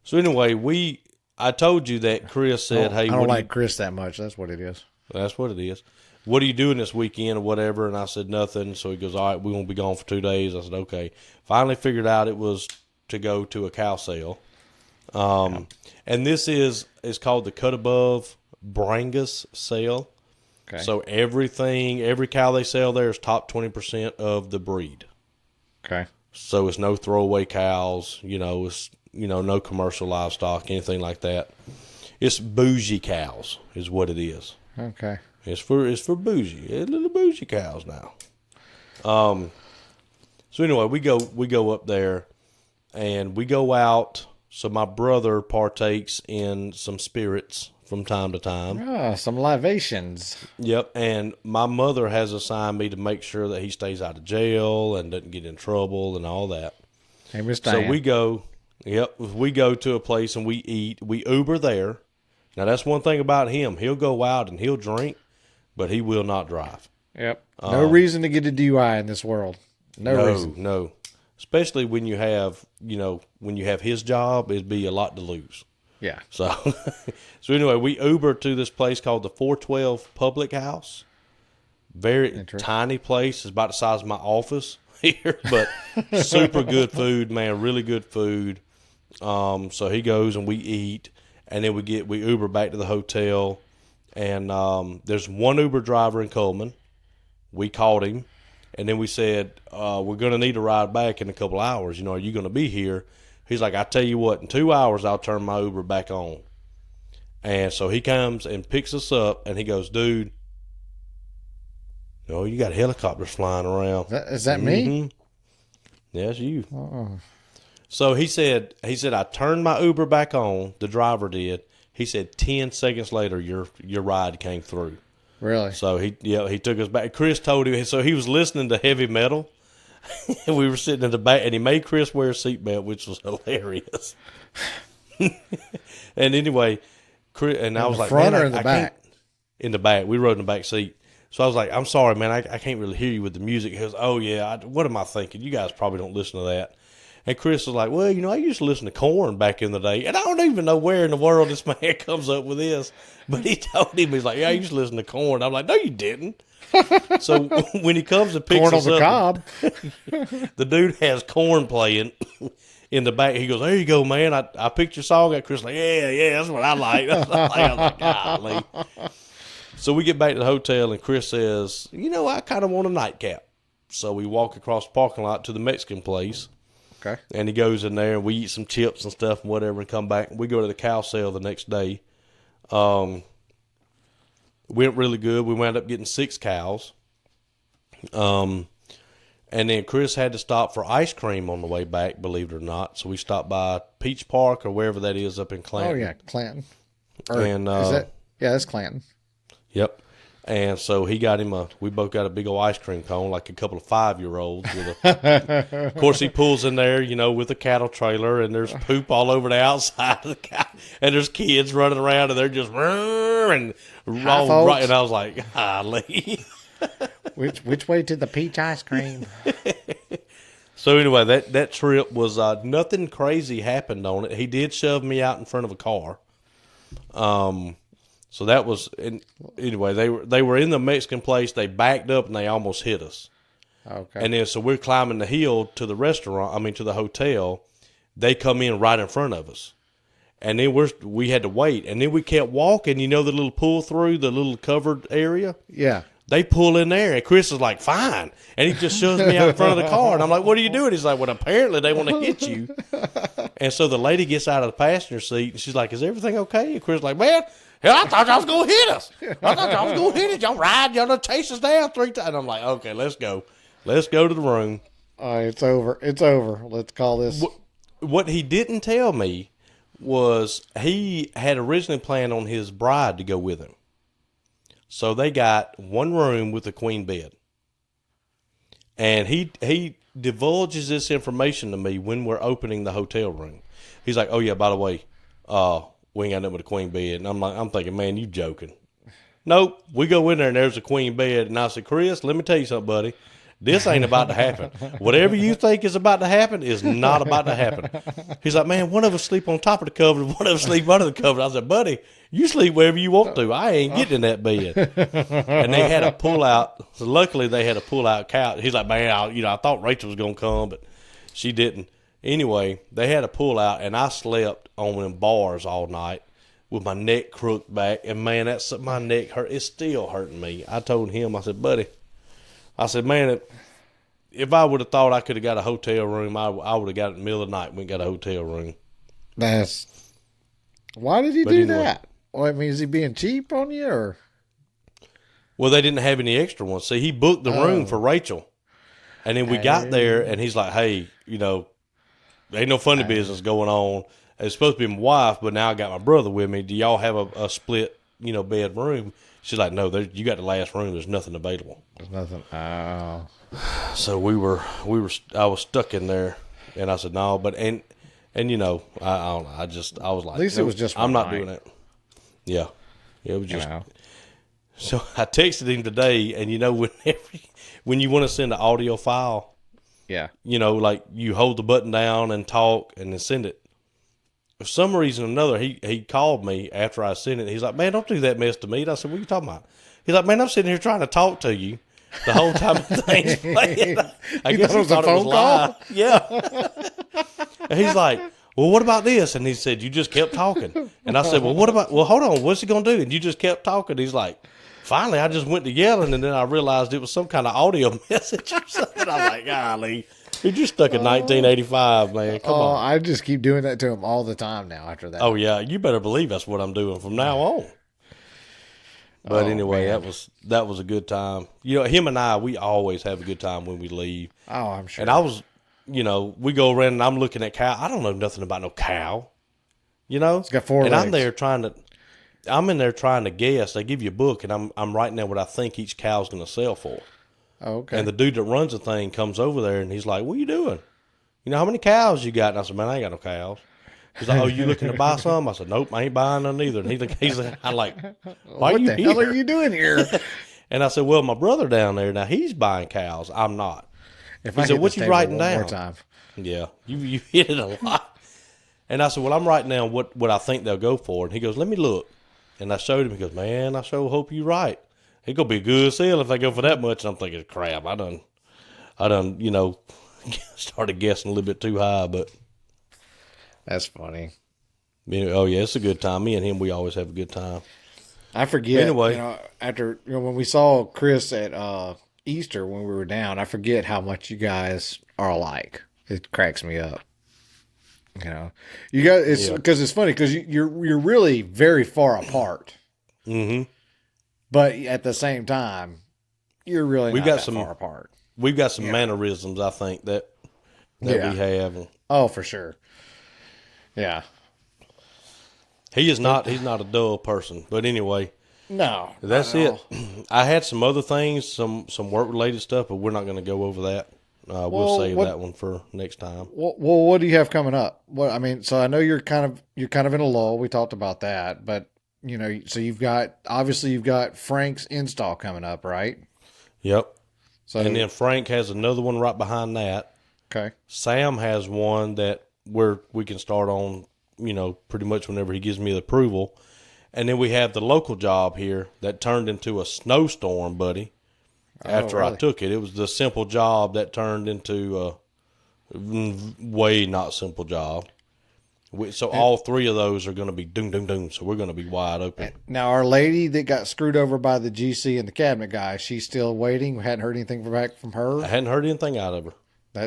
So anyway, I told you that Chris said, "Hey, I don't like Chris that much." That's what it is. That's what it is. What are you doing this weekend or whatever? And I said nothing. So he goes, "All right, we won't be gone for 2 days." I said, "Okay." Finally figured out it was to go to a cow sale. And this is called the Cut Above Brangus sale. Okay. So every cow they sell there is top 20% of the breed. Okay. So it's no throwaway cows, it's no commercial livestock, anything like that. It's bougie cows is what it is. Okay. It's for bougie. It's little bougie cows now. So anyway, we go up there and we go out. So my brother partakes in some spirits from time to time. Some libations. Yep, and my mother has assigned me to make sure that he stays out of jail and doesn't get in trouble and all that. Hey, Miss Diane. So we go to a place and we eat. We Uber there. Now, that's one thing about him. He'll go out and he'll drink, but he will not drive. Yep. No reason to get a DUI in this world. No reason. No. Especially when you have, his job, it'd be a lot to lose. Yeah. So anyway, we Uber to this place called the 412 Public House. Very tiny place. It's about the size of my office here, but super good food, man. Really good food. So he goes and we eat, and then we Uber back to the hotel. And there's one Uber driver in Coleman. We called him, and then we said, we're going to need a ride back in a couple hours. Are you going to be here? He's like, I tell you what, in 2 hours, I'll turn my Uber back on. And so he comes and picks us up, and he goes, dude, you got helicopters flying around. Is that me? Yeah, it's you. Uh-uh. So he said, I turned my Uber back on. The driver did. He said 10 seconds later, your ride came through. Really? So he took us back. Chris told him, so he was listening to heavy metal. And we were sitting in the back, and he made Chris wear a seatbelt, which was hilarious. And anyway, And I was like, front man, or in the I back? can't. In the back. We rode in the back seat. So I was like, I'm sorry, man. I can't really hear you with the music. He goes, oh, yeah. What am I thinking? You guys probably don't listen to that. And Chris was like, well, I used to listen to Korn back in the day. And I don't even know where in the world this man comes up with this. But he told him, he's like, yeah, I used to listen to Korn. I'm like, no, you didn't. So when he comes and picks Corn on us the up, cob. the dude has Korn playing in the back. He goes, there you go, man. I picked your song. And Chris like, yeah, that's what I like. That's what I like. I was like, golly. So we get back to the hotel, and Chris says, I kind of want a nightcap. So we walk across the parking lot to the Mexican place. Okay. And he goes in there, and we eat some chips and stuff and whatever and come back. We go to the cow sale the next day. Went really good. We wound up getting 6 cows. And then Chris had to stop for ice cream on the way back, believe it or not. So we stopped by Peach Park or wherever that is up in Clanton. Oh, yeah, Clanton. That's Clanton. Yep. And so he got him we both got a big old ice cream cone, like a couple of 5-year-olds. Of course, he pulls in there, with a cattle trailer, and there's poop all over the outside of the cow. And there's kids running around, and they're just, and all right. And I was like, golly. Which way to the peach ice cream? So anyway, that trip was, nothing crazy happened on it. He did shove me out in front of a car. So that was, anyway, they were in the Mexican place. They backed up and they almost hit us. Okay. And then so we're climbing the hill to the to the hotel. They come in right in front of us. And then we had to wait. And then we kept walking, the little pull through, the little covered area. Yeah. They pull in there, and Chris is like, fine. And he just shoves me out in front of the car. And I'm like, what are you doing? He's like, well, apparently they want to hit you. And so the lady gets out of the passenger seat, and she's like, is everything okay? And Chris is like, man, hell, I thought y'all was going to hit us. I thought y'all was going to hit us. Y'all ride, y'all done chase us down 3 times. And I'm like, okay, let's go. Let's go to the room. All right, it's over. It's over. Let's call this. What he didn't tell me was he had originally planned on his bride to go with him. So they got one room with a queen bed. And he divulges this information to me when we're opening the hotel room. He's like, oh, yeah, by the way, we ain't got nothing but a queen bed. And I'm thinking, man, you joking. Nope. We go in there and there's a queen bed. And I said, Chris, let me tell you something, buddy. This ain't about to happen. Whatever you think is about to happen is not about to happen. He's like, man, one of us sleep on top of the cover, one of us sleep under the cover. I said, buddy, you sleep wherever you want to. I ain't getting in that bed. And they had a pull out. So luckily, they had a pull out couch. He's like, man, I thought Rachel was gonna come, but she didn't. Anyway, they had a pull out, and I slept on them bars all night with my neck crooked back. And man, my neck hurt. It's still hurting me. I told him, I said, buddy. I said, man, if I would have thought I could have got a hotel room, I would have got it in the middle of the night and went and got a hotel room. Why did he do that? Well, I mean, is he being cheap on you, or? Well, they didn't have any extra ones. See, he booked the room for Rachel. And then we got there, and he's like, hey, ain't no funny business going on. It's supposed to be my wife, but now I got my brother with me. Do y'all have a split, bedroom? She's like, no, you got the last room. There's nothing available. There's nothing. Oh. So I was stuck in there, and I said, no, but, and I don't know. I was like, at least it was just I'm not night. doing that. Yeah. It was just, so I texted him today, and when you want to send an audio file, yeah, like you hold the button down and talk and then send it. For some reason or another, he called me after I sent it. He's like, man, don't do that mess to me. And I said, what are you talking about? He's like, man, I'm sitting here trying to talk to you the whole time the thing's playing. I guess he thought it was live. Yeah. And he's like, well, what about this? And he said, you just kept talking. And I said, well, hold on, what's he going to do? And you just kept talking. He's like, finally, I just went to yelling, and then I realized it was some kind of audio message or something. I'm like, golly. He just stuck in 1985, man. Come on. I just keep doing that to him all the time now after that. Oh, yeah. You better believe that's what I'm doing from now on. But anyway, man. that was a good time. Him and I, we always have a good time when we leave. Oh, I'm sure. And I was, we go around and I'm looking at cow. I don't know nothing about no cow. It's got 4 legs. And I'm in there trying to guess. They give you a book, and I'm writing down what I think each cow's going to sell for. Oh, okay. And the dude that runs the thing comes over there, and he's like, what are you doing? How many cows you got? And I said, man, I ain't got no cows. He's like, "Oh, you looking to buy some?" I said, "Nope, I ain't buying none either." And I'm like, "Why are What you the hell are here?" you doing here? And I said, "Well, my brother down there now, he's buying cows. I'm not." If He I said, hit this "What you table writing one more down?" time. Yeah, you hit it a lot. And I said, "Well, I'm writing down what I think they'll go for." And he goes, "Let me look." And I showed him. He goes, "Man, I sure hope you're right. It's gonna be a good sale if they go for that much." And I'm thinking, "Crap, I done, started guessing a little bit too high." But That's funny. oh yeah, it's a good time. Me and him, we always have a good time. I forget, Anyway, after, when we saw Chris at Easter when we were down, I forget how much you guys are alike. It cracks me up. You guys, it's yeah, because it's funny because you're really very far apart, mm-hmm. but at the same time, you're really We've not got that far apart. we've got some mannerisms, I think that we Yeah. have. Oh, for sure. Yeah. He's not a dull person. But anyway, No, not that's at it. all. I had some other things, some work related stuff, but we're not going to go over that. We'll Well, save that one for next time. well, what do you have coming up? What I mean, so I know you're kind of in a lull. We talked about that, but so you've got Frank's install coming up, right? Yep. So And then Frank has another one right behind that. okay, Sam has one that we can start on, pretty much whenever he gives me the approval. And then we have the local job here that turned into a snowstorm, buddy. After I really? took it, it was the simple job that turned into a way not simple job. So all three of those are going to be doom, doom, doom. So we're going to be wide open. Now, our lady that got screwed over by the GC and the cabinet guy, she's still waiting. We hadn't heard anything back from her. I hadn't heard anything out of her.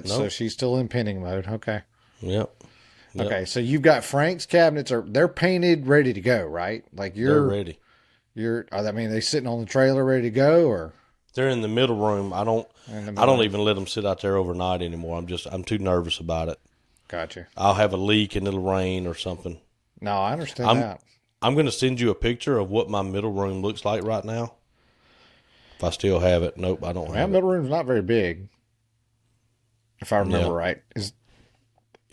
So she's still in pending mode. Okay. Yep. Okay. So you've got Frank's cabinets they're painted, ready to go, right? Like They're ready. I mean, they sitting on the trailer ready to go, or They're in the middle room. I don't even let them sit out there overnight anymore. I'm too nervous about it. Gotcha. I'll have a leak and it'll rain or something. No, I understand that. I'm going to send you a picture of what my middle room looks like right now. If I still have it. Nope, I don't have That it. middle room's not very big, if I remember right.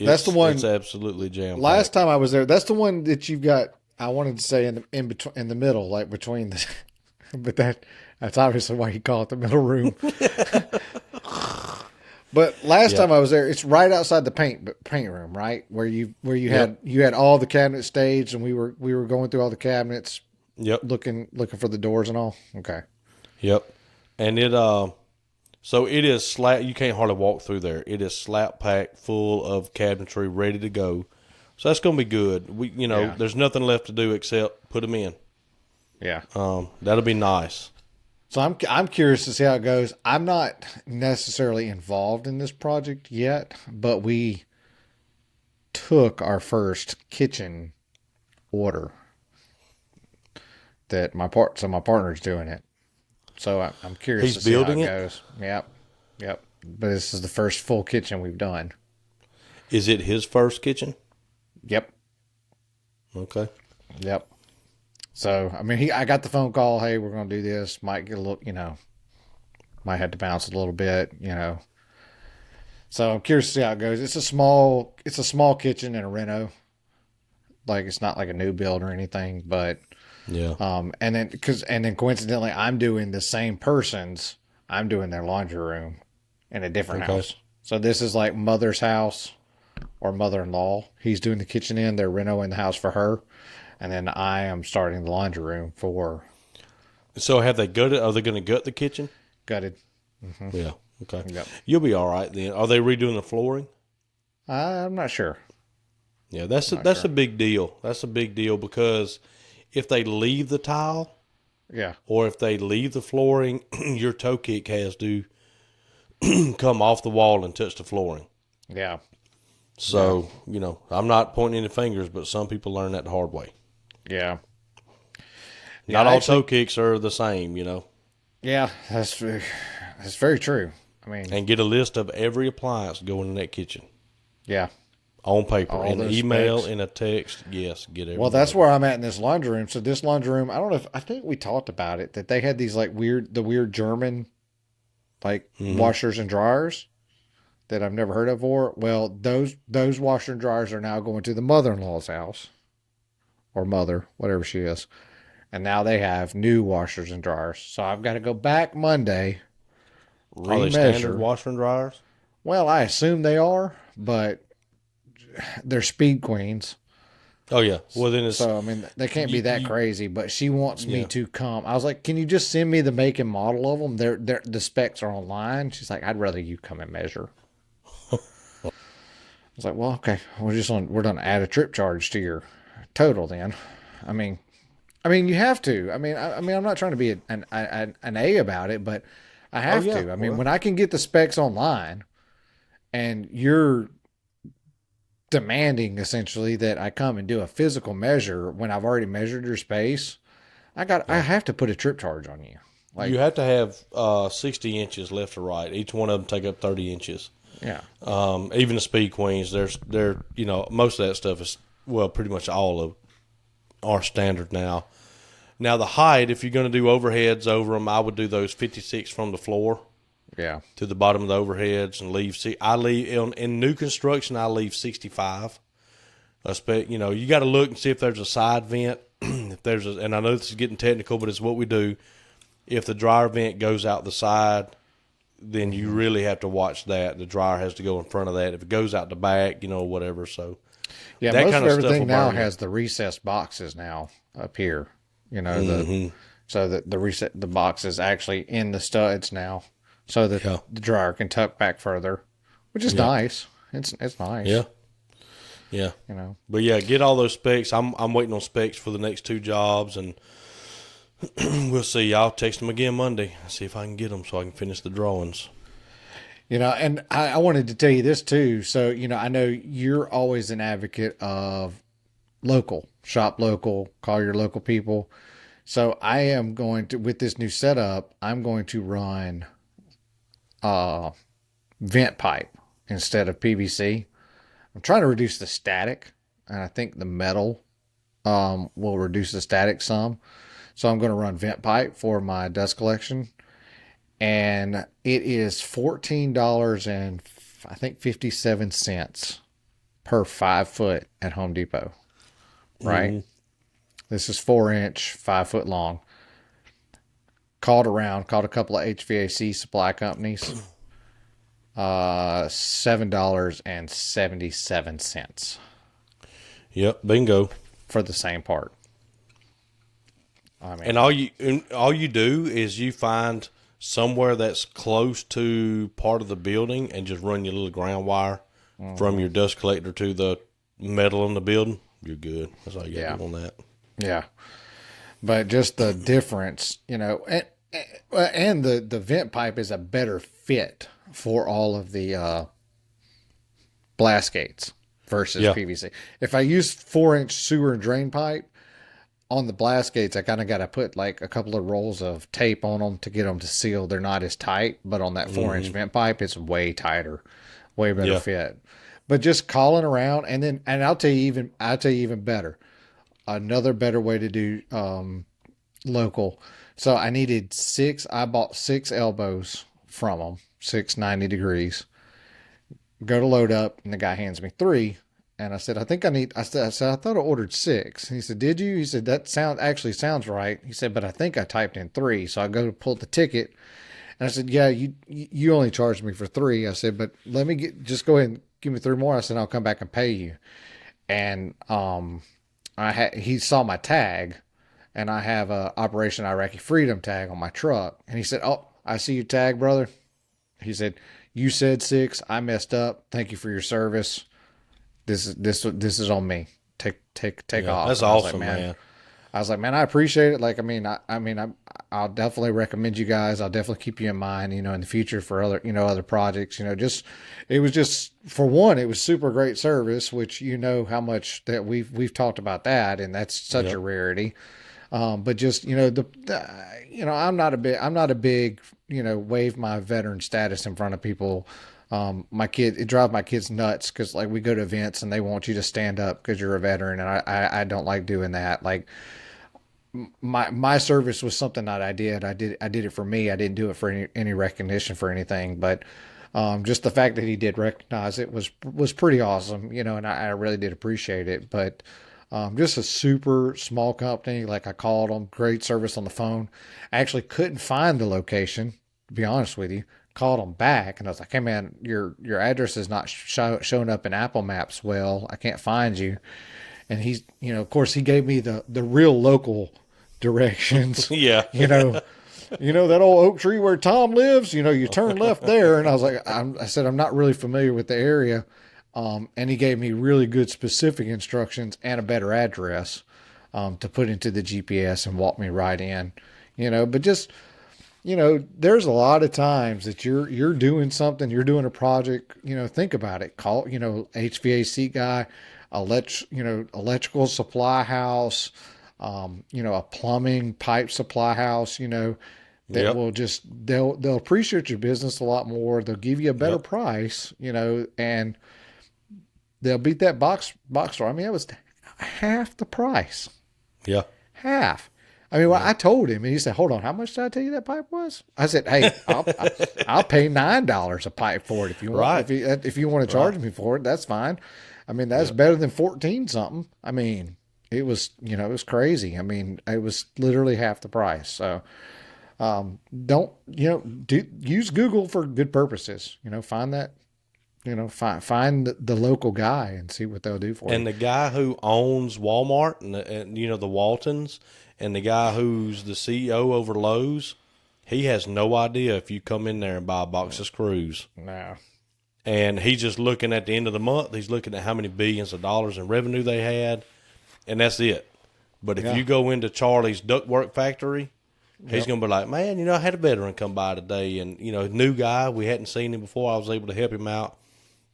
That's the one? It's absolutely jam-packed. Last time I was there, that's the one that you've got. I wanted to say in between, in the middle, like between the, but that's obviously why you call it the middle room. But last time I was there, it's right outside the paint room, right where you had all the cabinets staged, and we were going through all the cabinets. Yep. Looking for the doors and all. Okay. Yep. And so it is slap. You can't hardly walk through there. It is slap packed, full of cabinetry, ready to go. So that's going to be good. There's nothing left to do except put them in. Yeah. That'll be nice. So I'm curious to see how it goes. I'm not necessarily involved in this project yet, but we took our first kitchen order that my partner's doing it. So I'm curious to see how it goes. Yep. But this is the first full kitchen we've done. Is it his first kitchen? Yep. Okay. Yep. So, I mean, I got the phone call, hey, we're going to do this. Might get a little, might have to bounce a little bit, So I'm curious to see how it goes. It's a small kitchen and a reno. Like, it's not like a new build or anything, but yeah. And then coincidentally, I'm doing their laundry room in a different house. So this is like mother's house or mother-in-law. He's doing the kitchen they're renoing the house for her. And then I am starting the laundry room for. So have they gutted? Are they going to gut the kitchen? Gutted. Mm-hmm. Yeah. Okay. Yep. You'll be all right then. Are they redoing the flooring? I'm not sure. Yeah, that's a big deal. That's a big deal because if they leave the tile, yeah, or if they leave the flooring, your toe kick has to come off the wall and touch the flooring. Yeah. So, I'm not pointing any fingers, but some people learn that the hard way. Yeah. Not all toe kicks are the same, Yeah, that's very true. I mean, and get a list of every appliance going in that kitchen. Yeah. On paper, all in an those email, specs. in a text. Yes, get everything. Well, that's where I'm at in this laundry room. So this laundry room, I think we talked about it, that they had these like weird German, like washers and dryers that I've never heard of before. Well, those washer and dryers are now going to the mother-in-law's house or mother, whatever she is. And now they have new washers and dryers. So I've got to go back Monday, Are they standard remeasure. washer and dryers? Well, I assume they are, but they're speed queens. Oh yeah. Well then it's So I mean, they can't be that you crazy. But she wants me yeah. to come. I was like, "Can you just send me the make and model of them? They're the specs are online." She's like, "I'd rather you come and measure." I was like, "Well, okay. We're gonna add a trip charge to your total then." I mean, you have to. I mean, I'm not trying to be an A about it, but I Oh have yeah. to. I mean, Well, when I can get the specs online, and you're demanding essentially that I come and do a physical measure when I've already measured your space, I yeah. have to put a trip charge on you. Like, You have to have 60 inches left or right. Each one of them take up 30 inches. yeah, Even the speed queens, they're most of that stuff is well, pretty much all of our standard now. Now the height, if you're going to do overheads over them, I would do those 56 from the floor yeah, to the bottom of the overheads and leave. See, I leave in new construction. I leave 65. You got to look and see if there's a side vent. If there's and I know this is getting technical, but it's what we do. If the dryer vent goes out the side, then you really have to watch that. The dryer has to go in front of that. If it goes out the back, whatever. So yeah. that Most kind of of stuff will everything now burn you. has the recessed boxes now up here. The Mm-hmm. so that the box is actually in the studs now, so that Yeah. the dryer can tuck back further, which is Yeah. nice. It's nice. Yeah. Yeah. You know. But yeah, get all those specs. I'm waiting on specs for the next two jobs, and we'll see. I'll text them again Monday. See if I can get them so I can finish the drawings. And I wanted to tell you this too. So, I know you're always an advocate of local, shop local, call your local people. So I am going to, with this new setup, I'm going to run vent pipe instead of PVC. I'm trying to reduce the static, and I think the metal will reduce the static some. So I'm going to run vent pipe for my dust collection, and it is $14 and I think 57 cents per 5 foot at Home Depot. Right. Mm-hmm. This is 4 inch, 5 foot long. Called a couple of HVAC supply companies. $7.77 Yep, bingo. for the same part. I mean, And all you do is you find somewhere that's close to part of the building and just run your little ground wire from your dust collector to the metal in the building. You're good. That's all you got to do on that. yeah. But just the difference, and the vent pipe is a better fit for all of the blast gates versus Yeah. PVC. If I use 4 inch sewer and drain pipe on the blast gates, I kind of got to put like a couple of rolls of tape on them to get them to seal. They're not as tight, but on that 4 inch vent pipe, it's way tighter, way better Yeah. fit. But just calling around, and I'll tell you even better. Another better way to do local. So I needed six. I bought six elbows from them, 690 degrees. Go to load up, and the guy hands me three. And I said, I think I need. I said, I thought I ordered six. And he said, did you? He said, that actually sounds right. He said, but I think I typed in three. So I go to pull the ticket, and I said, yeah, you only charged me for three. I said, but let me just go ahead and give me three more. I said, I'll come back and pay you. And he saw my tag, and I have a Operation Iraqi Freedom tag on my truck. And he said, oh, I see your tag, brother. He said, you said six. I messed up. Thank you for your service. This is on me. Take off. That's And I was like, awesome, man. I was like, man, I appreciate it. Like, I'll definitely recommend you guys. I'll definitely keep you in mind, in the future for other, other projects. It was just for one, it was super great service, which how much that we've talked about that, and that's such a rarity. But just I'm not a big wave my veteran status in front of people. It drives my kids nuts because like we go to events and they want you to stand up because you're a veteran, and I don't like doing that. Like my service was something that I did it for me. I didn't do it for any recognition for anything. But Just the fact that he did recognize it was pretty awesome, and I really did appreciate it. But just a super small company. Like I called them, great service on the phone. I actually couldn't find the location, to be honest with you. Called them back and I was like, "Hey man, your address is not showing up in Apple Maps. Well, I can't find you." And he's, of course, he gave me the real local directions. Yeah. That old oak tree where Tom lives. You turn left there. And I was like, I said, I'm not really familiar with the area. And he gave me really good specific instructions and a better address to put into the GPS and walk me right in. But just there's a lot of times that you're doing something, you're doing a project. Think about it. Call HVAC guy, electrical supply house, a plumbing pipe supply house. That Yep. will just they'll appreciate your business a lot more. They'll give you a better Yep. price. And they'll beat that box store. I mean, it was half the price. Yeah. Half. I mean, well, I told him, and he said, "Hold on, how much did I tell you that pipe was?" I said, "Hey, I'll pay $9 a pipe for it if you want. Right. If you want to charge me for it, that's fine. I mean, that's better than 14 something. I mean, it was it was crazy. I mean, it was literally half the price. So, don't use Google for good purposes. Find that. Find the local guy and see what they'll do for And you. the guy who owns Walmart and the Waltons, and the guy who's the CEO over Lowe's, he has no idea if you come in there and buy a box of screws. No. And he's just looking at the end of the month. He's looking at how many billions of dollars in revenue they had, and that's it. But if you go into Charlie's ductwork factory, he's going to be like, "Man, I had a veteran come by today, and new guy, we hadn't seen him before. I was able to help him out."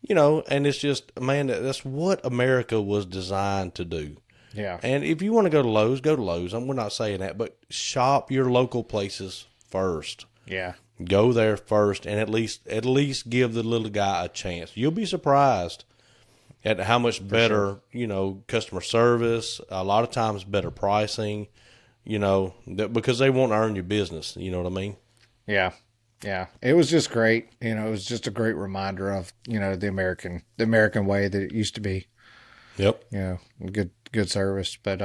And it's just, man, that's what America was designed to do. Yeah. And if you want to go to Lowe's, go to Lowe's. We're not saying that, but shop your local places first. Yeah. Go there first, and at least give the little guy a chance. You'll be surprised at how much better, customer service. A lot of times, better pricing. Because they want to earn your business. You know what I mean? Yeah. Yeah. It was just great. It was just a great reminder of, the American way that it used to be. Yep. Good service. But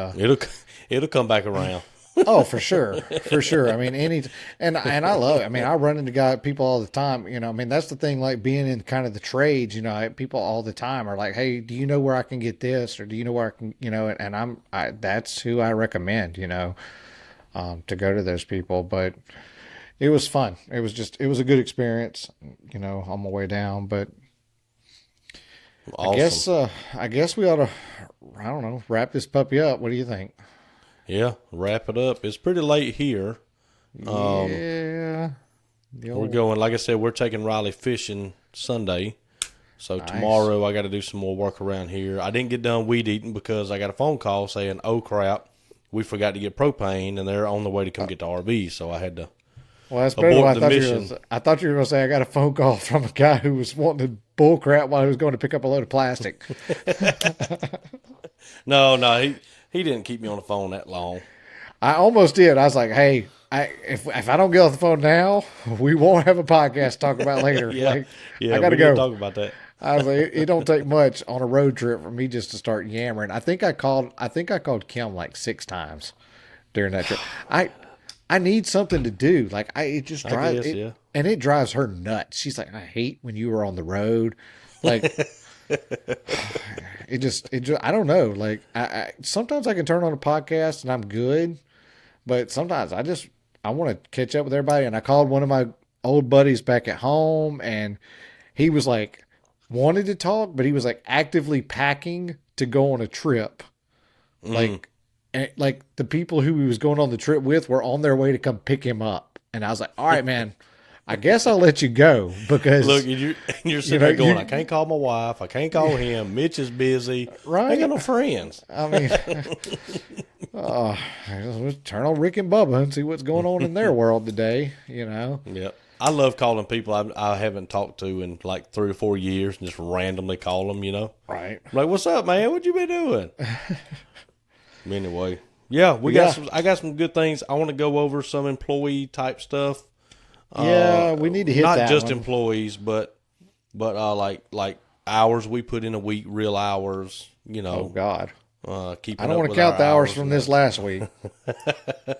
It'll come back around. oh, for sure. For sure. I mean, and I love it. I mean, I run into people all the time, I mean, that's the thing, like being in kind of the trades, people all the time are like, "Hey, do you know where I can get this? Or do you know where I can, and that's who I recommend, to go to those people. But it was fun. It was a good experience, on my way down. But Awesome. I guess we ought to, I don't know, wrap this puppy up. What do you think? Yeah, wrap it up. It's pretty late here. Yeah. We're going, like I said, we're taking Riley fishing Sunday. So tomorrow I got to do some more work around here. I didn't get done weed eating because I got a phone call saying, "Oh crap, we forgot to get propane and they're on the way to come get the RV." So I had to Well, that's better than what abort the mission. I thought you were going to say I got a phone call from a guy who was wanting to bull crap while he was going to pick up a load of plastic. No, he didn't keep me on the phone that long. I almost did. I was like, "Hey, if I don't get off the phone now, we won't have a podcast to talk about later." Yeah, Like, yeah, I got to we didn't go. talk about that. I was like, it don't take much on a road trip for me just to start yammering. I think I called Kim like 6 times during that trip. I need something to do. Like it just drives guess, yeah. and it drives her nuts. She's like, "I hate when you were on the road." Like it just I don't know. Like I sometimes I can turn on a podcast and I'm good, but sometimes I want to catch up with everybody. And I called one of my old buddies back at home, and he was like wanted to talk, but he was like actively packing to go on a trip. Like the people who he was going on the trip with were on their way to come pick him up. And I was like, "All right, man, I guess I'll let you go because Look, you're sitting there going, "I can't call my wife. I can't call him. Mitch is busy. Right. I ain't got no friends." I mean, turn on Rick and Bubba and see what's going on in their world today, Yep. I love calling people I haven't talked to in like 3 or 4 years and just randomly call them, Right. Like, "What's up, man? What you been doing?" Anyway, yeah, I got some good things. I want to go over some employee type stuff. Yeah, we need to hit not that just one. employees, but but like hours we put in a week, real hours, Oh God. keeping I don't up want to with count our the hours hours from and this that. last week.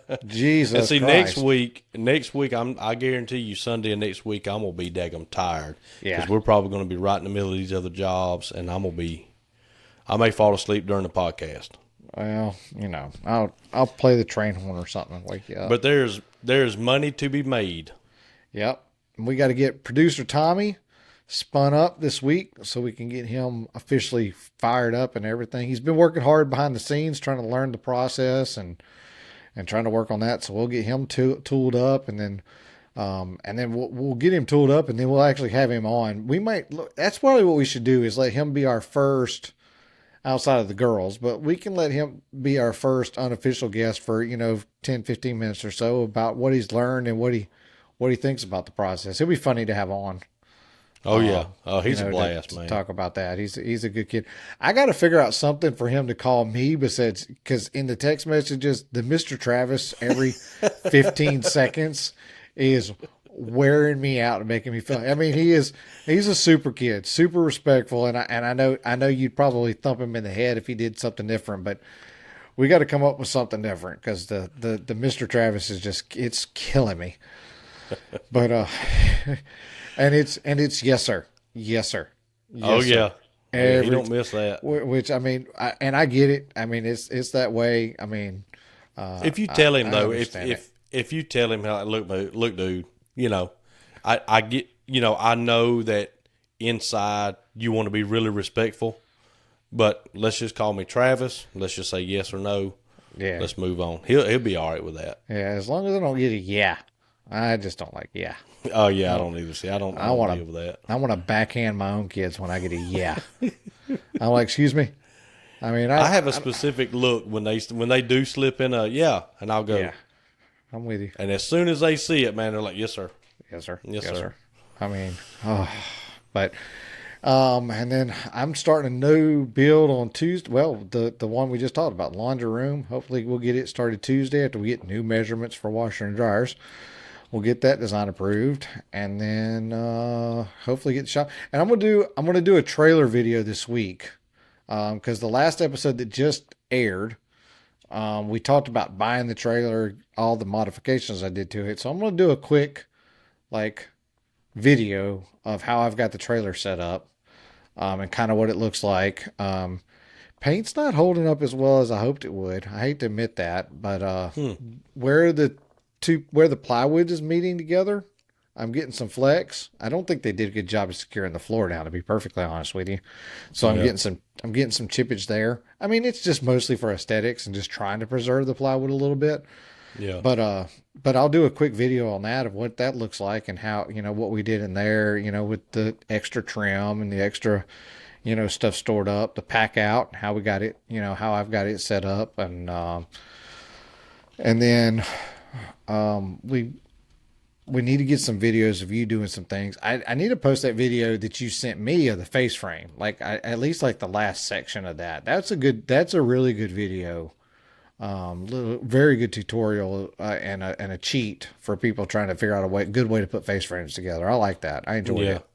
And Jesus see, Christ. next week, I guarantee you, Sunday of next week, I'm gonna be daggum tired Yeah. because we're probably gonna be right in the middle of these other jobs, and I may fall asleep during the podcast. Well, I'll play the train horn or something and wake you up. But there's money to be made. Yep. And we got to get producer Tommy spun up this week so we can get him officially fired up and everything. He's been working hard behind the scenes trying to learn the process and trying to work on that. So we'll get him tooled up and then we'll get him tooled up and then we'll actually have him on. We might look, that's probably what we should do is let him be our first outside of the girls, but we can let him be our first unofficial guest for, 10, 15 minutes or so about what he's learned and what he thinks about the process. He'll be funny to have on. Oh yeah, oh he's a blast, to man. talk about that. He's a good kid. I got to figure out something for him to call me besides because in the text messages, the Mr. Travis every 15 seconds is wearing me out and making me feel. I mean, he's a super kid, super respectful, and I know you'd probably thump him in the head if he did something different, but we got to come up with something different because the Mr. Travis is just it's killing me. But and it's yes sir, yes sir. Yes, Oh sir. yeah, yeah, you don't miss that. Which I mean, I get it. I mean, it's that way. I mean, If you tell him I though, understand it. if you tell him how look, dude, I get, I know that inside you want to be really respectful, but let's just call me Travis. Let's just say yes or no. Yeah, Let's move on. He'll be all right with that. yeah. As long as I don't get a yeah, I just don't like yeah. Oh yeah, I don't either. See, I don't want deal with that. I want to backhand my own kids when I get a yeah. I'm like, excuse me. I mean, I have a specific look when they do slip in a yeah, and I'll go. yeah. I'm with you. And as soon as they see it, man, they're like, yes sir, Yes, sir. yes sir. I mean, but and then I'm starting a new build on Tuesday. Well, the one we just talked about, laundry room. Hopefully, we'll get it started Tuesday after we get new measurements for washer and dryers. We'll get that design approved, and then hopefully get the shop. And I'm gonna do a trailer video this week because the last episode that just aired, we talked about buying the trailer, all the modifications I did to it. So I'm gonna do a quick like video of how I've got the trailer set up and kind of what it looks like. Paint's not holding up as well as I hoped it would. I hate to admit that, but where the plywood is meeting together, I'm getting some flex. I don't think they did a good job of securing the floor down, to be perfectly honest with you. So I'm getting some chippage there. I mean, it's just mostly for aesthetics and just trying to preserve the plywood a little bit. Yeah. But I'll do a quick video on that of what that looks like and how, what we did in there, with the extra trim and the extra, stuff stored up, the pack out, how we got it, how I've got it set up. And then, we need to get some videos of you doing some things. I need to post that video that you sent me of the face frame. Like at least like the last section of that. That's a really good video. Very good tutorial and a cheat for people trying to figure out a good way to put face frames together. I like that. I enjoyed it.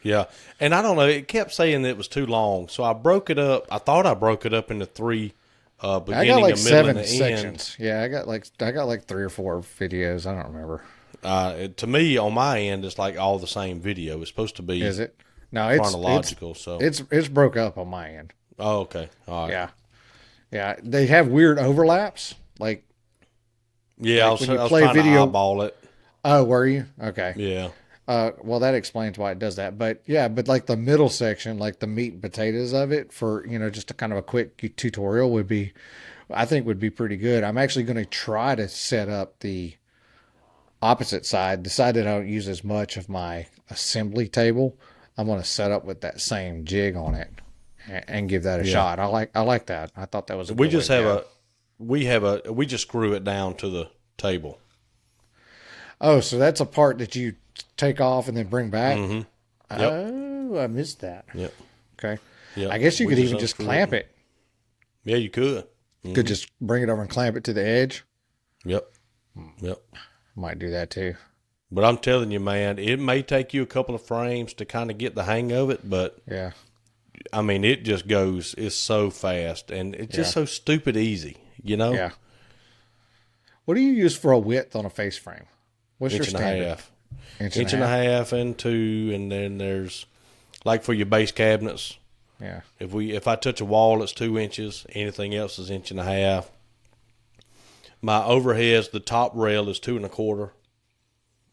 Yeah. And I don't know, it kept saying that it was too long. So I broke it up. I thought I broke it up into three beginning, I got like a middle, 7 and the sections. end. Yeah, I got like 3 or 4 videos. I don't remember. To me, on my end, it's like all the same video. It's supposed to be Is it? No, it's chronological. it's broke up on my end. Oh, okay. All right. Yeah. Yeah, they have weird overlaps. Like, Yeah, like I was trying to eyeball it. oh, were you? Okay. Yeah. Well, that explains why it does that. But yeah, but like the middle section, like the meat and potatoes of it for, just a kind of a quick tutorial I think would be pretty good. I'm actually going to try to set up the opposite side, the side that I don't use as much of my assembly table. I'm going to set up with that same jig on it and give that a shot. I like that. I thought that was a We good just way to have go. we just screw it down to the table. Oh, so that's a part that you take off and then bring back? Mm-hmm. Yep. Oh, I missed that. Yep. Okay. Yep. I guess you We could even just unscrew clamp it. Yeah, you could. Could just bring it over and clamp it to the edge. Yep. Yep. Might do that too. But I'm telling you, man, it may take you a couple of frames to kind of get the hang of it, but Yeah. I mean, it just goes, it's so fast and it's just Yeah. so stupid easy, you know? Yeah. What do you use for a width on a face frame? What's your Inch and a standard? half. Inch and a Inch and a half? half and two, and then there's like for your base cabinets. Yeah. If I touch a wall, it's 2 inches. Anything else is inch and a half. My overheads, the top rail is 2 1/4,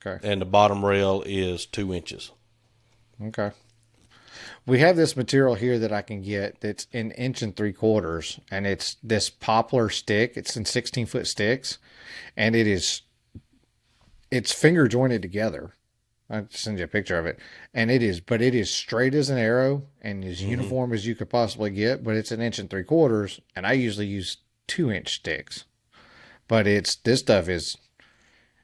Okay. and the bottom rail is 2 inches. Okay. We have this material here that I can get that's in 1 3/4, and it's this poplar stick. It's in 16-foot sticks, and it's finger jointed together. I'll send you a picture of it, and but it is straight as an arrow and as uniform as you could possibly get. But it's an 1 3/4, and I usually use 2 inch sticks. But this stuff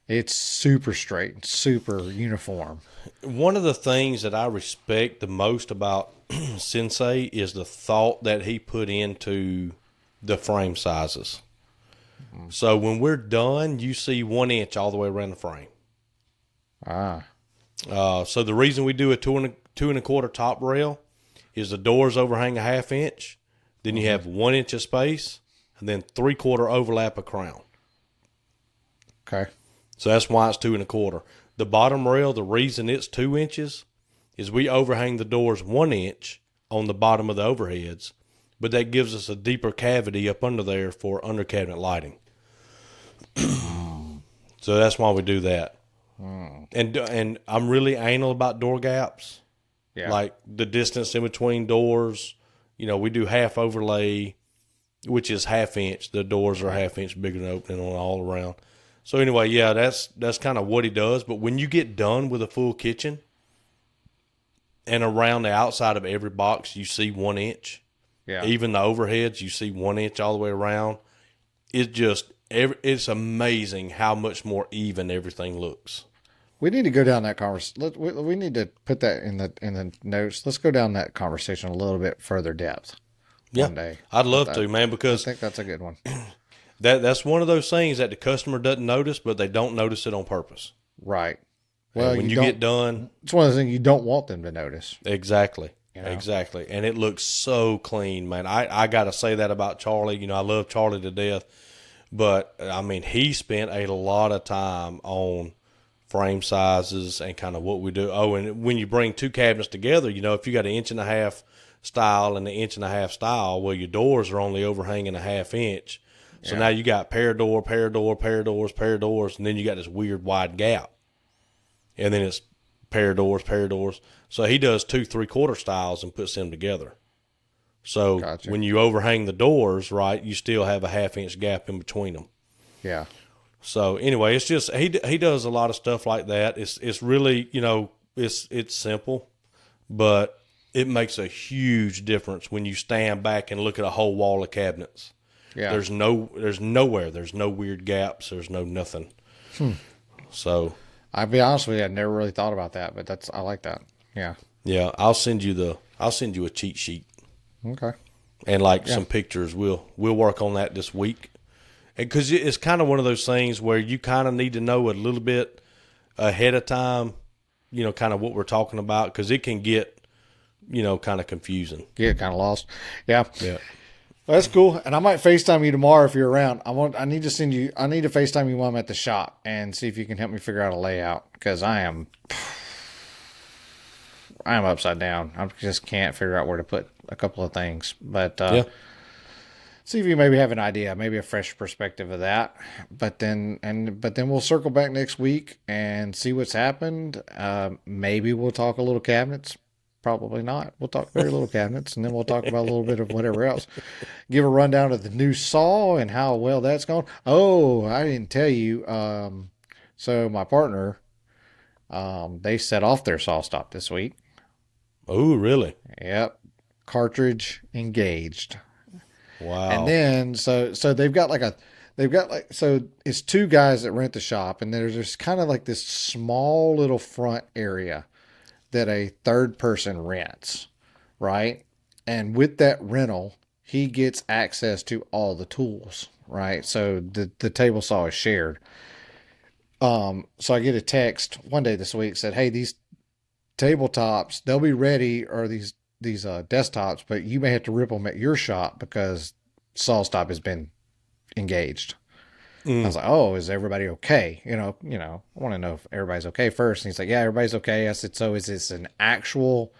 it's super straight, super uniform. One of the things that I respect the most about Sensei is the thought that he put into the frame sizes. So when we're done, you see 1 inch all the way around the frame. Ah, So the reason we do a 2 1/4 top rail is the doors overhang a 1/2 inch, then you have 1 inch of space, and then 3/4 overlap of crown. okay. So that's why it's 2 1/4. The bottom rail, the reason it's 2 inches is we overhang the doors 1 inch on the bottom of the overheads, but that gives us a deeper cavity up under there for under cabinet lighting. So that's why we do that. And I'm really anal about door gaps. Yeah. Like the distance in between doors. You know, we do half overlay, which is 1/2 inch. The doors are 1/2 inch bigger than opening on all around. So anyway, yeah, that's kind of what he does. But when you get done with a full kitchen, and around the outside of every box, you see 1 inch. Yeah. Even the overheads, you see 1 inch all the way around. It's amazing how much more even everything looks. We need to go down that conversation. We need to put that in the notes. Let's go down that conversation a little bit further depth one day. I'd love to, man, I because think that's a good one. that's one of those things that the customer doesn't notice, but they don't notice it on purpose. Right. Well, Well, when you don't, get done, it's one of the things you don't want them to notice. exactly. You know? Exactly. And it looks so clean, man. I got to say that about Charlie. You know, I love Charlie to death. But, I mean, he spent a lot of time on frame sizes and kind of what we do. Oh, and when you bring two cabinets together, you know, if you got an 1.5 style and an 1.5 style, well, your doors are only overhanging a 1/2 inch. So now you got pair door, pair door, pair doors, pair doors, and then you got this weird wide gap. And then it's pair doors, pair doors. So he does 2 3/4 styles and puts them together. So Gotcha. when you overhang the doors, right, you still have a 1/2 inch gap in between them. Yeah. So anyway, it's just he does a lot of stuff like that. It's really, you know, it's simple, but it makes a huge difference when you stand back and look at a whole wall of cabinets. Yeah. There's no weird gaps. There's no nothing. So I'll be honest with you, I never really thought about that, but I like that. Yeah. yeah, I'll send you a cheat sheet Okay. and like some pictures. We'll work on that this week. Because it's kind of one of those things where you kind of need to know a little bit ahead of time, you know, kind of what we're talking about, because it can get, you know, kind of confusing. Get kind of lost. Yeah. Yeah. That's cool. And I might FaceTime you tomorrow if you're around. I need to FaceTime you while I'm at the shop and see if you can help me figure out a layout, because I am upside down. I just can't figure out where to put a couple of things. But see if you maybe have an idea, maybe a fresh perspective of that. But then we'll circle back next week and see what's happened. Maybe we'll talk a little cabinets. Probably not. We'll talk very little cabinets, and then we'll talk about a little bit of whatever else. Give a rundown of the new saw and how well that's gone. Oh, I didn't tell you. So my partner, they set off their saw stop this week. Oh, really? Yep. Cartridge engaged. Wow. And then so it's two guys that rent the shop, and there's just kind of like this small little front area that a third person rents, right? And with that rental, he gets access to all the tools, right? So the table saw is shared. So I get a text one day this week said, "Hey, these tabletops, they'll be ready, or these desktops, but you may have to rip them at your shop because saw stop has been engaged." I was Mm. like, "Oh, is everybody okay?" I want to know if everybody's okay first. And he's like, "Yeah, everybody's okay." I said, "So is this an actual,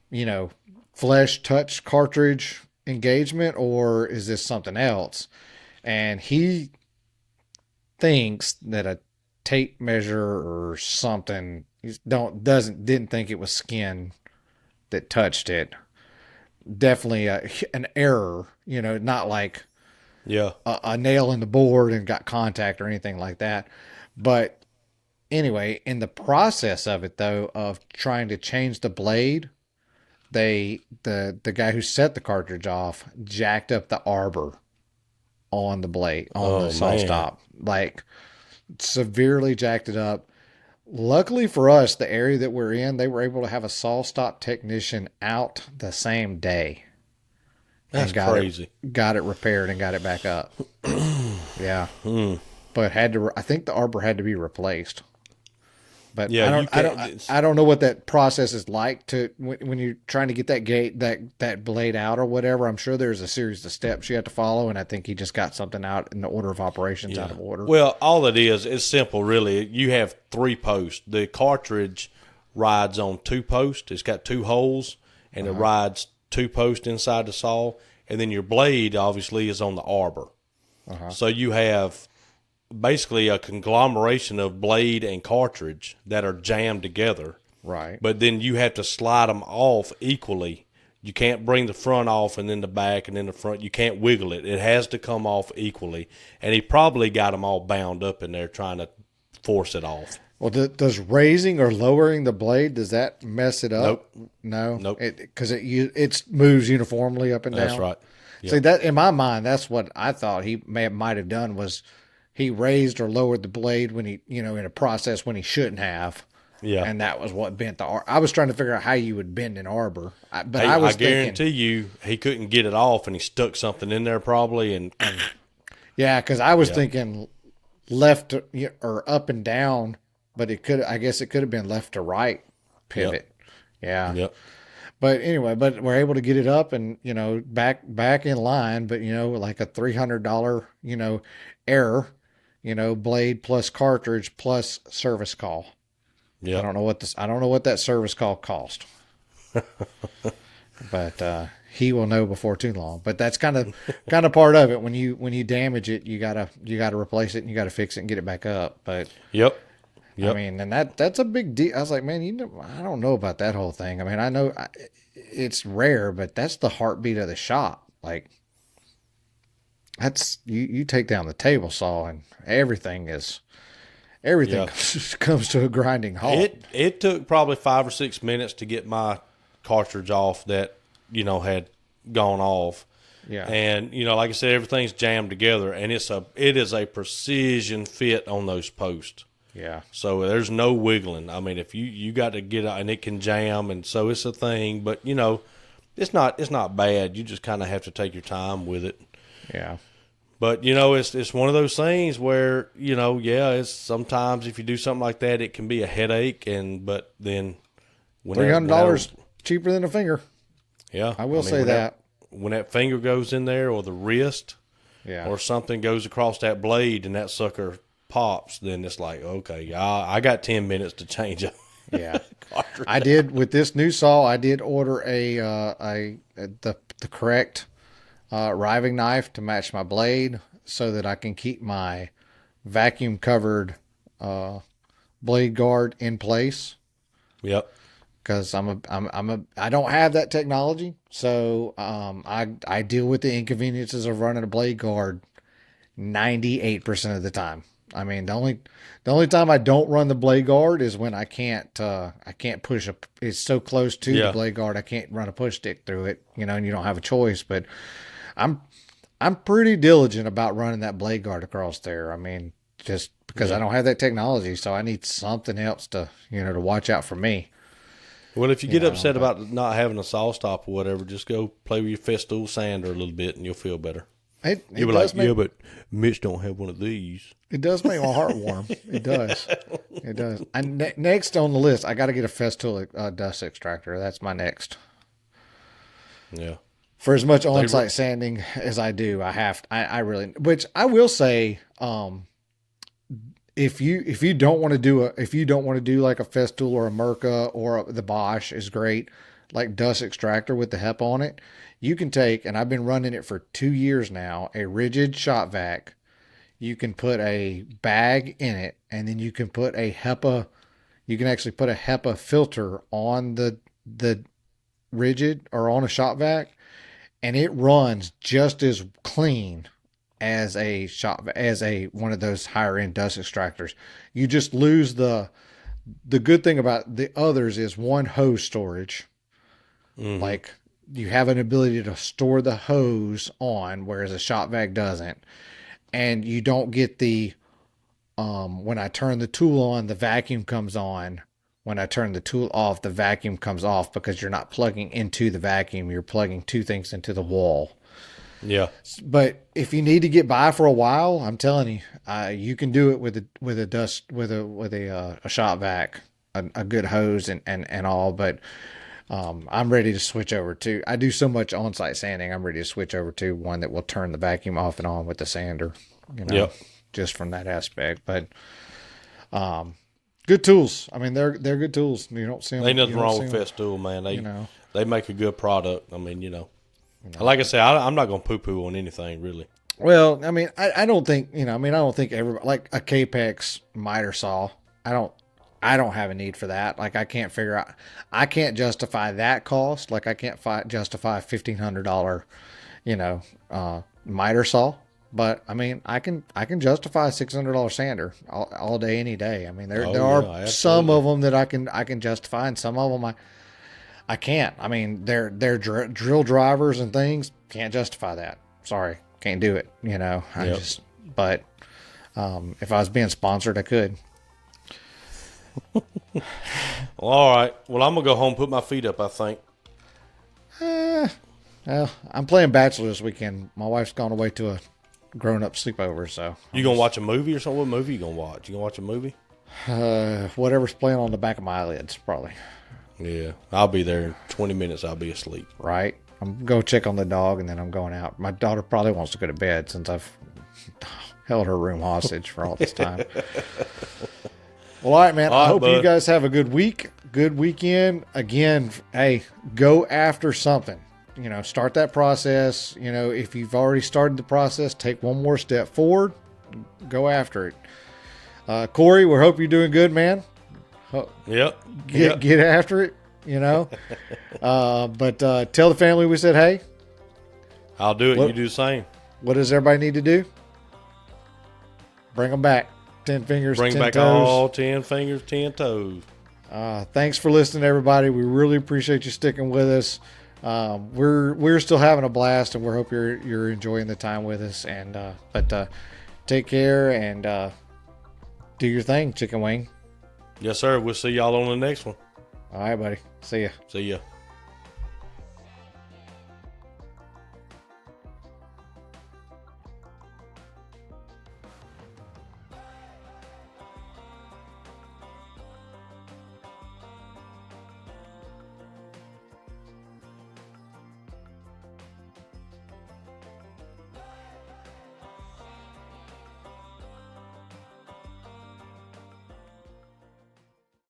you know, flesh touch cartridge engagement, or is this something else?" And he thinks that a tape measure or something, he didn't think it was skin that touched it. Definitely an error, not like Yeah. a nail in the board and got contact or anything like that. But anyway, in the process of it though, of trying to change the blade, the guy who set the cartridge off jacked up the arbor on the blade on the Oh saw man. stop, like severely jacked it up. Luckily for us, the area that we're in, they were able to have a saw stop technician out the same day That's and crazy. got it repaired and got it back up. Yeah, Mm. but I think the arbor had to be replaced. But Yeah, you can't. It's, I don't know what that process is like to when you're trying to get that blade out or whatever. I'm sure there's a series of steps you have to follow, and I think he just got something out in the order of operations out yeah. of order. Well, all it is simple, really. You have three posts. The cartridge rides on two posts. It's got two holes, and it rides two posts inside the saw. And then your blade, obviously, is on the arbor. So you have basically a conglomeration of blade and cartridge that are jammed together. Right. But then you have to slide them off equally. You can't bring the front off and then the back and then the front. You can't wiggle it. It has to come off equally. And he probably got them all bound up in there trying to force it off. Well, does raising or lowering the blade, does that mess it up? Nope. No, Nope. Because it moves uniformly up and That's down. right. See Yep. that in my mind, that's what I thought he might have done was he raised or lowered the blade when he in a process when he shouldn't have, Yeah. and that was what bent the. I was trying to figure out how you would bend an arbor, but Hey, I I was thinking, guarantee you he couldn't get it off and he stuck something in there probably. And yeah, because I was yeah. thinking left or up and down, but I guess it could have been left to right Yep. pivot. Yeah. Yep. But anyway, we're able to get it up and back in line. But like a $300 error, blade plus cartridge plus service call. Yep. I don't know what that service call cost, but he will know before too long. But that's kind of part of it. When you damage it, you gotta replace it and you gotta fix it and get it back up. But Yep. I Yep. mean, and that's a big deal. I was like, man, I don't know about that whole thing. I mean, I know it's rare, but that's the heartbeat of the shop. Like, that's you take down the table saw and everything Yeah. comes to a grinding halt. It took probably 5 or 6 minutes to get my cartridge off that had gone off. Yeah, And like I said, everything's jammed together, and it is a precision fit on those posts. yeah, So there's no wiggling. I mean, if you got to get and it can jam, and so it's a thing. But it's not bad. You just kind of have to take your time with it. yeah. But it's one of those things where yeah, it's sometimes if you do something like that, it can be a headache. But then $300 cheaper than a finger. yeah, I will say when that. when that finger goes in there or the wrist Yeah, or something goes across that blade and that sucker pops, then it's like okay, I got 10 minutes to change it. yeah. I did with this new saw. I did order the correct riving knife to match my blade so that I can keep my vacuum covered blade guard in place Yep. because I don't have that technology. So I deal with the inconveniences of running a blade guard 98% of the time. I mean, the only time I don't run the blade guard is when I can't push it's so close to the Yeah. blade guard I can't run a push stick through it, and you don't have a choice. But I'm I'm pretty diligent about running that blade guard across there. I mean, just because I don't have that technology, so I need something else to watch out for me. Well, if you get upset But about not having a saw stop or whatever, just go play with your Festool sander a little bit and you'll feel better. It were does like, yeah, but Mitch don't have one of these. It does make my heart warm. It does. It does. Next on the list, I got to get a Festool dust extractor. That's my next. Yeah. For as much on-site sanding as I do, I really, which I will say, if you don't want to do like a Festool or a Mirka or the Bosch is great, like dust extractor with the HEPA on it, you can take, and I've been running it for 2 years now, a rigid shop vac. You can put a bag in it, and then you can put a HEPA. You can actually put a HEPA filter on the rigid or on a shop vac, and it runs just as clean as a one of those higher end dust extractors. You just lose the good thing about the others is one hose storage. Mm-hmm. Like you have an ability to store the hose on, whereas a shop vac doesn't. And you don't get the, when I turn the tool on, the vacuum comes on. When I turn the tool off, the vacuum comes off because you're not plugging into the vacuum. You're plugging two things into the wall. Yeah. But if you need to get by for a while, I'm telling you, you can do it with a shop vac, a good hose and all. But I'm ready to switch over to. I do so much on-site sanding. I'm ready to switch over to one that will turn the vacuum off and on with the sander. Yep. Just from that aspect. But good tools. I mean, they're good tools. You don't see them. Ain't nothing wrong with Festool, man. They make a good product. I mean, like I say, I'm not gonna poo-poo on anything really. Well, I mean, I don't think I don't think everybody like a Capex miter saw. I don't have a need for that. Like I can't figure out. I can't justify that cost. Like I can't justify $1,500, miter saw. But I mean, I can justify a $600 sander all day, any day. I mean, there are absolutely. Some of them that I can justify, and some of them I can't. I mean, they're drill drivers and things. Can't justify that. Sorry, can't do it. But if I was being sponsored, I could. Well, all right. Well, I'm gonna go home and put my feet up, I think. Well, I'm playing Bachelor this weekend. My wife's gone away to a grown-up sleepover, so you gonna watch a movie or something? What movie you gonna watch? You gonna watch a movie? Whatever's playing on the back of my eyelids, probably. Yeah, I'll be there in 20 minutes. I'll be asleep. Right. I'm going to check on the dog, and then I'm going out. My daughter probably wants to go to bed since I've held her room hostage for all this time. Well, all right, man. I hope you guys have a good week, good weekend. Again, hey, go after something. Start that process. If you've already started the process, take one more step forward. Go after it. Corey, we hope you're doing good, man. Yep. Get after it, But tell the family we said hey. I'll do it. You do the same. What does everybody need to do? Bring them back. 10 fingers, Bring 10 back toes. all 10 fingers, 10 toes. Thanks for listening, everybody. We really appreciate you sticking with us. We're still having a blast, and we hope you're enjoying the time with us. And but take care and do your thing, Chicken Wing. Yes, sir. We'll see y'all on the next one. All right, buddy. See ya. See ya.